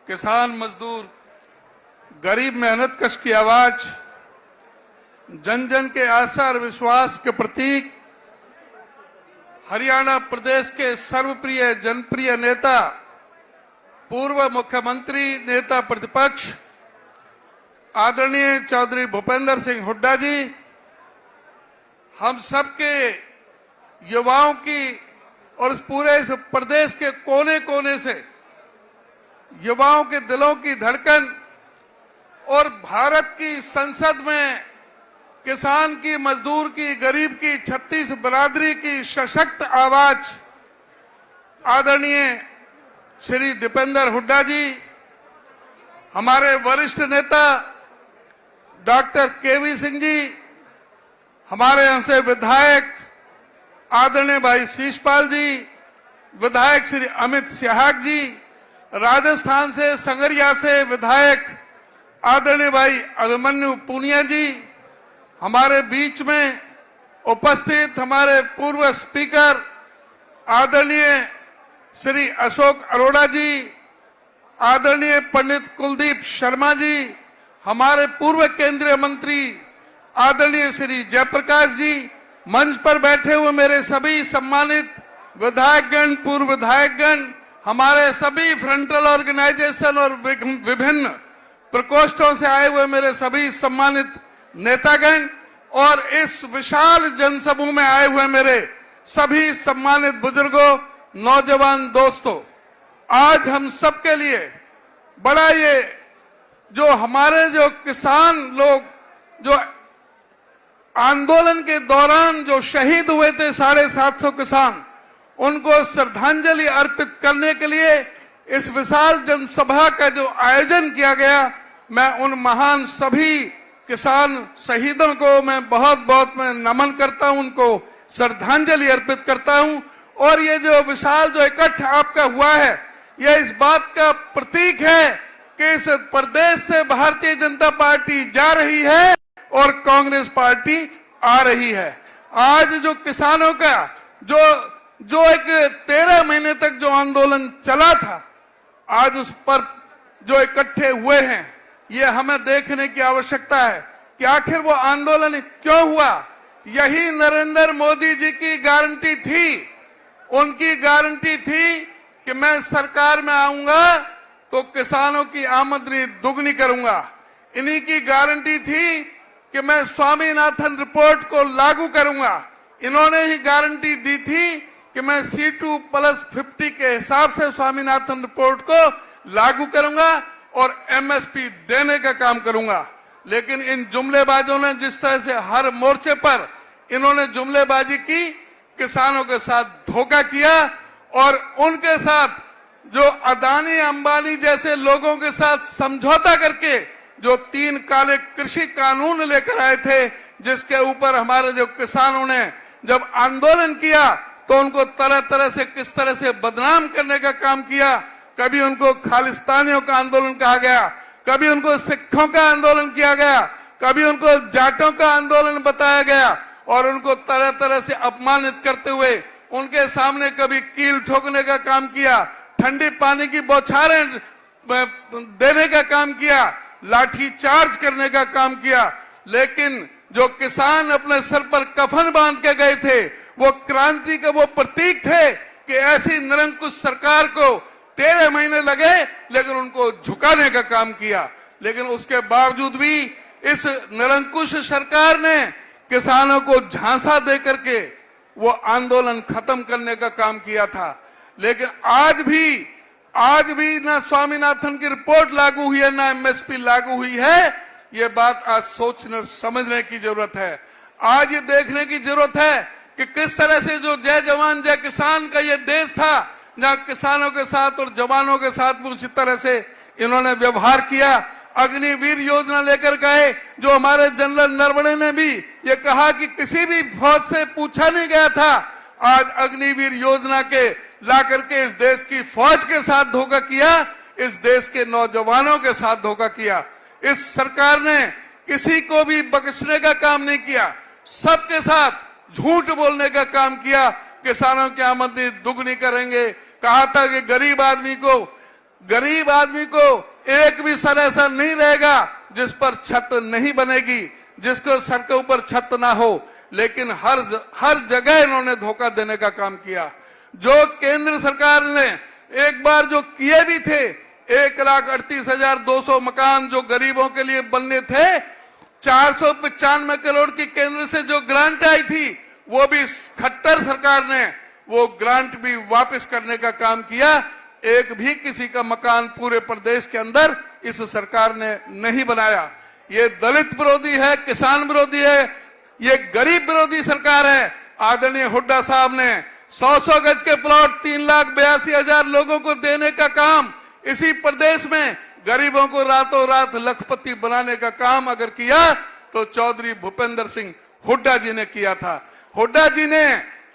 किसान मजदूर, गरीब मेहनत कश की आवाज, जन जन के आशा और विश्वास के प्रतीक, हरियाणा प्रदेश के सर्वप्रिय जनप्रिय नेता, पूर्व मुख्यमंत्री, नेता प्रतिपक्ष आदरणीय चौधरी भूपेंद्र सिंह हुड्डा जी, हम सबके युवाओं की और इस पूरे इस प्रदेश के कोने कोने से युवाओं के दिलों की धड़कन और भारत की संसद में किसान की, मजदूर की, गरीब की, 36 बिरादरी की सशक्त आवाज आदरणीय श्री दीपेंद्र हुड्डा जी, हमारे वरिष्ठ नेता डॉक्टर केवी सिंह जी, हमारे यहाँ से विधायक आदरणीय भाई शीशपाल जी, विधायक श्री अमित सिहाग जी, राजस्थान से संगरिया से विधायक आदरणीय भाई अभिमन्यु पूनिया जी, हमारे बीच में उपस्थित हमारे पूर्व स्पीकर आदरणीय श्री अशोक अरोड़ा जी, आदरणीय पंडित कुलदीप शर्मा जी, हमारे पूर्व केंद्रीय मंत्री आदरणीय श्री जयप्रकाश जी, मंच पर बैठे हुए मेरे सभी सम्मानित विधायकगण, पूर्व विधायकगण, हमारे सभी फ्रंटल ऑर्गेनाइजेशन और विभिन्न प्रकोष्ठों से आए हुए मेरे सभी सम्मानित नेतागण और इस विशाल जनसमूह में आए हुए मेरे सभी सम्मानित बुजुर्गों, नौजवान दोस्तों, आज हम सबके लिए बड़ा ये जो हमारे जो किसान लोग जो आंदोलन के दौरान जो शहीद हुए थे 750 किसान, उनको श्रद्धांजलि अर्पित करने के लिए इस विशाल जनसभा का जो आयोजन किया गया, मैं उन महान सभी किसान शहीदों को मैं बहुत मैं नमन करता हूं, उनको श्रद्धांजलि अर्पित करता हूं। और ये जो विशाल जो इकट्ठा आपका हुआ है, यह इस बात का प्रतीक है कि इस प्रदेश से भारतीय जनता पार्टी जा रही है और कांग्रेस पार्टी आ रही है। आज जो किसानों का जो एक 13 महीने तक जो आंदोलन चला था, आज उस पर जो इकट्ठे हुए हैं, ये हमें देखने की आवश्यकता है कि आखिर वो आंदोलन क्यों हुआ। यही नरेंद्र मोदी जी की गारंटी थी, उनकी गारंटी थी कि मैं सरकार में आऊंगा तो किसानों की आमदनी दुगनी करूंगा। इन्हीं की गारंटी थी कि मैं स्वामीनाथन रिपोर्ट को लागू करूंगा। इन्होंने ही गारंटी दी थी कि मैं C2+50 के हिसाब से स्वामीनाथन रिपोर्ट को लागू करूंगा और MSP देने का काम करूंगा। लेकिन इन जुमलेबाजों ने जिस तरह से हर मोर्चे पर इन्होंने जुमलेबाजी की, किसानों के साथ धोखा किया और उनके साथ जो अदानी अंबानी जैसे लोगों के साथ समझौता करके जो 3 काले कृषि कानून लेकर आए थे, जिसके ऊपर हमारे जो किसानों ने जब आंदोलन किया तो उनको तरह तरह से किस तरह से बदनाम करने का काम किया। कभी उनको खालिस्तानियों का आंदोलन कहा गया, कभी उनको सिखों का आंदोलन किया गया, कभी उनको जाटों का आंदोलन बताया गया और उनको तरह तरह से अपमानित करते हुए उनके सामने कभी कील ठोकने का काम किया, ठंडी पानी की बौछारें देने का काम किया, लाठी चार्ज करने का काम किया। लेकिन जो किसान अपने सर पर कफन बांध के गए थे, वो क्रांति का वो प्रतीक थे कि ऐसी निरंकुश सरकार को 13 महीने लगे लेकिन उनको झुकाने का काम किया। लेकिन उसके बावजूद भी इस निरंकुश सरकार ने किसानों को झांसा दे करके वो आंदोलन खत्म करने का काम किया था। लेकिन आज भी ना स्वामीनाथन की रिपोर्ट लागू हुई है, ना MSP लागू हुई है। ये बात आज सोचने और समझने की जरूरत है। आज ये देखने की जरूरत है कि किस तरह से जो जय जवान जय किसान का ये देश था, जहां किसानों के साथ और जवानों के साथ भी उसी तरह से इन्होंने व्यवहार किया। अग्निवीर योजना लेकर गए, जो हमारे जनरल नरवणे ने भी ये कहा कि किसी भी फौज से पूछा नहीं गया था। आज अग्निवीर योजना के ला करके इस देश की फौज के साथ धोखा किया, इस देश के नौजवानों के साथ धोखा किया। इस सरकार ने किसी को भी बख्शने का काम नहीं किया, सबके साथ झूठ बोलने का काम किया। किसानों की आमदनी दुगनी करेंगे, कहा था कि गरीब आदमी को एक भी सर ऐसा नहीं रहेगा जिस पर छत नहीं बनेगी, जिसको सर के ऊपर छत ना हो। लेकिन हर जगह इन्होंने धोखा देने का काम किया। जो केंद्र सरकार ने एक बार जो किए भी थे, 1,38,200 मकान जो गरीबों के लिए बनने थे, 495 करोड़ की केंद्र से जो ग्रांट आई थी, वो भी खट्टर सरकार ने वो ग्रांट भी वापस करने का काम किया। एक भी किसी का मकान पूरे प्रदेश के अंदर इस सरकार ने नहीं बनाया। ये दलित विरोधी है, किसान विरोधी है, ये गरीब विरोधी सरकार है। आदरणीय हुड्डा साहब ने 100 गज के प्लॉट 3,82,000 लोगों को देने का काम इसी प्रदेश में गरीबों को रातों रात लखपति बनाने का काम अगर किया तो चौधरी भूपेंद्र सिंह हुड्डा जी ने किया था। हुड्डा जी ने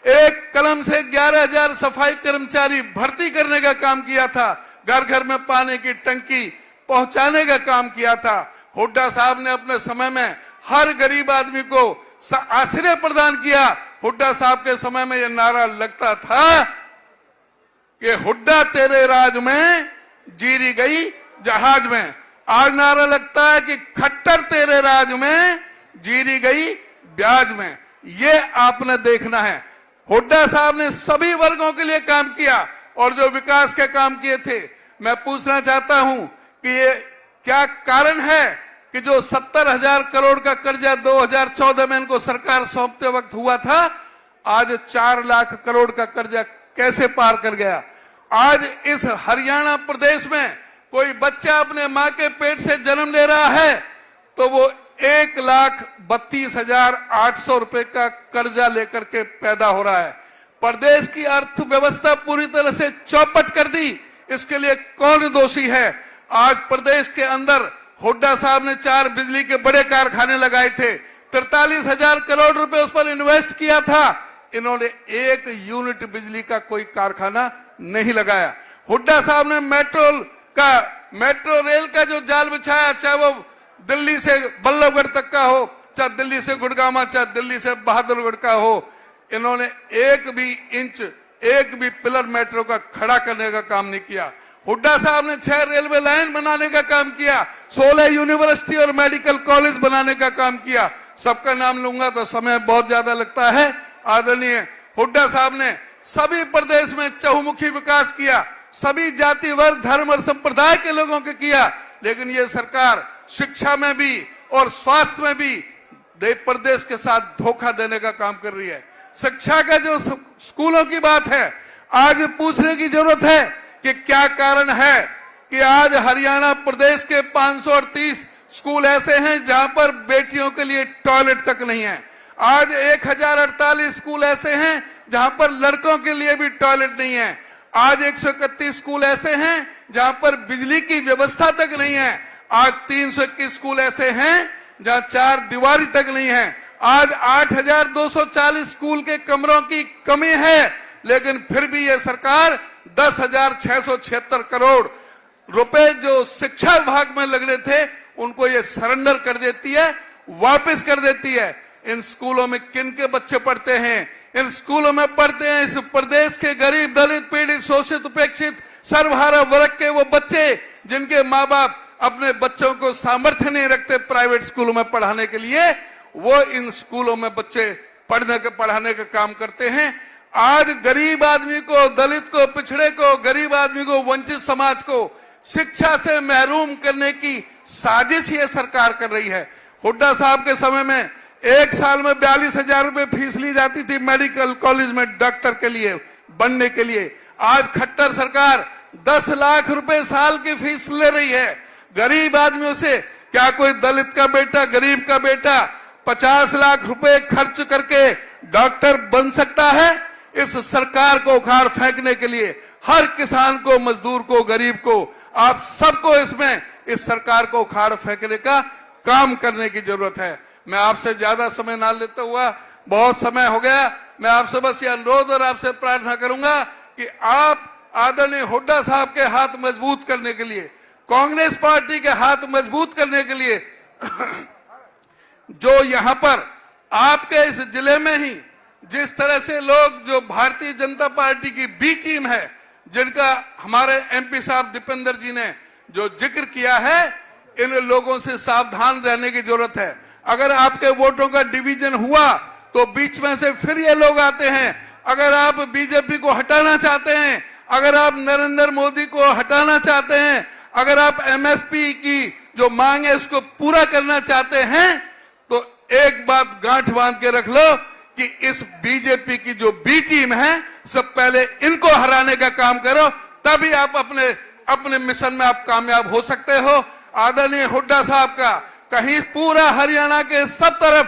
एक कलम से 11,000 सफाई कर्मचारी भर्ती करने का काम किया था, घर घर में पानी की टंकी पहुंचाने का काम किया था। हुड्डा साहब ने अपने समय में हर गरीब आदमी को आश्रय प्रदान किया। हुड्डा साहब के समय में यह नारा लगता था कि हुड्डा तेरे राज में जीरी गई जहाज में। आज नारा लगता है कि खट्टर तेरे राज में जीरी गई ब्याज में। ये आपने देखना है। हुड्डा साहब ने सभी वर्गों के लिए काम किया और जो विकास के काम किए थे। मैं पूछना चाहता हूं कि ये क्या कारण है कि जो 70,000 करोड़ का कर्जा 2014 में इनको सरकार सौंपते वक्त हुआ था, आज 4 लाख करोड़ का कर्जा कैसे पार कर गया। आज इस हरियाणा प्रदेश में कोई बच्चा अपने मां के पेट से जन्म ले रहा है तो वो 1,32,800 रुपए का कर्जा लेकर के पैदा हो रहा है। प्रदेश की अर्थव्यवस्था पूरी तरह से चौपट कर दी। इसके लिए कौन दोषी है? आज प्रदेश के अंदर हुड्डा साहब ने 4 बिजली के बड़े कारखाने लगाए थे, 43,000 करोड़ रुपए उस पर इन्वेस्ट किया था। इन्होंने 1 यूनिट बिजली का कोई कारखाना नहीं लगाया। हुड्डा साहब ने मेट्रो रेल का जो जाल बिछाया, चाहे वो दिल्ली से बल्लभगढ़ तक का हो, चाहे दिल्ली से गुड़गामा, चाहे दिल्ली से बहादुरगढ़ का हो, इन्होंने एक भी पिलर मेट्रो का खड़ा करने का काम नहीं किया। हुड्डा साहब ने 6 रेलवे लाइन बनाने का काम किया, 16 यूनिवर्सिटी और मेडिकल कॉलेज बनाने का काम किया। सबका नाम लूंगा तो समय बहुत ज्यादा लगता है। आदरणीय हुड्डा साहब ने सभी प्रदेश में चहुमुखी विकास किया, सभी जाति, वर्ग, धर्म और संप्रदाय के लोगों के किया। लेकिन ये सरकार शिक्षा में भी और स्वास्थ्य में भी प्रदेश के साथ धोखा देने का काम कर रही है। शिक्षा का जो स्कूलों की बात है, आज पूछने की जरूरत है कि क्या कारण है कि आज हरियाणा प्रदेश के 538 स्कूल ऐसे हैं जहां पर बेटियों के लिए टॉयलेट तक नहीं है। आज 1048 स्कूल ऐसे हैं जहां पर लड़कों के लिए भी टॉयलेट नहीं है। आज 131 स्कूल ऐसे हैं जहां पर बिजली की व्यवस्था तक नहीं है। आज 321 स्कूल ऐसे हैं जहां 4 दीवारी तक नहीं है। आज 8,240 स्कूल के कमरों की कमी है, लेकिन फिर भी यह सरकार 10,676 करोड़ रुपए जो शिक्षा विभाग में लगने थे उनको ये सरेंडर कर देती है, वापस कर देती है। इन स्कूलों में किन के बच्चे पढ़ते हैं? इन स्कूलों में पढ़ते हैं इस प्रदेश के गरीब, दलित, पीड़ित, शोषित, उपेक्षित, सर्वहारा वर्ग के वो बच्चे जिनके माँ बाप अपने बच्चों को सामर्थ्य नहीं रखते प्राइवेट स्कूलों में पढ़ाने के लिए, वो इन स्कूलों में बच्चे पढ़ाने का काम करते हैं। आज गरीब आदमी को, दलित को, पिछड़े को, गरीब आदमी को, वंचित समाज को शिक्षा से महरूम करने की साजिश ये सरकार कर रही है। हुड्डा साहब के समय में 1 साल में 42,000 रुपए फीस ली जाती थी मेडिकल कॉलेज में डॉक्टर के लिए बनने के लिए। आज खट्टर सरकार 10 लाख रुपए साल की फीस ले रही है गरीब आदमियों से। क्या कोई दलित का बेटा, गरीब का बेटा 50 लाख रुपए खर्च करके डॉक्टर बन सकता है? इस सरकार को उखाड़ फेंकने के लिए हर किसान को, मजदूर को, गरीब को, आप सबको इसमें इस सरकार को उखाड़ फेंकने का काम करने की जरूरत है। मैं आपसे ज्यादा समय ना लेता हुआ, बहुत समय हो गया, मैं आपसे बस ये अनुरोध और आपसे प्रार्थना करूंगा कि आप आदरणीय हुड्डा साहब के हाथ मजबूत करने के लिए, कांग्रेस पार्टी के हाथ मजबूत करने के लिए जो यहां पर आपके इस जिले में ही जिस तरह से लोग, जो भारतीय जनता पार्टी की बी टीम है, जिनका हमारे एमपी साहब दीपेंद्र जी ने जो जिक्र किया है, इन लोगों से सावधान रहने की जरूरत है। अगर आपके वोटों का डिवीजन हुआ तो बीच में से फिर ये लोग आते हैं। अगर आप बीजेपी को हटाना चाहते हैं, अगर आप नरेंद्र मोदी को हटाना चाहते हैं, अगर आप एमएसपी की जो मांग है उसको पूरा करना चाहते हैं, तो एक बात गांठ बांध के रख लो कि इस बीजेपी की जो बी टीम है, सब पहले इनको हराने का काम करो, तभी आप अपने मिशन में आप कामयाब हो सकते हो। आदरणीय हुड्डा साहब का कहीं पूरा हरियाणा के सब तरफ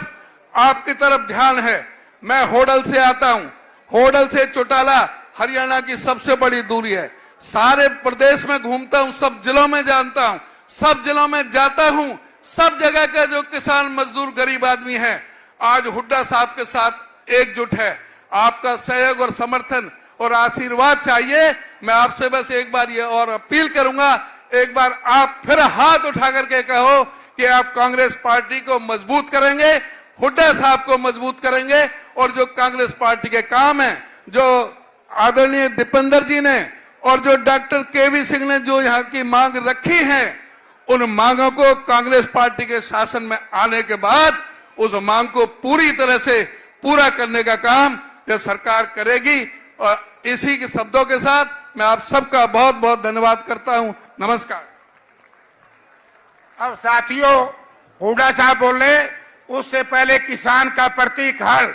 आपकी तरफ ध्यान है। मैं होडल से आता हूं, होडल से चौटाला हरियाणा की सबसे बड़ी दूरी है। सारे प्रदेश में घूमता हूं, सब जिलों में जानता हूं, सब जिलों में जाता हूं। सब जगह का जो किसान, मजदूर, गरीब आदमी है, आज हुड्डा साहब के साथ एकजुट है। आपका सहयोग और समर्थन और आशीर्वाद चाहिए। मैं आपसे बस एक बार ये और अपील करूंगा, एक बार आप फिर हाथ उठा करके कहो कि आप कांग्रेस पार्टी को मजबूत करेंगे, हुड्डा साहब को मजबूत करेंगे और जो कांग्रेस पार्टी के काम है, जो आदरणीय दीपेंद्र जी ने और जो डॉक्टर केवी सिंह ने जो यहाँ की मांग रखी है, उन मांगों को कांग्रेस पार्टी के शासन में आने के बाद उस मांग को पूरी तरह से पूरा करने का काम यह सरकार करेगी। और इसी के शब्दों के साथ मैं आप सबका बहुत बहुत धन्यवाद करता हूं। नमस्कार। अब साथियों, हुड्डा साहब बोले, उससे पहले किसान का प्रतीक हल,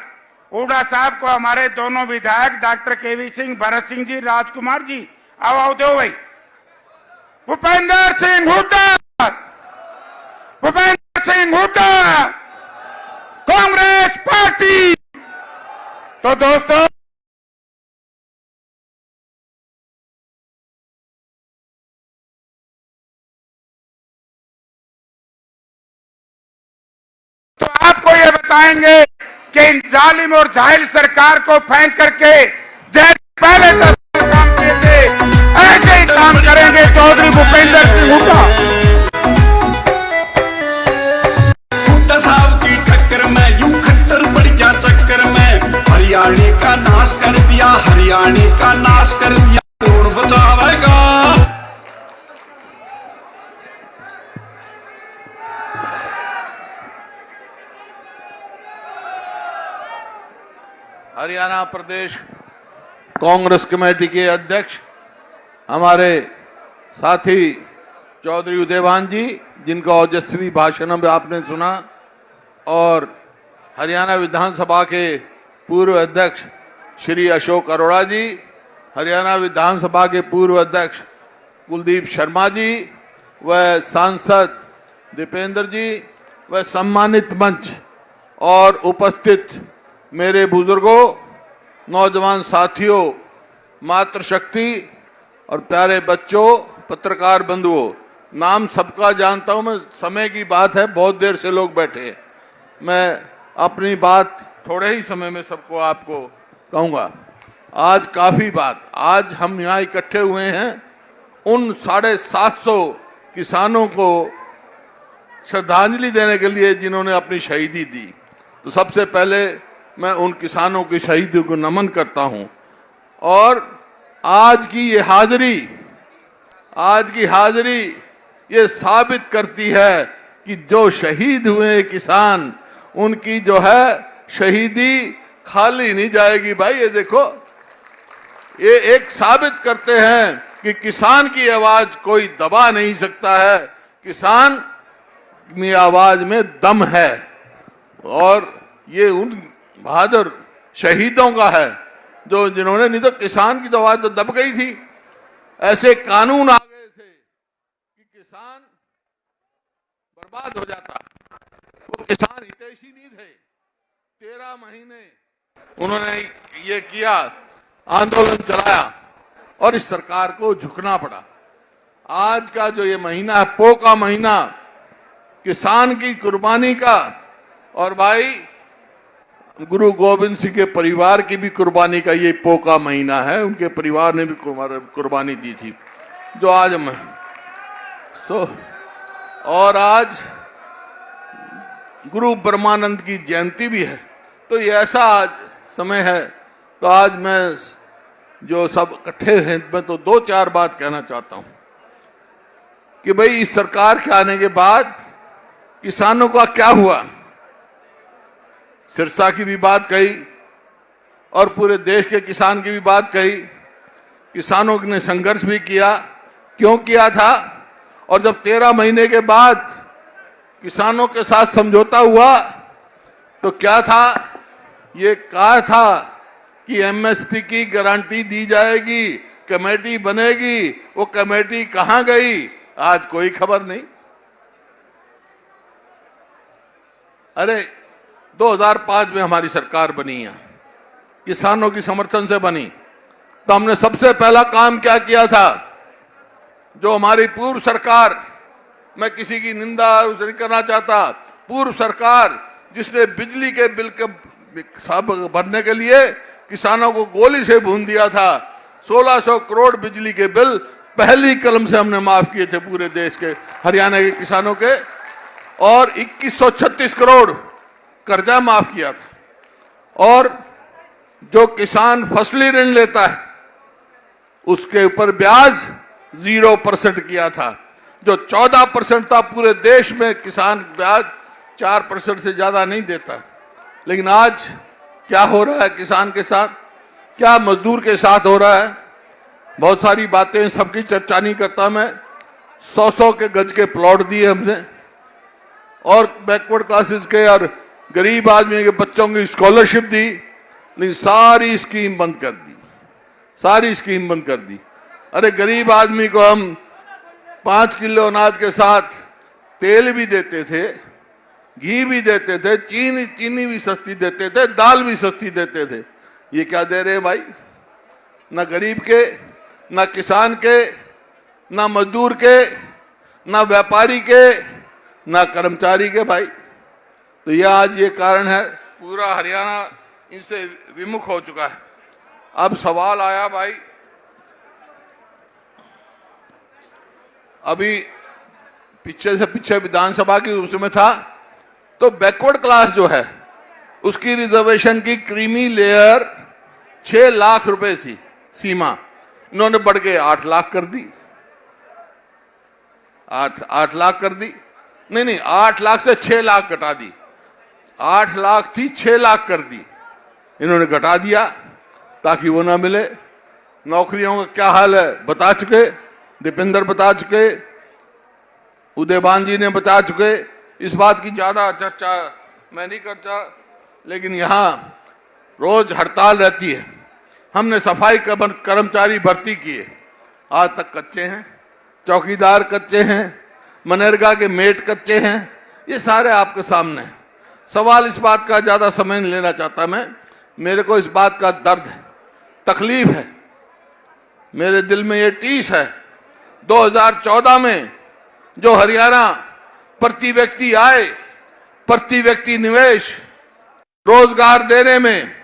हुड्डा साहब को हमारे दोनों विधायक डॉक्टर केवी सिंह, भरत सिंह जी, राजकुमार जी, आओ दो भाई। भूपेंद्र सिंह हुड्डा, भूपेंद्र सिंह हुड्डा, कांग्रेस पार्टी। तो दोस्तों, तो आपको ये बताएंगे कि इन जालिम और जाहिल सरकार को फेंक करके जैसे पहले काम किए थे, ऐसे ही काम करेंगे चौधरी भूपेंद्र सिंह हुड्डा। हुड्डा साहब की टक्कर में यूं खट्टर पड़ गया चक्कर में, हरियाणा का नाश कर दिया, हरियाणा का नाश कर दिया, कौन बचावेगा? हरियाणा प्रदेश कांग्रेस कमेटी के अध्यक्ष हमारे साथी चौधरी उदयभान जी, जिनका ओजस्वी भाषण में आपने सुना, और हरियाणा विधानसभा के पूर्व अध्यक्ष श्री अशोक अरोड़ा जी, हरियाणा विधानसभा के पूर्व अध्यक्ष कुलदीप शर्मा जी, व सांसद दीपेंद्र जी, व सम्मानित मंच और उपस्थित मेरे बुजुर्गों, नौजवान साथियों, मातृशक्ति और प्यारे बच्चों, पत्रकार बंधुओं, नाम सबका जानता हूं मैं, समय की बात है, बहुत देर से लोग बैठे हैं, मैं अपनी बात थोड़े ही समय में सबको आपको कहूंगा। आज काफी बात, आज हम यहाँ इकट्ठे हुए हैं उन 750 किसानों को श्रद्धांजलि देने के लिए जिन्होंने अपनी शहीदी दी। तो सबसे पहले मैं उन किसानों की शहीदी को नमन करता हूं। और आज की हाजिरी ये साबित करती है कि जो शहीद हुए किसान, उनकी जो है शहीदी खाली नहीं जाएगी। भाई ये देखो, ये एक साबित करते हैं कि किसान की आवाज कोई दबा नहीं सकता है, किसान की आवाज में दम है। और ये उन बहादुर शहीदों का है जो जिन्होंने, नहीं तो किसान की तो आवाज तो दब गई थी। ऐसे कानून आ गए थे कि किसान बर्बाद हो जाता। वो किसान हितैषी नहीं थे। 13 महीने उन्होंने ये किया, आंदोलन चलाया और इस सरकार को झुकना पड़ा। आज का जो ये महीना है, पो का महीना, किसान की कुर्बानी का, और भाई गुरु गोविंद सिंह के परिवार की भी कुर्बानी का ये पो का महीना है। उनके परिवार ने भी कुर्बानी दी थी, जो आज और आज गुरु ब्रह्मानंद की जयंती भी है। तो ये ऐसा आज समय है। तो आज मैं जो सब इकट्ठे हैं, मैं तो 2-4 बात कहना चाहता हूं कि भाई इस सरकार के आने के बाद किसानों का क्या हुआ। सिरसा की भी बात कही और पूरे देश के किसान की भी बात कही। किसानों ने संघर्ष भी किया, क्यों किया था, और जब 13 महीने के बाद किसानों के साथ समझौता हुआ तो क्या था, ये कहा था कि एमएसपी की गारंटी दी जाएगी, कमेटी बनेगी। वो कमेटी कहां गई, आज कोई खबर नहीं। अरे 2005 में हमारी सरकार बनी है, किसानों की समर्थन से बनी। तो हमने सबसे पहला काम क्या किया था, जो हमारी पूर्व सरकार, मैं किसी की निंदा नहीं करना चाहता, पूर्व सरकार जिसने बिजली के बिल के सब भरने के लिए किसानों को गोली से भून दिया था, 1600 करोड़ बिजली के बिल पहली कलम से हमने माफ किए थे पूरे देश के, हरियाणा के किसानों के। और 2136 करोड़ कर्जा माफ किया था और जो किसान फसली ऋण लेता है उसके ऊपर ब्याज 0% किया था। जो 14% था, पूरे देश में किसान ब्याज 4% से ज्यादा नहीं देता। लेकिन आज क्या हो रहा है किसान के साथ, क्या मजदूर के साथ हो रहा है, बहुत सारी बातें, सबकी चर्चा नहीं करता मैं। 100 के गज के प्लॉट दिए हमने और बैकवर्ड क्लासेस के और गरीब आदमी के बच्चों की स्कॉलरशिप दी, लेकिन सारी स्कीम बंद कर दी, सारी स्कीम बंद कर दी। अरे गरीब आदमी को हम 5 किलो अनाज के साथ तेल भी देते थे, घी भी देते थे, चीनी भी सस्ती देते थे, दाल भी सस्ती देते थे। ये क्या दे रहे हैं भाई? ना गरीब के, ना किसान के, ना मजदूर के, ना व्यापारी के, ना कर्मचारी के भाई। तो यह आज ये कारण है, पूरा हरियाणा इनसे विमुख हो चुका है। अब सवाल आया भाई, अभी पीछे विधानसभा की उसमें था, तो बैकवर्ड क्लास जो है उसकी रिजर्वेशन की क्रीमी लेयर 6 लाख रुपए थी सीमा, इन्होंने बढ़ के 8 लाख कर दी। 8 लाख कर दी, नहीं 8 लाख से 6 लाख घटा दी। 8 लाख थी, 6 लाख कर दी, इन्होंने घटा दिया ताकि वो ना मिले। नौकरियों का क्या हाल है बता चुके, दीपेंद्र बता चुके, उदयभान जी ने बता चुके, इस बात की ज्यादा चर्चा मैं नहीं करता। लेकिन यहाँ रोज हड़ताल रहती है। हमने सफाई कर्मचारी भर्ती किए, आज तक कच्चे हैं, चौकीदार कच्चे हैं, मनरेगा के मेट कच्चे हैं, ये सारे आपके सामने हैं। सवाल इस बात का ज्यादा समय नहीं लेना चाहता मैं, मेरे को इस बात का दर्द है, तकलीफ है, मेरे दिल में ये टीस है। 2014 में जो हरियाणा प्रति व्यक्ति आय, प्रति व्यक्ति निवेश, रोजगार देने में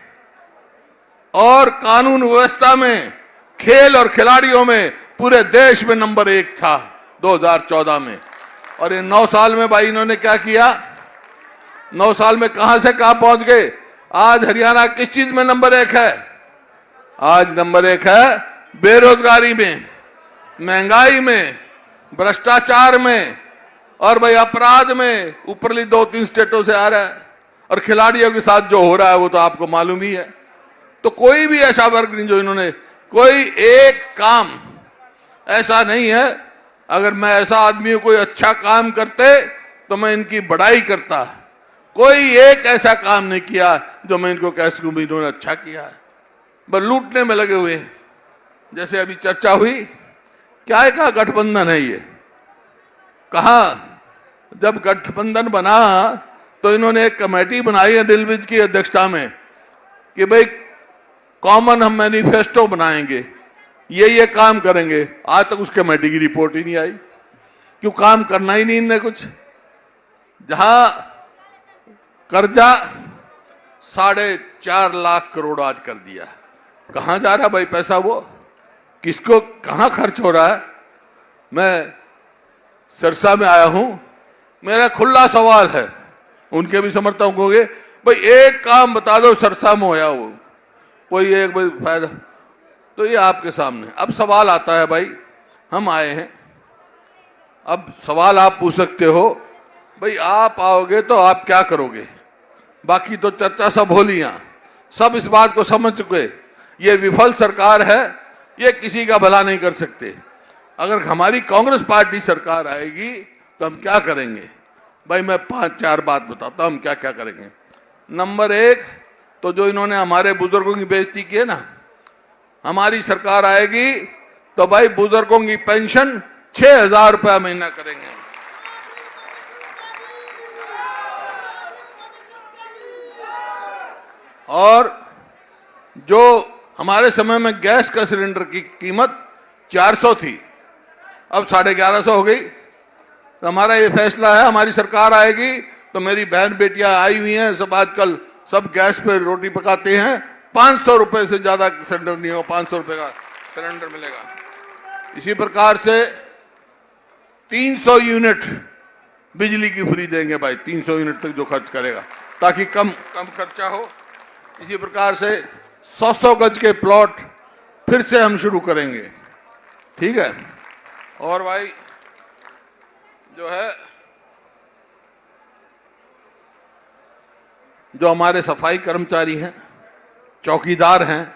और कानून व्यवस्था में, खेल और खिलाड़ियों में पूरे देश में नंबर 1 था 2014 में। और ये 9 साल में भाई इन्होंने क्या किया? 9 साल में कहां से कहां पहुंच गए? आज हरियाणा किस चीज में नंबर 1 है? आज नंबर 1 है बेरोजगारी में, महंगाई में, भ्रष्टाचार में और भाई अपराध में। ऊपरली 2-3 स्टेटों से आ रहा है और खिलाड़ियों के साथ जो हो रहा है वो तो आपको मालूम ही है। तो कोई भी ऐसा वर्ग नहीं जो इन्होंने, कोई एक काम ऐसा नहीं है। अगर मैं ऐसा आदमी कोई अच्छा काम करते तो मैं इनकी बड़ाई करता। कोई एक ऐसा काम नहीं किया जो मैं इनको कह सकूं भी इन्होंने अच्छा किया है, बस लूटने में लगे हुए हैं। जैसे अभी चर्चा हुई, क्या का गठबंधन है ये? कहा जब गठबंधन बना तो इन्होंने एक कमेटी बनाई है अनिल विज की अध्यक्षता में कि भाई कॉमन हम मैनिफेस्टो बनाएंगे, ये काम करेंगे। आज तक उस कमेटी की रिपोर्ट ही नहीं आई। क्यों? काम करना ही नहीं इनने कुछ। जहां कर्जा 4.5 लाख करोड़ आज कर दिया, कहां जा रहा भाई पैसा? वो किसको, कहां खर्च हो रहा है? मैं सिरसा में आया हूं, मेरा खुला सवाल है, उनके भी समर्थक होंगे, भाई एक काम बता दो सिरसा में होया वो, कोई एक भाई फायदा। तो ये आपके सामने अब सवाल आता है भाई, हम आए हैं, अब सवाल आप पूछ सकते हो, भाई आप आओगे तो आप क्या करोगे? बाकी तो चर्चा सब हो लिया, सब इस बात को समझ चुके, ये विफल सरकार है, ये किसी का भला नहीं कर सकते। अगर हमारी कांग्रेस पार्टी सरकार आएगी तो हम क्या करेंगे? भाई मैं 5-4 बात बताता हूं हम क्या क्या करेंगे। नंबर 1 तो जो इन्होंने हमारे बुजुर्गों की बेइज्जती की है ना, हमारी सरकार आएगी तो भाई बुजुर्गों की पेंशन 6,000 रुपया महीना करेंगे। और जो हमारे समय में गैस का सिलेंडर की कीमत 400 थी, अब 1150 हो गई। तो हमारा ये फैसला है, हमारी सरकार आएगी तो मेरी बहन बेटियां आई हुई हैं, सब आजकल सब गैस पे रोटी पकाते हैं, 500 रुपए से ज्यादा सिलेंडर नहीं हो, 500 रुपए का सिलेंडर मिलेगा। इसी प्रकार से 300 यूनिट बिजली की फ्री देंगे भाई, 300 यूनिट तक जो खर्च करेगा ताकि कम खर्चा हो। इसी प्रकार से 100 गज के प्लॉट फिर से हम शुरू करेंगे, ठीक है। और भाई जो है, जो हमारे सफाई कर्मचारी हैं, चौकीदार हैं,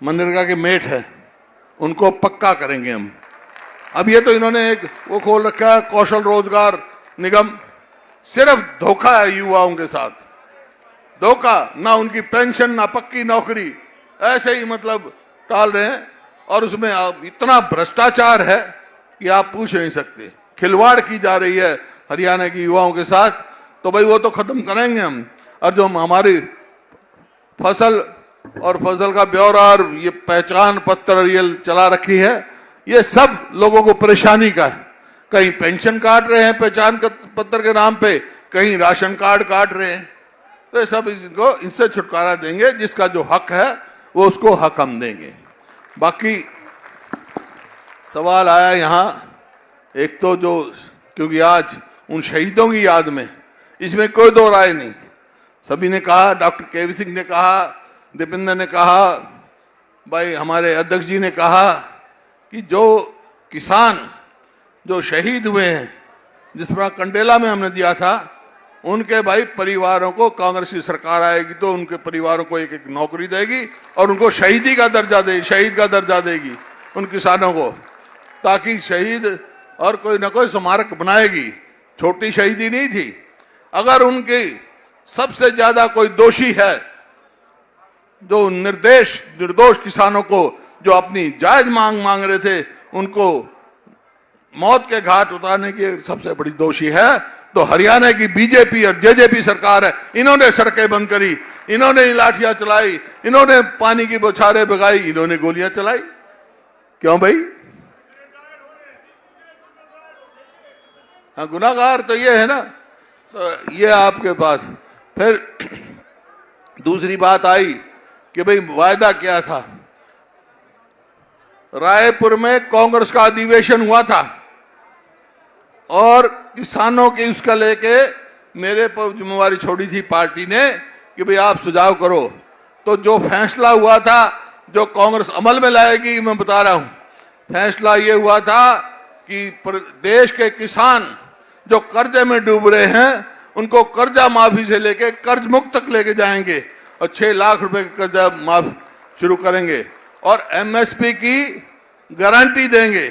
मनरेगा के मेट हैं, उनको पक्का करेंगे हम। अब ये तो इन्होंने एक वो खोल रखा है कौशल रोजगार निगम, सिर्फ धोखा है युवाओं के साथ, धोखा, ना उनकी पेंशन ना पक्की नौकरी, ऐसे ही मतलब टाल रहे हैं। और उसमें इतना भ्रष्टाचार है कि आप पूछ नहीं सकते, खिलवाड़ की जा रही है हरियाणा की युवाओं के साथ। तो भाई वो तो खत्म करेंगे हम। और जो हमारी फसल और फसल का ब्यौरा और ये पहचान पत्र ये चला रखी है, ये सब लोगों को परेशानी का है। कहीं पेंशन काट रहे हैं पहचान पत्र के नाम पे, कहीं राशन कार्ड काट रहे हैं। तो ये सब इनको इनसे छुटकारा देंगे, जिसका जो हक है वो उसको हक हम देंगे। बाकी सवाल आया यहाँ, एक तो जो, क्योंकि आज उन शहीदों की याद में, इसमें कोई दो राय नहीं, सभी ने कहा, डॉक्टर केवी सिंह ने कहा, दीपेंद्र ने कहा, भाई हमारे अध्यक्ष जी ने कहा कि जो किसान जो शहीद हुए हैं, जिस तरह कंडेला में हमने दिया था, उनके भाई परिवारों को कांग्रेस की सरकार आएगी तो उनके परिवारों को एक एक नौकरी देगी और उनको शहीदी का दर्जा देगी, शहीद का दर्जा देगी उन किसानों को, ताकि शहीद और कोई ना कोई स्मारक बनाएगी। छोटी शहीदी नहीं थी। अगर उनकी सबसे ज्यादा कोई दोषी है, जो निर्दोष किसानों को जो अपनी जायज मांग रहे थे, उनको मौत के घाट उतारने की सबसे बड़ी दोषी है तो हरियाणा की बीजेपी और जेजेपी सरकार है। इन्होंने सड़कें बंद करी, इन्होंने लाठियां चलाई, इन्होंने पानी की बौछारें भगाई, इन्होंने गोलियां चलाई। क्यों भाई? हाँ, गुनाहगार तो ये है ना। तो ये आपके पास फिर दूसरी बात आई कि भाई वायदा क्या था। रायपुर में कांग्रेस का अधिवेशन हुआ था और किसानों की उसका लेके मेरे पर जिम्मेवारी छोड़ी थी पार्टी ने कि भाई आप सुझाव करो। तो जो फैसला हुआ था, जो कांग्रेस अमल में लाएगी, मैं बता रहा हूं, फैसला ये हुआ था कि देश के किसान जो कर्जे में डूब रहे हैं, उनको कर्जा माफी से लेके कर्ज मुक्त तक लेके जाएंगे और 6 लाख रुपए का कर्जा माफ शुरू करेंगे और एमएसपी की गारंटी देंगे।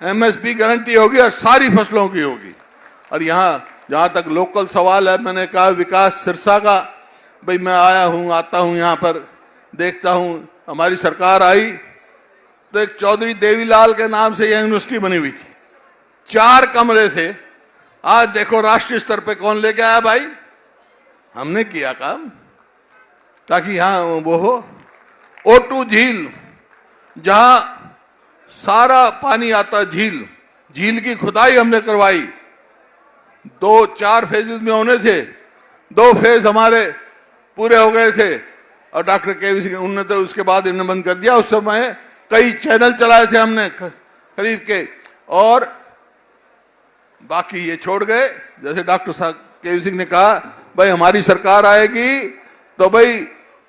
एमएसपी गारंटी होगी और सारी फसलों की होगी। और यहाँ जहाँ तक लोकल सवाल है, मैंने कहा विकास सिरसा का, भाई मैं आता हूँ यहाँ पर, देखता हूँ हमारी सरकार आई तो एक चौधरी देवीलाल के नाम से यह यूनिवर्सिटी बनी हुई थी, 4 कमरे थे। आज देखो राष्ट्रीय स्तर पे कौन लेके आया भाई? हमने किया काम, ताकि यहाँ वो हो। O2 झील, जहां सारा पानी आता, झील की खुदाई हमने करवाई। 2-4 फेजेस में होने थे, 2 फेज हमारे पूरे हो गए थे और डॉक्टर केवी सिंह उन्होंने तो उसके बाद इन्हें बंद कर दिया। उस समय कई चैनल चलाए थे हमने खरीद के, और बाकी ये छोड़ गए। जैसे डॉक्टर केवी सिंह ने कहा, भाई हमारी सरकार आएगी तो भाई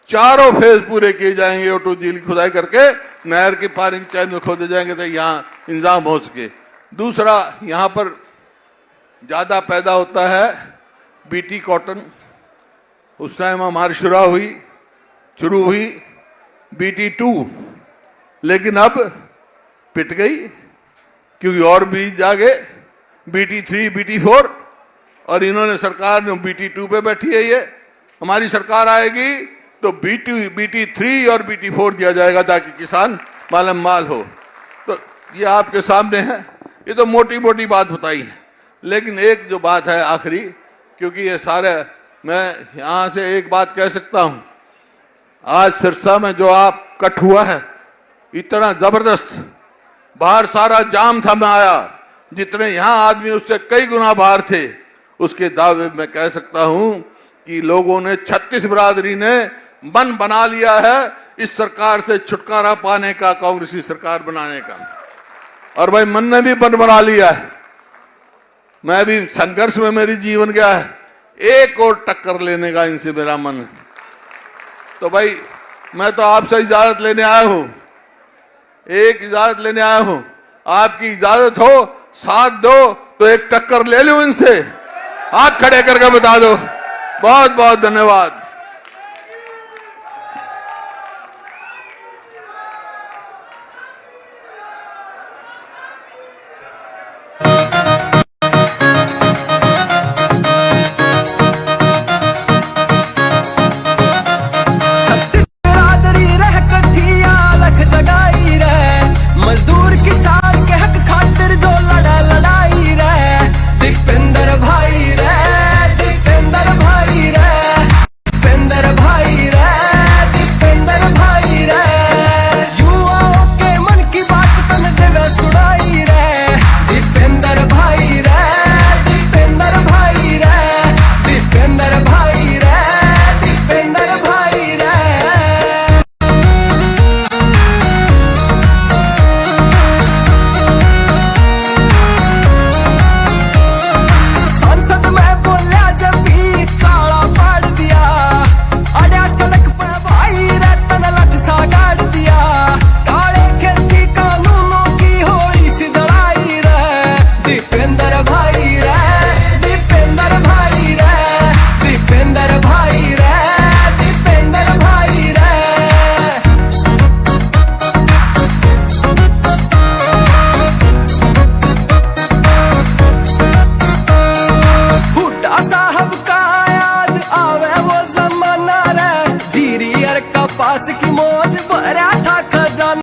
4 फेज पूरे किए जाएंगे। O2 झील की खुदाई करके नहर के पानी के चैनल खोदे जाएंगे तो यहाँ इंतजाम हो सके। दूसरा, यहाँ पर ज्यादा पैदा होता है बीटी कॉटन। उस टाइम हमारी शुरू हुई BT 2, लेकिन अब पिट गई क्योंकि और बीज आ गए, BT 3, BT 4, और इन्होंने सरकार ने BT 2 पे बैठी है। ये हमारी सरकार आएगी तो BT 3 और BT 4 दिया जाएगा ताकि किसान मालम माल हो। तो ये आपके सामने है। ये तो मोटी मोटी बात बताई है, लेकिन एक जो बात है आखिरी, क्योंकि ये सारे, मैं यहाँ से एक बात कह सकता हूँ, आज सिरसा में जो आप कट हुआ है इतना जबरदस्त, बाहर सारा जाम था, मैं आया, जितने यहाँ आदमी उससे कई गुना बाहर थे। उसके दावे में कह सकता हूं कि लोगों ने, 36 बिरादरी ने मन बना लिया है इस सरकार से छुटकारा पाने का, कांग्रेस की सरकार बनाने का। और भाई मन ने भी मन बना लिया है। मैं भी संघर्ष में मेरी जीवन गया है। एक और टक्कर लेने का इनसे मेरा मन है। तो भाई मैं तो आपसे इजाजत लेने आया हूं, एक इजाजत लेने आया हूं। आपकी इजाजत हो, साथ दो तो एक टक्कर ले लूं इनसे। हाथ खड़े करके बता दो। बहुत बहुत धन्यवाद।